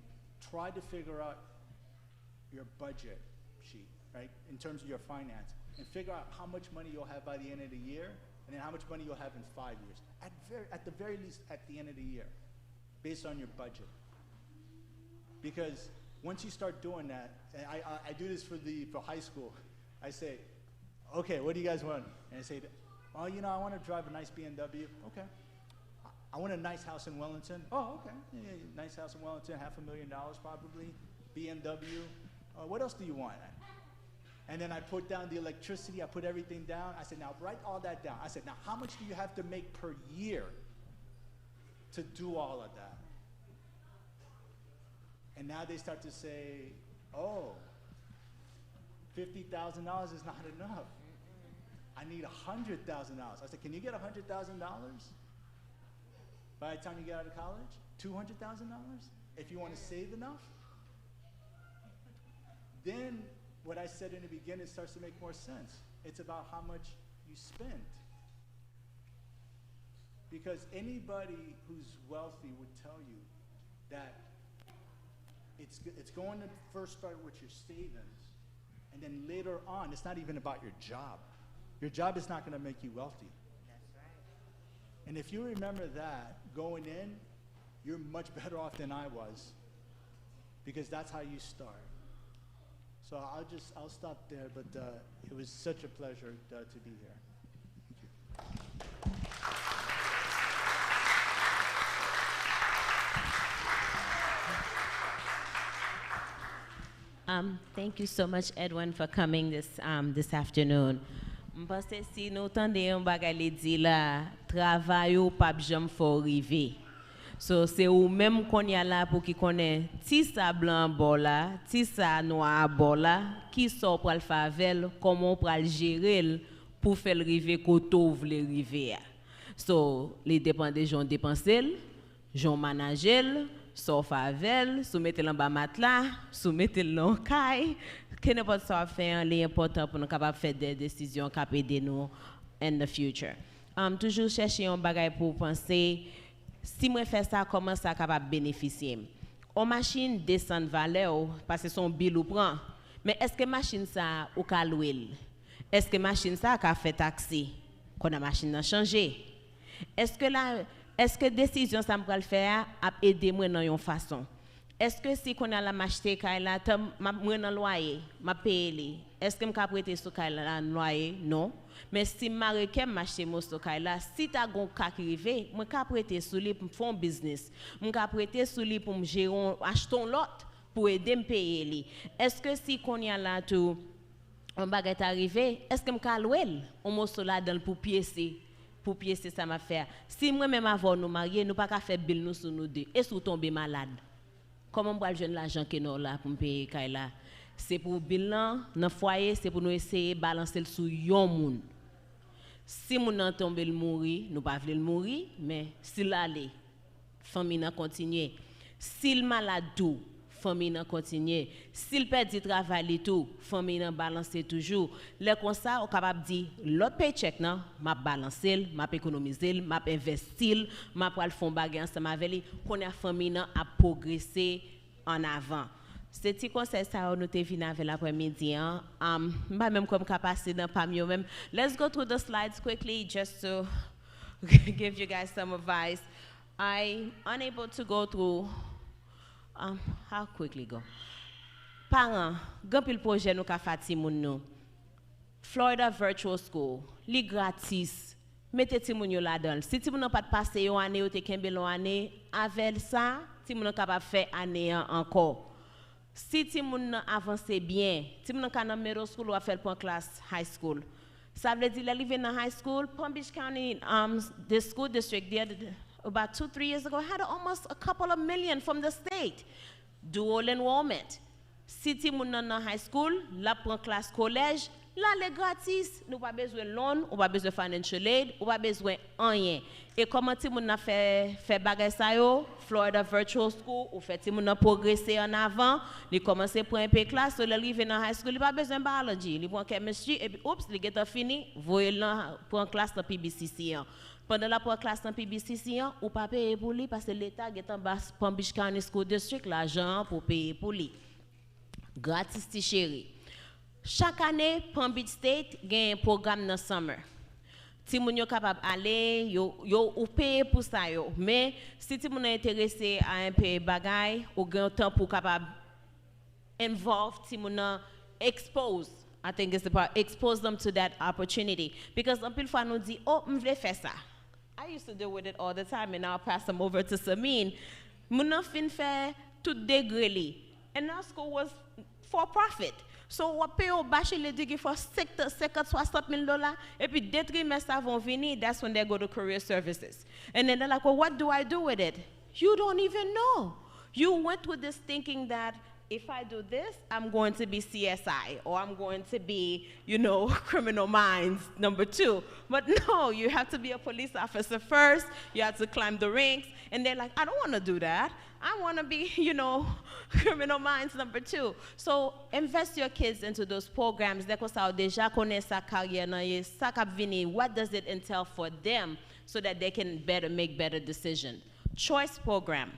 try to figure out your budget sheet, right, in terms of your finance, and figure out how much money you'll have by the end of the year, and then how much money you'll have in 5 years. At the very least, at the end of the year, based on your budget. Because once you start doing that, and I do this for high school, I say, okay, what do you guys want? And I say, oh, I want to drive a nice BMW. Okay. I want a nice house in Wellington. Oh, okay. Yeah, nice house in Wellington, $500,000 probably. BMW. What else do you want? And then I put down the electricity. I put everything down. I said, now write all that down. I said, now how much do you have to make per year to do all of that? And now they start to say, oh, $50,000 is not enough. I need $100,000. I said, can you get $100,000 by the time you get out of college? $200,000 if you want to save enough? Then what I said in the beginning starts to make more sense. It's about how much you spend. Because anybody who's wealthy would tell you that it's going to first start with your savings, and then later on, it's not even about your job. Your job is not going to make you wealthy.
That's right.
And if you remember that going in, you're much better off than I was, because that's how you start. So I'll stop there, but it was such a pleasure to be here.
Thank you so much, Edwin, for coming this afternoon. Parce que si nous tendons bagay di la, travail ou pas jam faut river. So c'est ou même qu'on y a là pour qui connaît ti sa blanc bola, ti sa noir bola, qui sort pour le favel, comment pour le gérer pour faire river koto vle river. So, les dépendants gens dépenser, gens manager, so favel, soumettre en bas matelas, soumettre en caille, que n'importe quoi faire, l'important pour nous capable faire des décisions qui aider nous in the future. Toujours chercher un bagage pour penser si moi fais ça comment ça capable bénéficier. On machine descend valeur parce que son bill ou prend. Mais est-ce que machine ça ou ka louer? Est-ce que machine ça ka fait taxi? Qu'on a machine a changé? Est-ce que décision ça me le faire a aider moi dans une façon? Est-ce que si qu'on a la m'acheter là moi dans loyer, m'a payer. Est-ce que me ka prêter sous là loyer? Non. Mais si m'arrêter m'acheter mon stock là, si tu as gon cas qui rive, moi ka prêter sous lui pour faire business. Moi ka prêter sous lui pour me gérer acheter l'autre pour aider me payer lui. Est-ce que si qu'on y a là tout un bagage arrivé, est-ce que me ka louer on mo là dans pour piécer ça m'a faire. Si moi même avant nous marier, nous pas ka faire bill nous sur nous deux et sous tomber malade. Comment on va joindre l'argent que nous là pour payer là? C'est pour bilan dans foyer, c'est pour nous essayer de balancer sous yon moun. Si moun nan tombe le mourir, nous pas vle le mourir, mais s'il allait, famille nan continue. S'il malade tout, famille nan continue. S'il perd du travail tout, famille nan balancer toujours. Le comme ça, on capable dire l'autre paycheck nan, m'a balancer, m'a économiser, m'a investir, m'a pral fond bagay ensemble avec lui, qu'on a famille nan a progresser en avant. C'est petit conseil ça nous te vinn avec l'après-midi même comme capacité dans parmi même. Let's go through the slides quickly just to give you guys some advice. I unable to go through how quickly go. Parents, grand pile projet nous ka fati moun nou. Florida Virtual School, li gratis. Mettez ti moun yo là-dedans. Si ti moun nan pas passer yon année ou te kembe yon année, avec ça, ti moun capable faire année encore. Si ti moun avance bien, ti moun kan nan middle school ou a faire pour class high school. Ça veut dire living in high school, Palm Beach County the school district there about 2-3 years ago had almost a couple of million from the state. Dual enrollment. Si ti moun nan high school, la pour class collège, là les gratis, nous pas besoin loan, ou pas besoin financial aid, ou pas besoin rien. Et comment ti moun na fait bagay sa yo, Florida Virtual School, ou fait ti moun na progresser en avant, li commencer pour un peu classe, so le livre dans high school, il pas besoin biology, li prend chemistry et puis oups, li get fini, voyez là pour classe dans PBCC. Pendant la pour classe dans PBCC, ou pas payer pour lui parce que l'état get en bas Palm Beach County School District l'argent pour payer pour lui. Gratis ti chéri. Chaque année, Palm Beach State gagne un programme dans summer. Si moun yo capable aller, yo ou payer pour ça yo. Mais si ti moun intéressé à un peu bagay, ou gagne temps pour capable involve ti moun expose. I think it's the part expose them to that opportunity because some people nous dit oh m'vle faire ça. I used to deal with it all the time and now I'll pass them over to Samine. Moun fin faire tout degré li. And our school was for profit. So, on paye au bachelor degree for $60,000, et puis 2 trimestres vont venir, that's when they go to career services. And then they're like, well, what do I do with it? You don't even know. You went with this thinking that if I do this, I'm going to be CSI, or I'm going to be, criminal minds #2. But no, you have to be a police officer first, you have to climb the ranks, and they're like, I don't want to do that. I want to be, criminal minds #2. So invest your kids into those programs. What does it entail for them so that they can make better decisions? Choice program.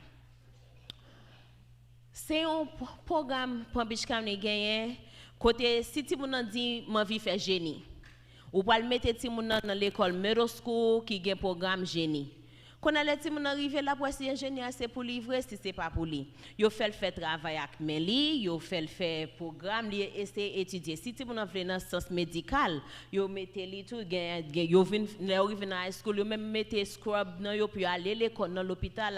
C'est un programme pour Beach County gagné côté si ti moun dit ma vie fait génie. Ou pas le mettre ti moun dans l'école middle school qui gagne programme génie. Quand les ti moun arrivé là pour essayer ingénieur c'est pour livrer si c'est pas pour lui. Yo fait travail avec Meli, yo fait programme li essayer étudier. Si ti moun veut dans science médicale, yo mettez li tout yo vinn dans high school yo même mettez scrub nan yo puis aller l'école dans l'hôpital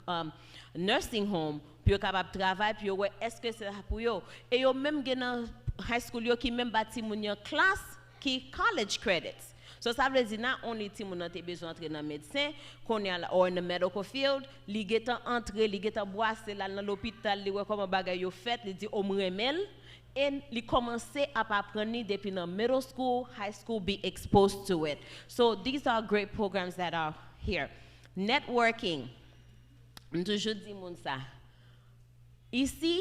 dans nursing home. Puis capable travail puis ouais est-ce que c'est pour yo et yo même dans high school yo qui même bâti moun yo classe qui college credits. So ça veut dire not only ti moun te besoin entrer dans médecin qu'on est or in the medical field, li getan entrer, li getan boire là dans l'hôpital, li ouais comment bagay yo fait, li dit on remel And li commencé à apprendre depuis dans middle school, high school, be exposed to it. So these are great programs that are here. Networking. Nous toujours dit moun ça. Ici,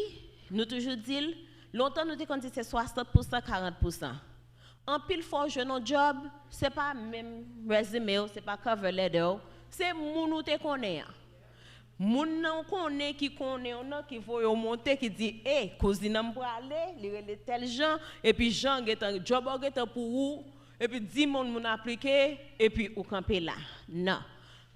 nous toujours dit, longtemps nous te dit c'est 60%, 40%. En pile fois, je non job, c'est pas même résumé, c'est pas cover letter, c'est moun ou te connaît. Moun nan connaît qui connaît on qui voit monter qui dit cousine m pour aller les tel gens et puis Jean get un job get pour ou et puis 10 moun appliquer et puis ou camper là. Non.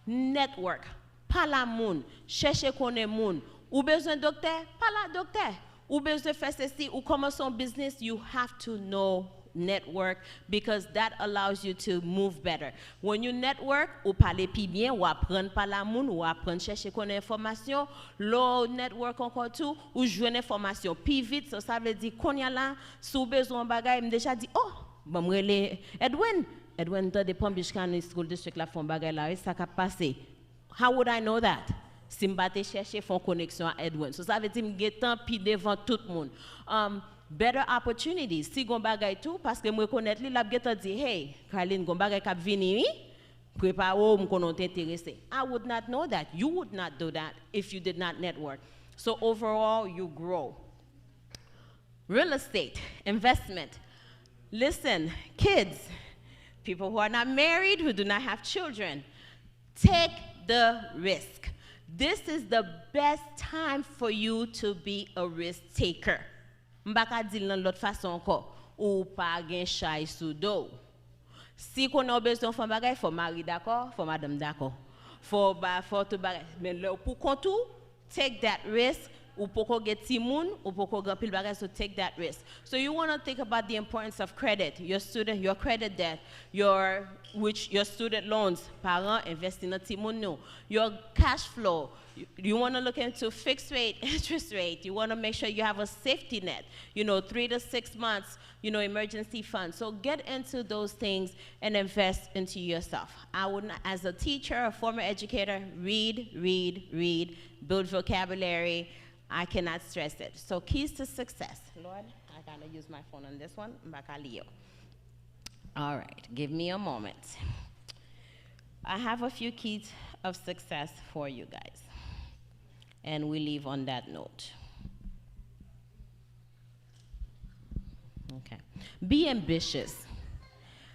Network, pas la moun, chercher connaît moun. Ou besoin docteur, pas la docteur. Ou besoin faire ceci ou commencer un business, you have to know network because that allows you to move better. When you network, ou parler plus bien, ou apprendre par la moun, ou apprendre chercher connaître information, l'eau network encore tout, ou joindre information plus vite, so ça veut dire qu'on y a là, sous besoin bagay, me déjà dit oh, bon me relé Edwin de Palm Beach County School District la font bagay là, et ça qu'a passé. How would I know that? Si m'bate chercher font connexion à Edwin. So ça veut dire me temps puis devant tout le monde. Better opportunities. Si gon bagay tout parce que moi connaître li la geta dit hey, Caroline gon bagay k'ap vini, prépare ou m'konon t'intéresser. I would not know that. You would not do that if you did not network. So overall you grow. Real estate, investment. Listen, kids, people who are not married, who do not have children, take the risk. This is the best time for you to be a risk taker. M'baka di nan l'autre façon encore, ou pas gen chay sous dos. Si qu'on a besoin de bagay, faut mari d'accord, faut madame d'accord. Faut tout bagay. Mais pour contou, take that risk. Ou poko get timoun, ou poko get pil bagay, so take that risk. So you want to think about the importance of credit, your credit debt, your student loans, parents investing in timoun no, your cash flow. You want to look into fixed rate, interest rate. You want to make sure you have a safety net, 3 to 6 months, emergency fund. So get into those things and invest into yourself. I would, as a teacher, a former educator, read, build vocabulary. I cannot stress it. So keys to success. Lord, I gotta use my phone on this one. All right, give me a moment. I have a few keys of success for you guys. And we leave on that note. Okay. Be ambitious.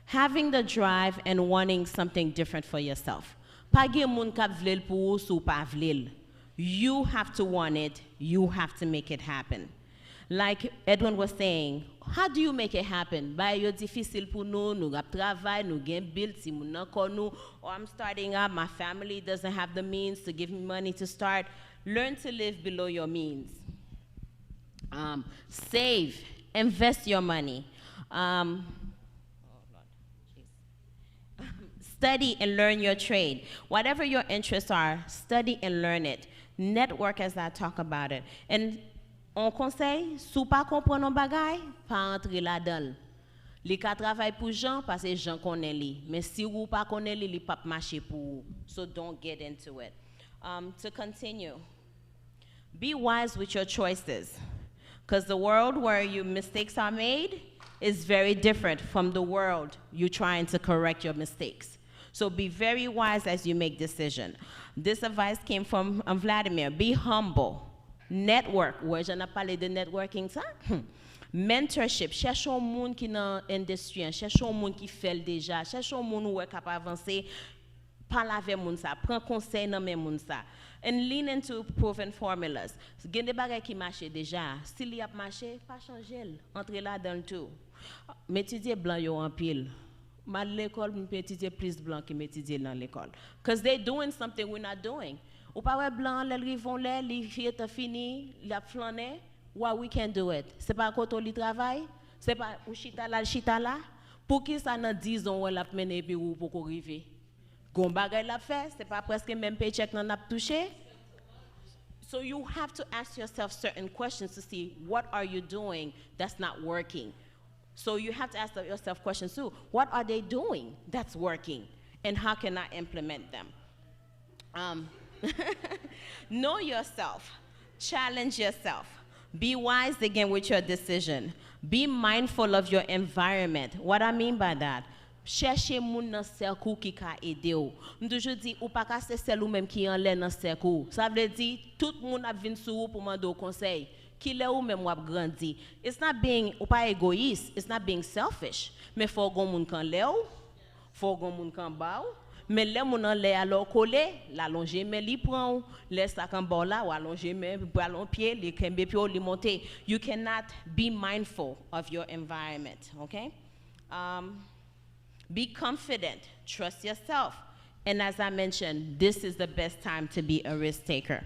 Having the drive and wanting something different for yourself. Pa gen moun k'ap vlel pou ou sou pa vlel. You have to want it. You have to make it happen. Like Edwin was saying, how do you make it happen? Ba yo difficile pour nous gap travail, nous gen bill, si moun nan kon nou, or I'm starting up, my family doesn't have the means to give me money to start. Learn to live below your means. Save, invest your money. Study and learn your trade. Whatever your interests are, study and learn it. Network as I talk about it. And on conseil, sou pa kompren non bagay, pa entre la dan. Li ka travay pou Jean, parce que Jean konnen li. Mais si ou pa konnen li, li pap mache pou ou. So don't get into it. To continue, be wise with your choices. Because the world where your mistakes are made is very different from the world you're trying to correct your mistakes. So be very wise as you make decisions. This advice came from Vladimir. Be humble. Network. Where j'en ai parlé de networking, ça? Mentorship. Cherche un monde qui dans l'industrie, cherche un monde qui fait déjà, cherche un monde où est capable d'avancer. Parle avec moun ça, prends conseil dans mes moun ça. And lean into proven formulas. Gen des bagages qui marchent déjà. S'il y a marché, pas changer. Entrez là dans le tout. M'étudier blanc yo en pile. Mal l'école, m'étudier plus blanc que m'étudier dans l'école. Because they're doing something we're not doing. Ou pas ouais blanc, les rivons là, les filles t'ont fini, la flané. Why we can't do it? C'est pas quand on travail, c'est pas ou chita là. Pour qui ça dans 10 ans on l'a mené puis ou pour arriver. Gon bagay la fait, c'est pas presque même paycheck nan ap touché. So you have to ask yourself certain questions to see what are you doing that's not working. So you have to ask yourself questions too. What are they doing that's working? And how can I implement them? Know yourself. Challenge yourself. Be wise again with your decision. Be mindful of your environment. What I mean by that, cherchez moun nan cercle qui ka aider ou. M'toujou di ou pa ka se sel ou même qui en lè nan cercle. Ça veut dire tout moun ap vin sou ou pour mando conseil. Qui lè ou même wap grandi. It's not being ou pas égoïste, it's not being selfish. Mais faut gon moun kan lè ou, faut gon moun kan ba ou. Mais les moun an lè alors collé, la longer mais li prend ou, laisse ça kan bon là ou allonger mais ballon pied, li kembe pied ou li monter. You cannot be mindful of your environment, okay? Be confident, trust yourself. And as I mentioned, this is the best time to be a risk taker.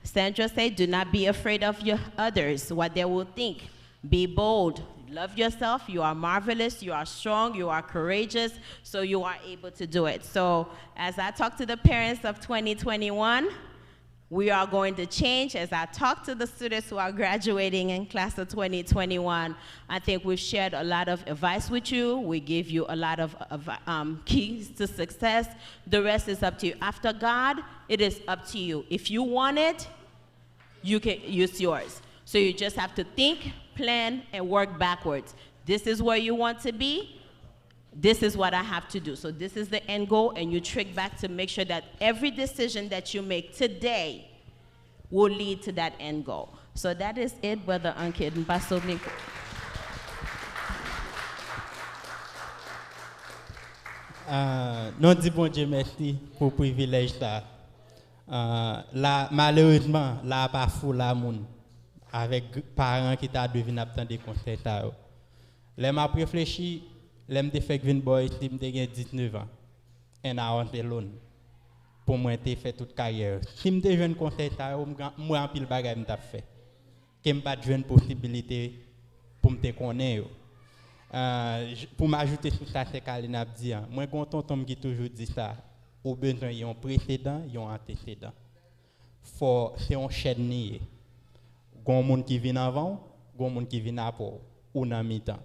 Sandra said, do not be afraid of your others, what they will think. Be bold, love yourself, you are marvelous, you are strong, you are courageous, so you are able to do it. So as I talk to the parents of 2021, we are going to change. As I talk to the students who are graduating in class of 2021, I think we've shared a lot of advice with you. We gave you a lot of keys to success. The rest is up to you. After God, it is up to you. If you want it, you can use yours. So you just have to think, plan, and work backwards. This is where you want to be. This is what I have to do. So this is the end goal, and you trick back to make sure that every decision that you make today will lead to that end goal. So that is it, Brother Ankit.
Non dit bon Dieu merci pour privilège ça. Là malheureusement là pas fou la moun avec parents qui t'a devine attendre des conseils ça. Là m'a réfléchi. Lem te fait vin boy si me gen 19 ans and I want alone pour moi te fait toute carrière si me te jeune conseil ça moi en pile bagay me t'a fait que me pas jeune possibilité pour me te connaître pour m'ajouter sur ça c'est Kaline a dit moi gon tonton qui toujours dit ça au besoin yon précédent yon antécédent faut c'est un chaîne nié gon monde qui vient avant gon monde qui vient après ou dans mi-temps.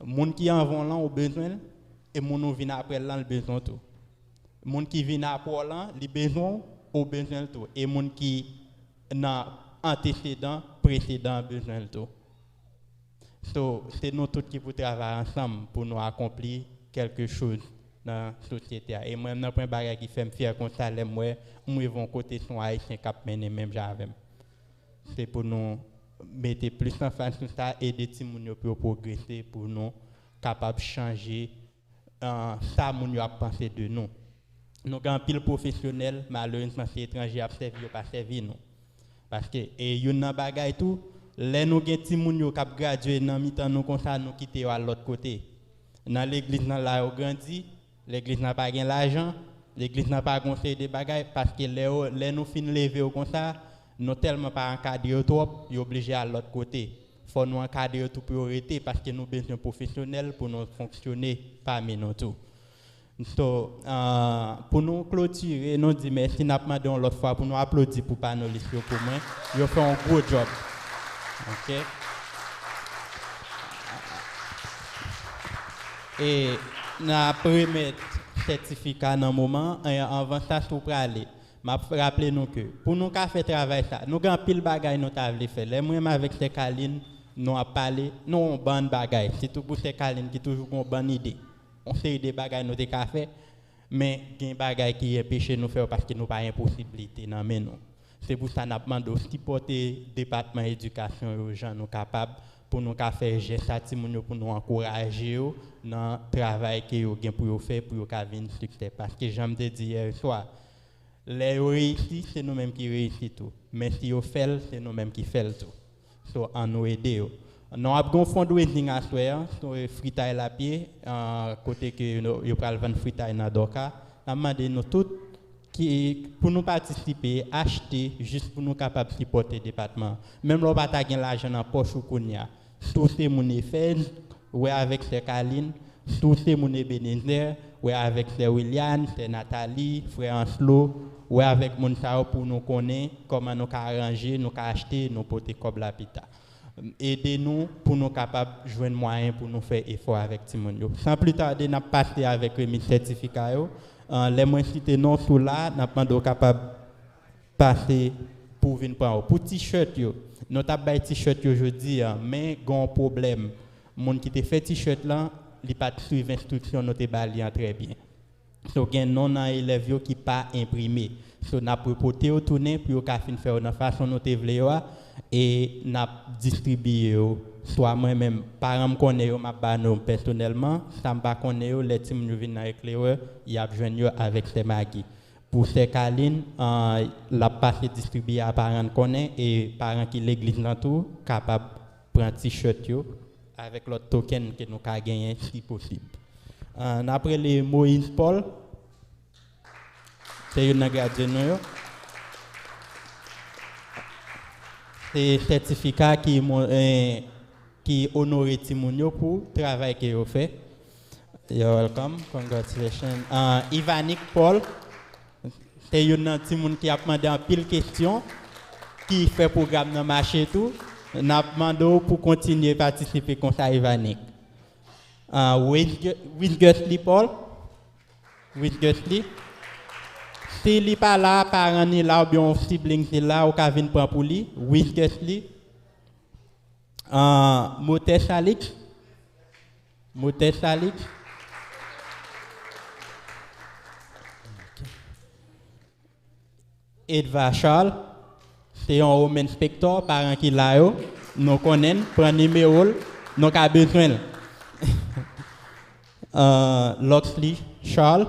Moun qui en vont là au besoin et moun qui vient après là le besoin tout. Moun qui vient après là le besoin au besoin tout et moun qui n'a antécédent précédent besoin tout. So c'est nous tous qui pour travailler ensemble pour nous accomplir quelque chose dans la société et moi même point bagage qui fait me fier comme ça les moi vont côté son haïtien cap mener même j'avais. C'est pour nous mettez plus en face sur ça et des petits moun yo pour progresser pour nous capable changer ça moun yo a pensé de nous. Nous avons pile professionnel malheureusement c'est étranger a servi pas servi nous. Parce que et yon nan bagay tout les nous gen ti moun yo k'ap graduer nan mi-temps nous comme ça nous quitter à l'autre côté. Dans l'église nan la yo grandi, l'église n'a pas gen l'argent, l'église n'a pas conseil des bagay parce que les nous fin lever comme ça nous tellement pas encadrer trop, ils obligés à l'autre côté. Faut nous encadrer tout priorité parce que nous besoin professionnels pour nous fonctionner parmi nous tout. So, pour nous clôturer, nous disons merci n'a pas demandé l'autre fois pour nous applaudir pour panélistes pour moi. Ils ont fait un gros job. OK. Et n'a premier certificat dans moment avant ça tout pour aller. M'a rappelé nous que pour nous qu'a fait travail ça nous grand pile bagaille nous t'a voulu faire les moi avec ces Kaline nous a parlé nous bonne bagaille c'est tout pour ces Kaline qui toujours une bonne idée on sait des bagailles nous t'a fait mais gain bagaille qui empêche nous faire parce que nous pas impossibilité non mais nous c'est pour ça n'a demandé aussi porter département éducation aux gens nous capables pour nous qu'a faire geste pour nous encourager dans travail que yo gain pour faire pour qu'a venir succès parce que j'aime te dire hier soir les réussissent, c'est nous-mêmes qui réussissons tout. Mais si vous faites, c'est nous-mêmes qui faisons tout. So, on nous aide. Nous avons un fonds de wedding à soir, fritaille la pied, côté que nous prenons vendre fritaille dans Doka. Nous demandons nous tous qui pour nous participer, acheter juste pour nous capables de supporter le département. Même si nous n'avons pas l'argent dans poche ou kounya, tout c'est mon effet, ouais avec ces Kaline, tout c'est mon Ebenezer, ouais avec ces William, c'est Nathalie, frère Anslo, ouais avec mon sao pour nous connaître comment nous arranger, nous acheter, nous porter comme la pita. Aidez-nous pour nous capables de jouer moyen pour nous faire effort avec Timonio. Sans plus tarder, nous passons avec le certificat. Les moyens cités non sous là, nous sommes capables de passer pour venir prendre. Pour t-shirt, nous avons des t-shirt aujourd'hui, mais il y a un problème. Les gens qui ont fait t-shirt là, ils n'ont pas suivi l'instruction, nous avons très bien. Donc, il y a non élèves qui pas imprimé. Donc, nous avons proposé au tourner pour faire de façon nous voulons et nous avons distribué. Soit moi-même, parents me connaissent, je personnellement, ça me connaît, les teams nous viennent avec l'éclaireur, il y a besoin avec ces maquis. Pour ces câlines, la passe est distribuée à parents connaissent et parents qui l'église dans tout, capable de prendre un t-shirt avec l'autre token que nous avons gagné si possible. Après les Moïse Paul, c'est une gardien. C'est un certificat qui honore Timonio pour le travail qu'il a fait. You're welcome, congratulations. Ivanik Paul, c'est un petit monde qui a demandé en pile questions, qui fait programme dans le marché tout. On a demandé pour continuer à participer comme ça, Ivanik. Wingersley Paul, Wingersley. S'il n'est pas là, parent ni là, ou bien sibling ni là, ou Kevin prend pour lui, Wingersley. Moté Salik. Moté Salik. Edva Charles. C'est un home inspector, parent qui l'a eu. Nous connaissons, prend numéro, nous avons besoin. Loxley Charles.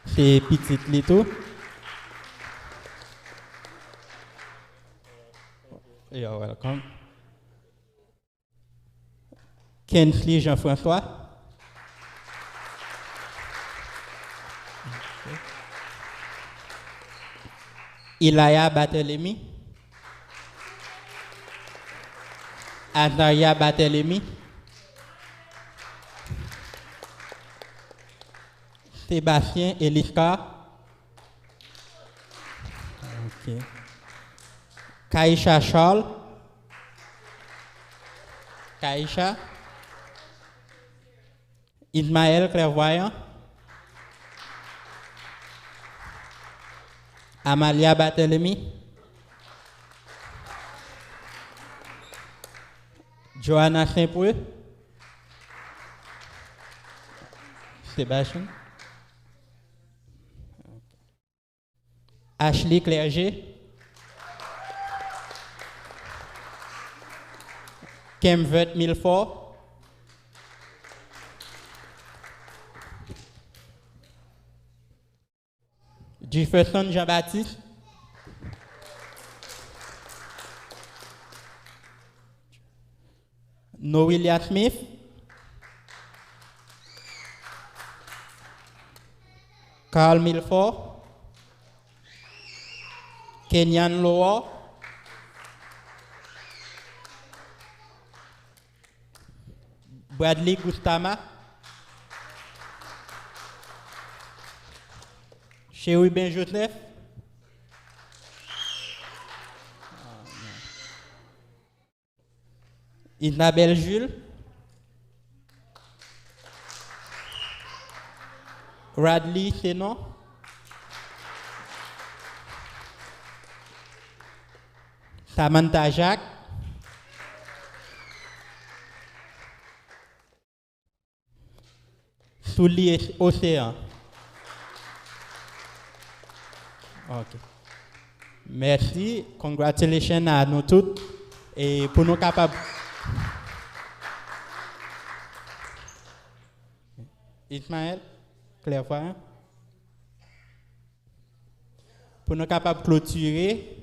C'est petit Lito. You're welcome. Kensley Jean-François. Ilaya Barthélemy. Azaria Barthélemy. Sébastien Eliska. Okay. Kaisha Charles. Kaisha. Ismaël Clairvoyant. Amalia Barthélemy. Johanna Saint-Preux. Sébastien. Ashley Clerget. Kemvet Milfort. Jefferson Jean-Baptiste. Noelia Smith. Carl Milfort. Kenyan Loa. Bradley Gustama. Chérubin Joseph. Isabelle Jules. Radley Senon. Samantha Jacques. Soulier Océan. Ok. Merci. Congratulations à nous toutes. Et pour nous capables. Ismaël, Clairvoyant. Pour nous capables de clôturer,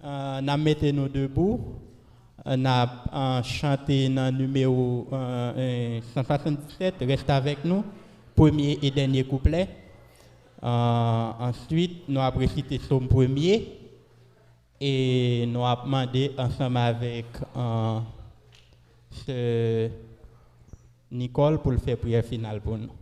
nous mettons nous debout. Nous avons chanté dans le numéro 177, reste avec nous, premier et dernier couplet. Ensuite, nous avons récité son premier et nous avons demandé ensemble avec Nicole pour le faire prière finale pour nous.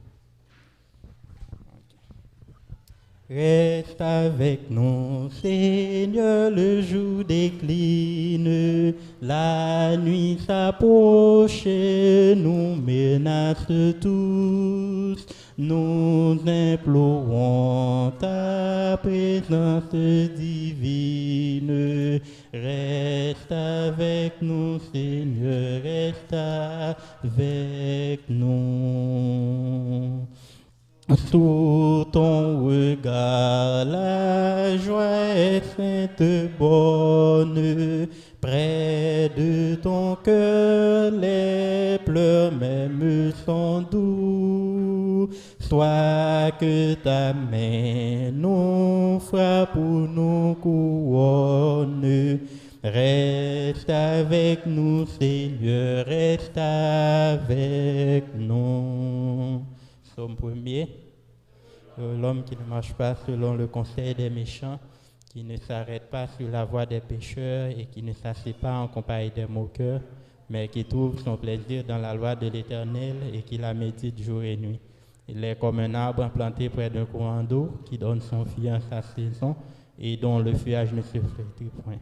Reste avec nous, Seigneur, le jour décline, la nuit s'approche, nous menace tous. nous implorons ta présence divine. Reste avec nous, Seigneur, reste avec nous. Sous ton regard, la joie est sainte bonne. Près de ton cœur, les pleurs même sont doux. Soit que ta main nous frappe ou nous couronne. Reste avec nous, Seigneur, reste avec nous. Psaume 1er. L'homme qui ne marche pas selon le conseil des méchants, qui ne s'arrête pas sur la voie des pécheurs et qui ne s'assied pas en compagnie des moqueurs, mais qui trouve son plaisir dans la loi de l'Éternel et qui la médite jour et nuit. Il est comme un arbre planté près d'un courant d'eau qui donne son fruit en sa saison et dont le feuillage ne se flétrit point.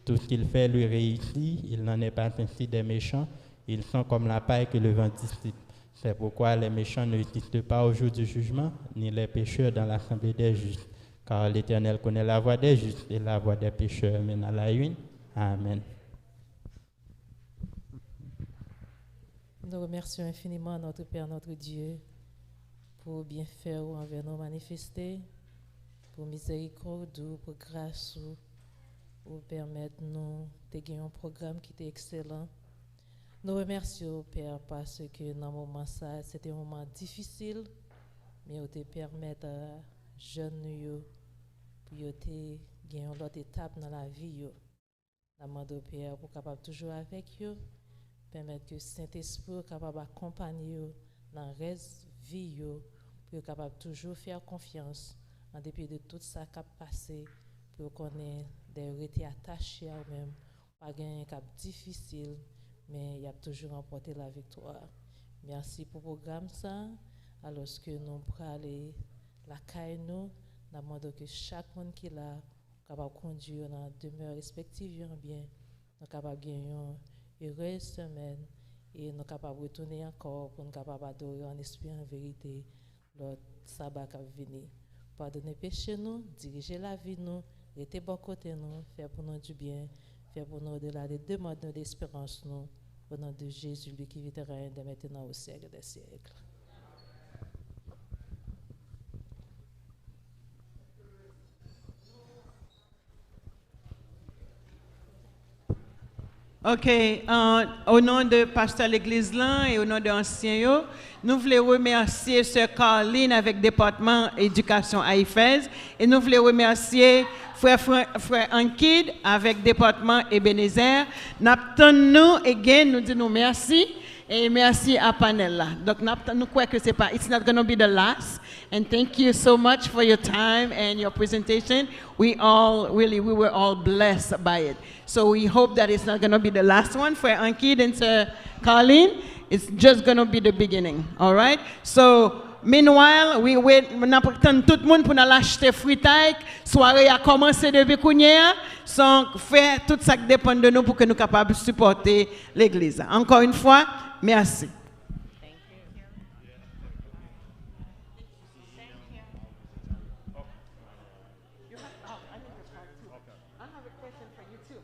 Tout ce qu'il fait lui réussit, il n'en est pas ainsi des méchants, ils sont comme la paille que le vent dissipe. C'est pourquoi les méchants ne existent pas au jour du jugement, ni les pécheurs dans l'assemblée des justes. Car l'Éternel connaît la voie des justes et la voie des pécheurs mène à la ruine. Amen.
Nous remercions infiniment notre Père, notre Dieu, pour bienfaire envers nous manifester, pour miséricorde, pour grâce, pour permettre nous de gagner un programme qui était excellent. Nous remercions, Père, parce que dans ce moment, c'était un moment difficile, mais vous te permettre à jeunes pour gagner une autre étape dans la vie. Nous demandons, Père, pour capable toujours avec eux, permettre que Saint-Esprit soit capable d'accompagner dans le reste de la vie, pour capable toujours faire confiance en dépit de tout ça qui a passé, pour qu'on ait des été attachés à eux-mêmes, pas gagner un cap difficile, mais il y a toujours remporté la victoire. Merci pour le programme ça. Alors que nous prenons aller la caille nous, nous demandons que chaque monde qui est là capable de conduire dans demeure respective bien, nous capable de gagner une heureuse semaine et nous capable de retourner encore pour nous capable d'adorer en esprit en vérité le sabbat qui va venir. Pardonnez péché nous, diriger la vie nous, rester bon côté nous, faire pour nous du bien, faire pour nous au-delà des demandes d'espérance nous. Au nom de Jésus, lui qui vit et règne de maintenant au siècle des siècles.
OK. Au nom de pasteur l'église là et au nom de anciens, nous voulons remercier Sœur Caroline avec le département éducation à Éphèse et nous voulons remercier frère Ankid avec le département Ebenezer. Nous again nous disons merci et merci à panel là. Donc nous croyons que c'est pas, it's not going to be the last. And thank you so much for your time and your presentation. We were all blessed by it. So we hope that it's not going to be the last one for Ankid and Sir Colleen. It's just going to be the beginning. All right? So meanwhile, we wait, nous attendons tout le monde pour nous acheter fritaille. Soirée a commencé depuis Kounia. Donc, faire tout ça qui dépend de nous pour que nous soyons capables de supporter l'église. Encore une fois, merci. I have a question for you too.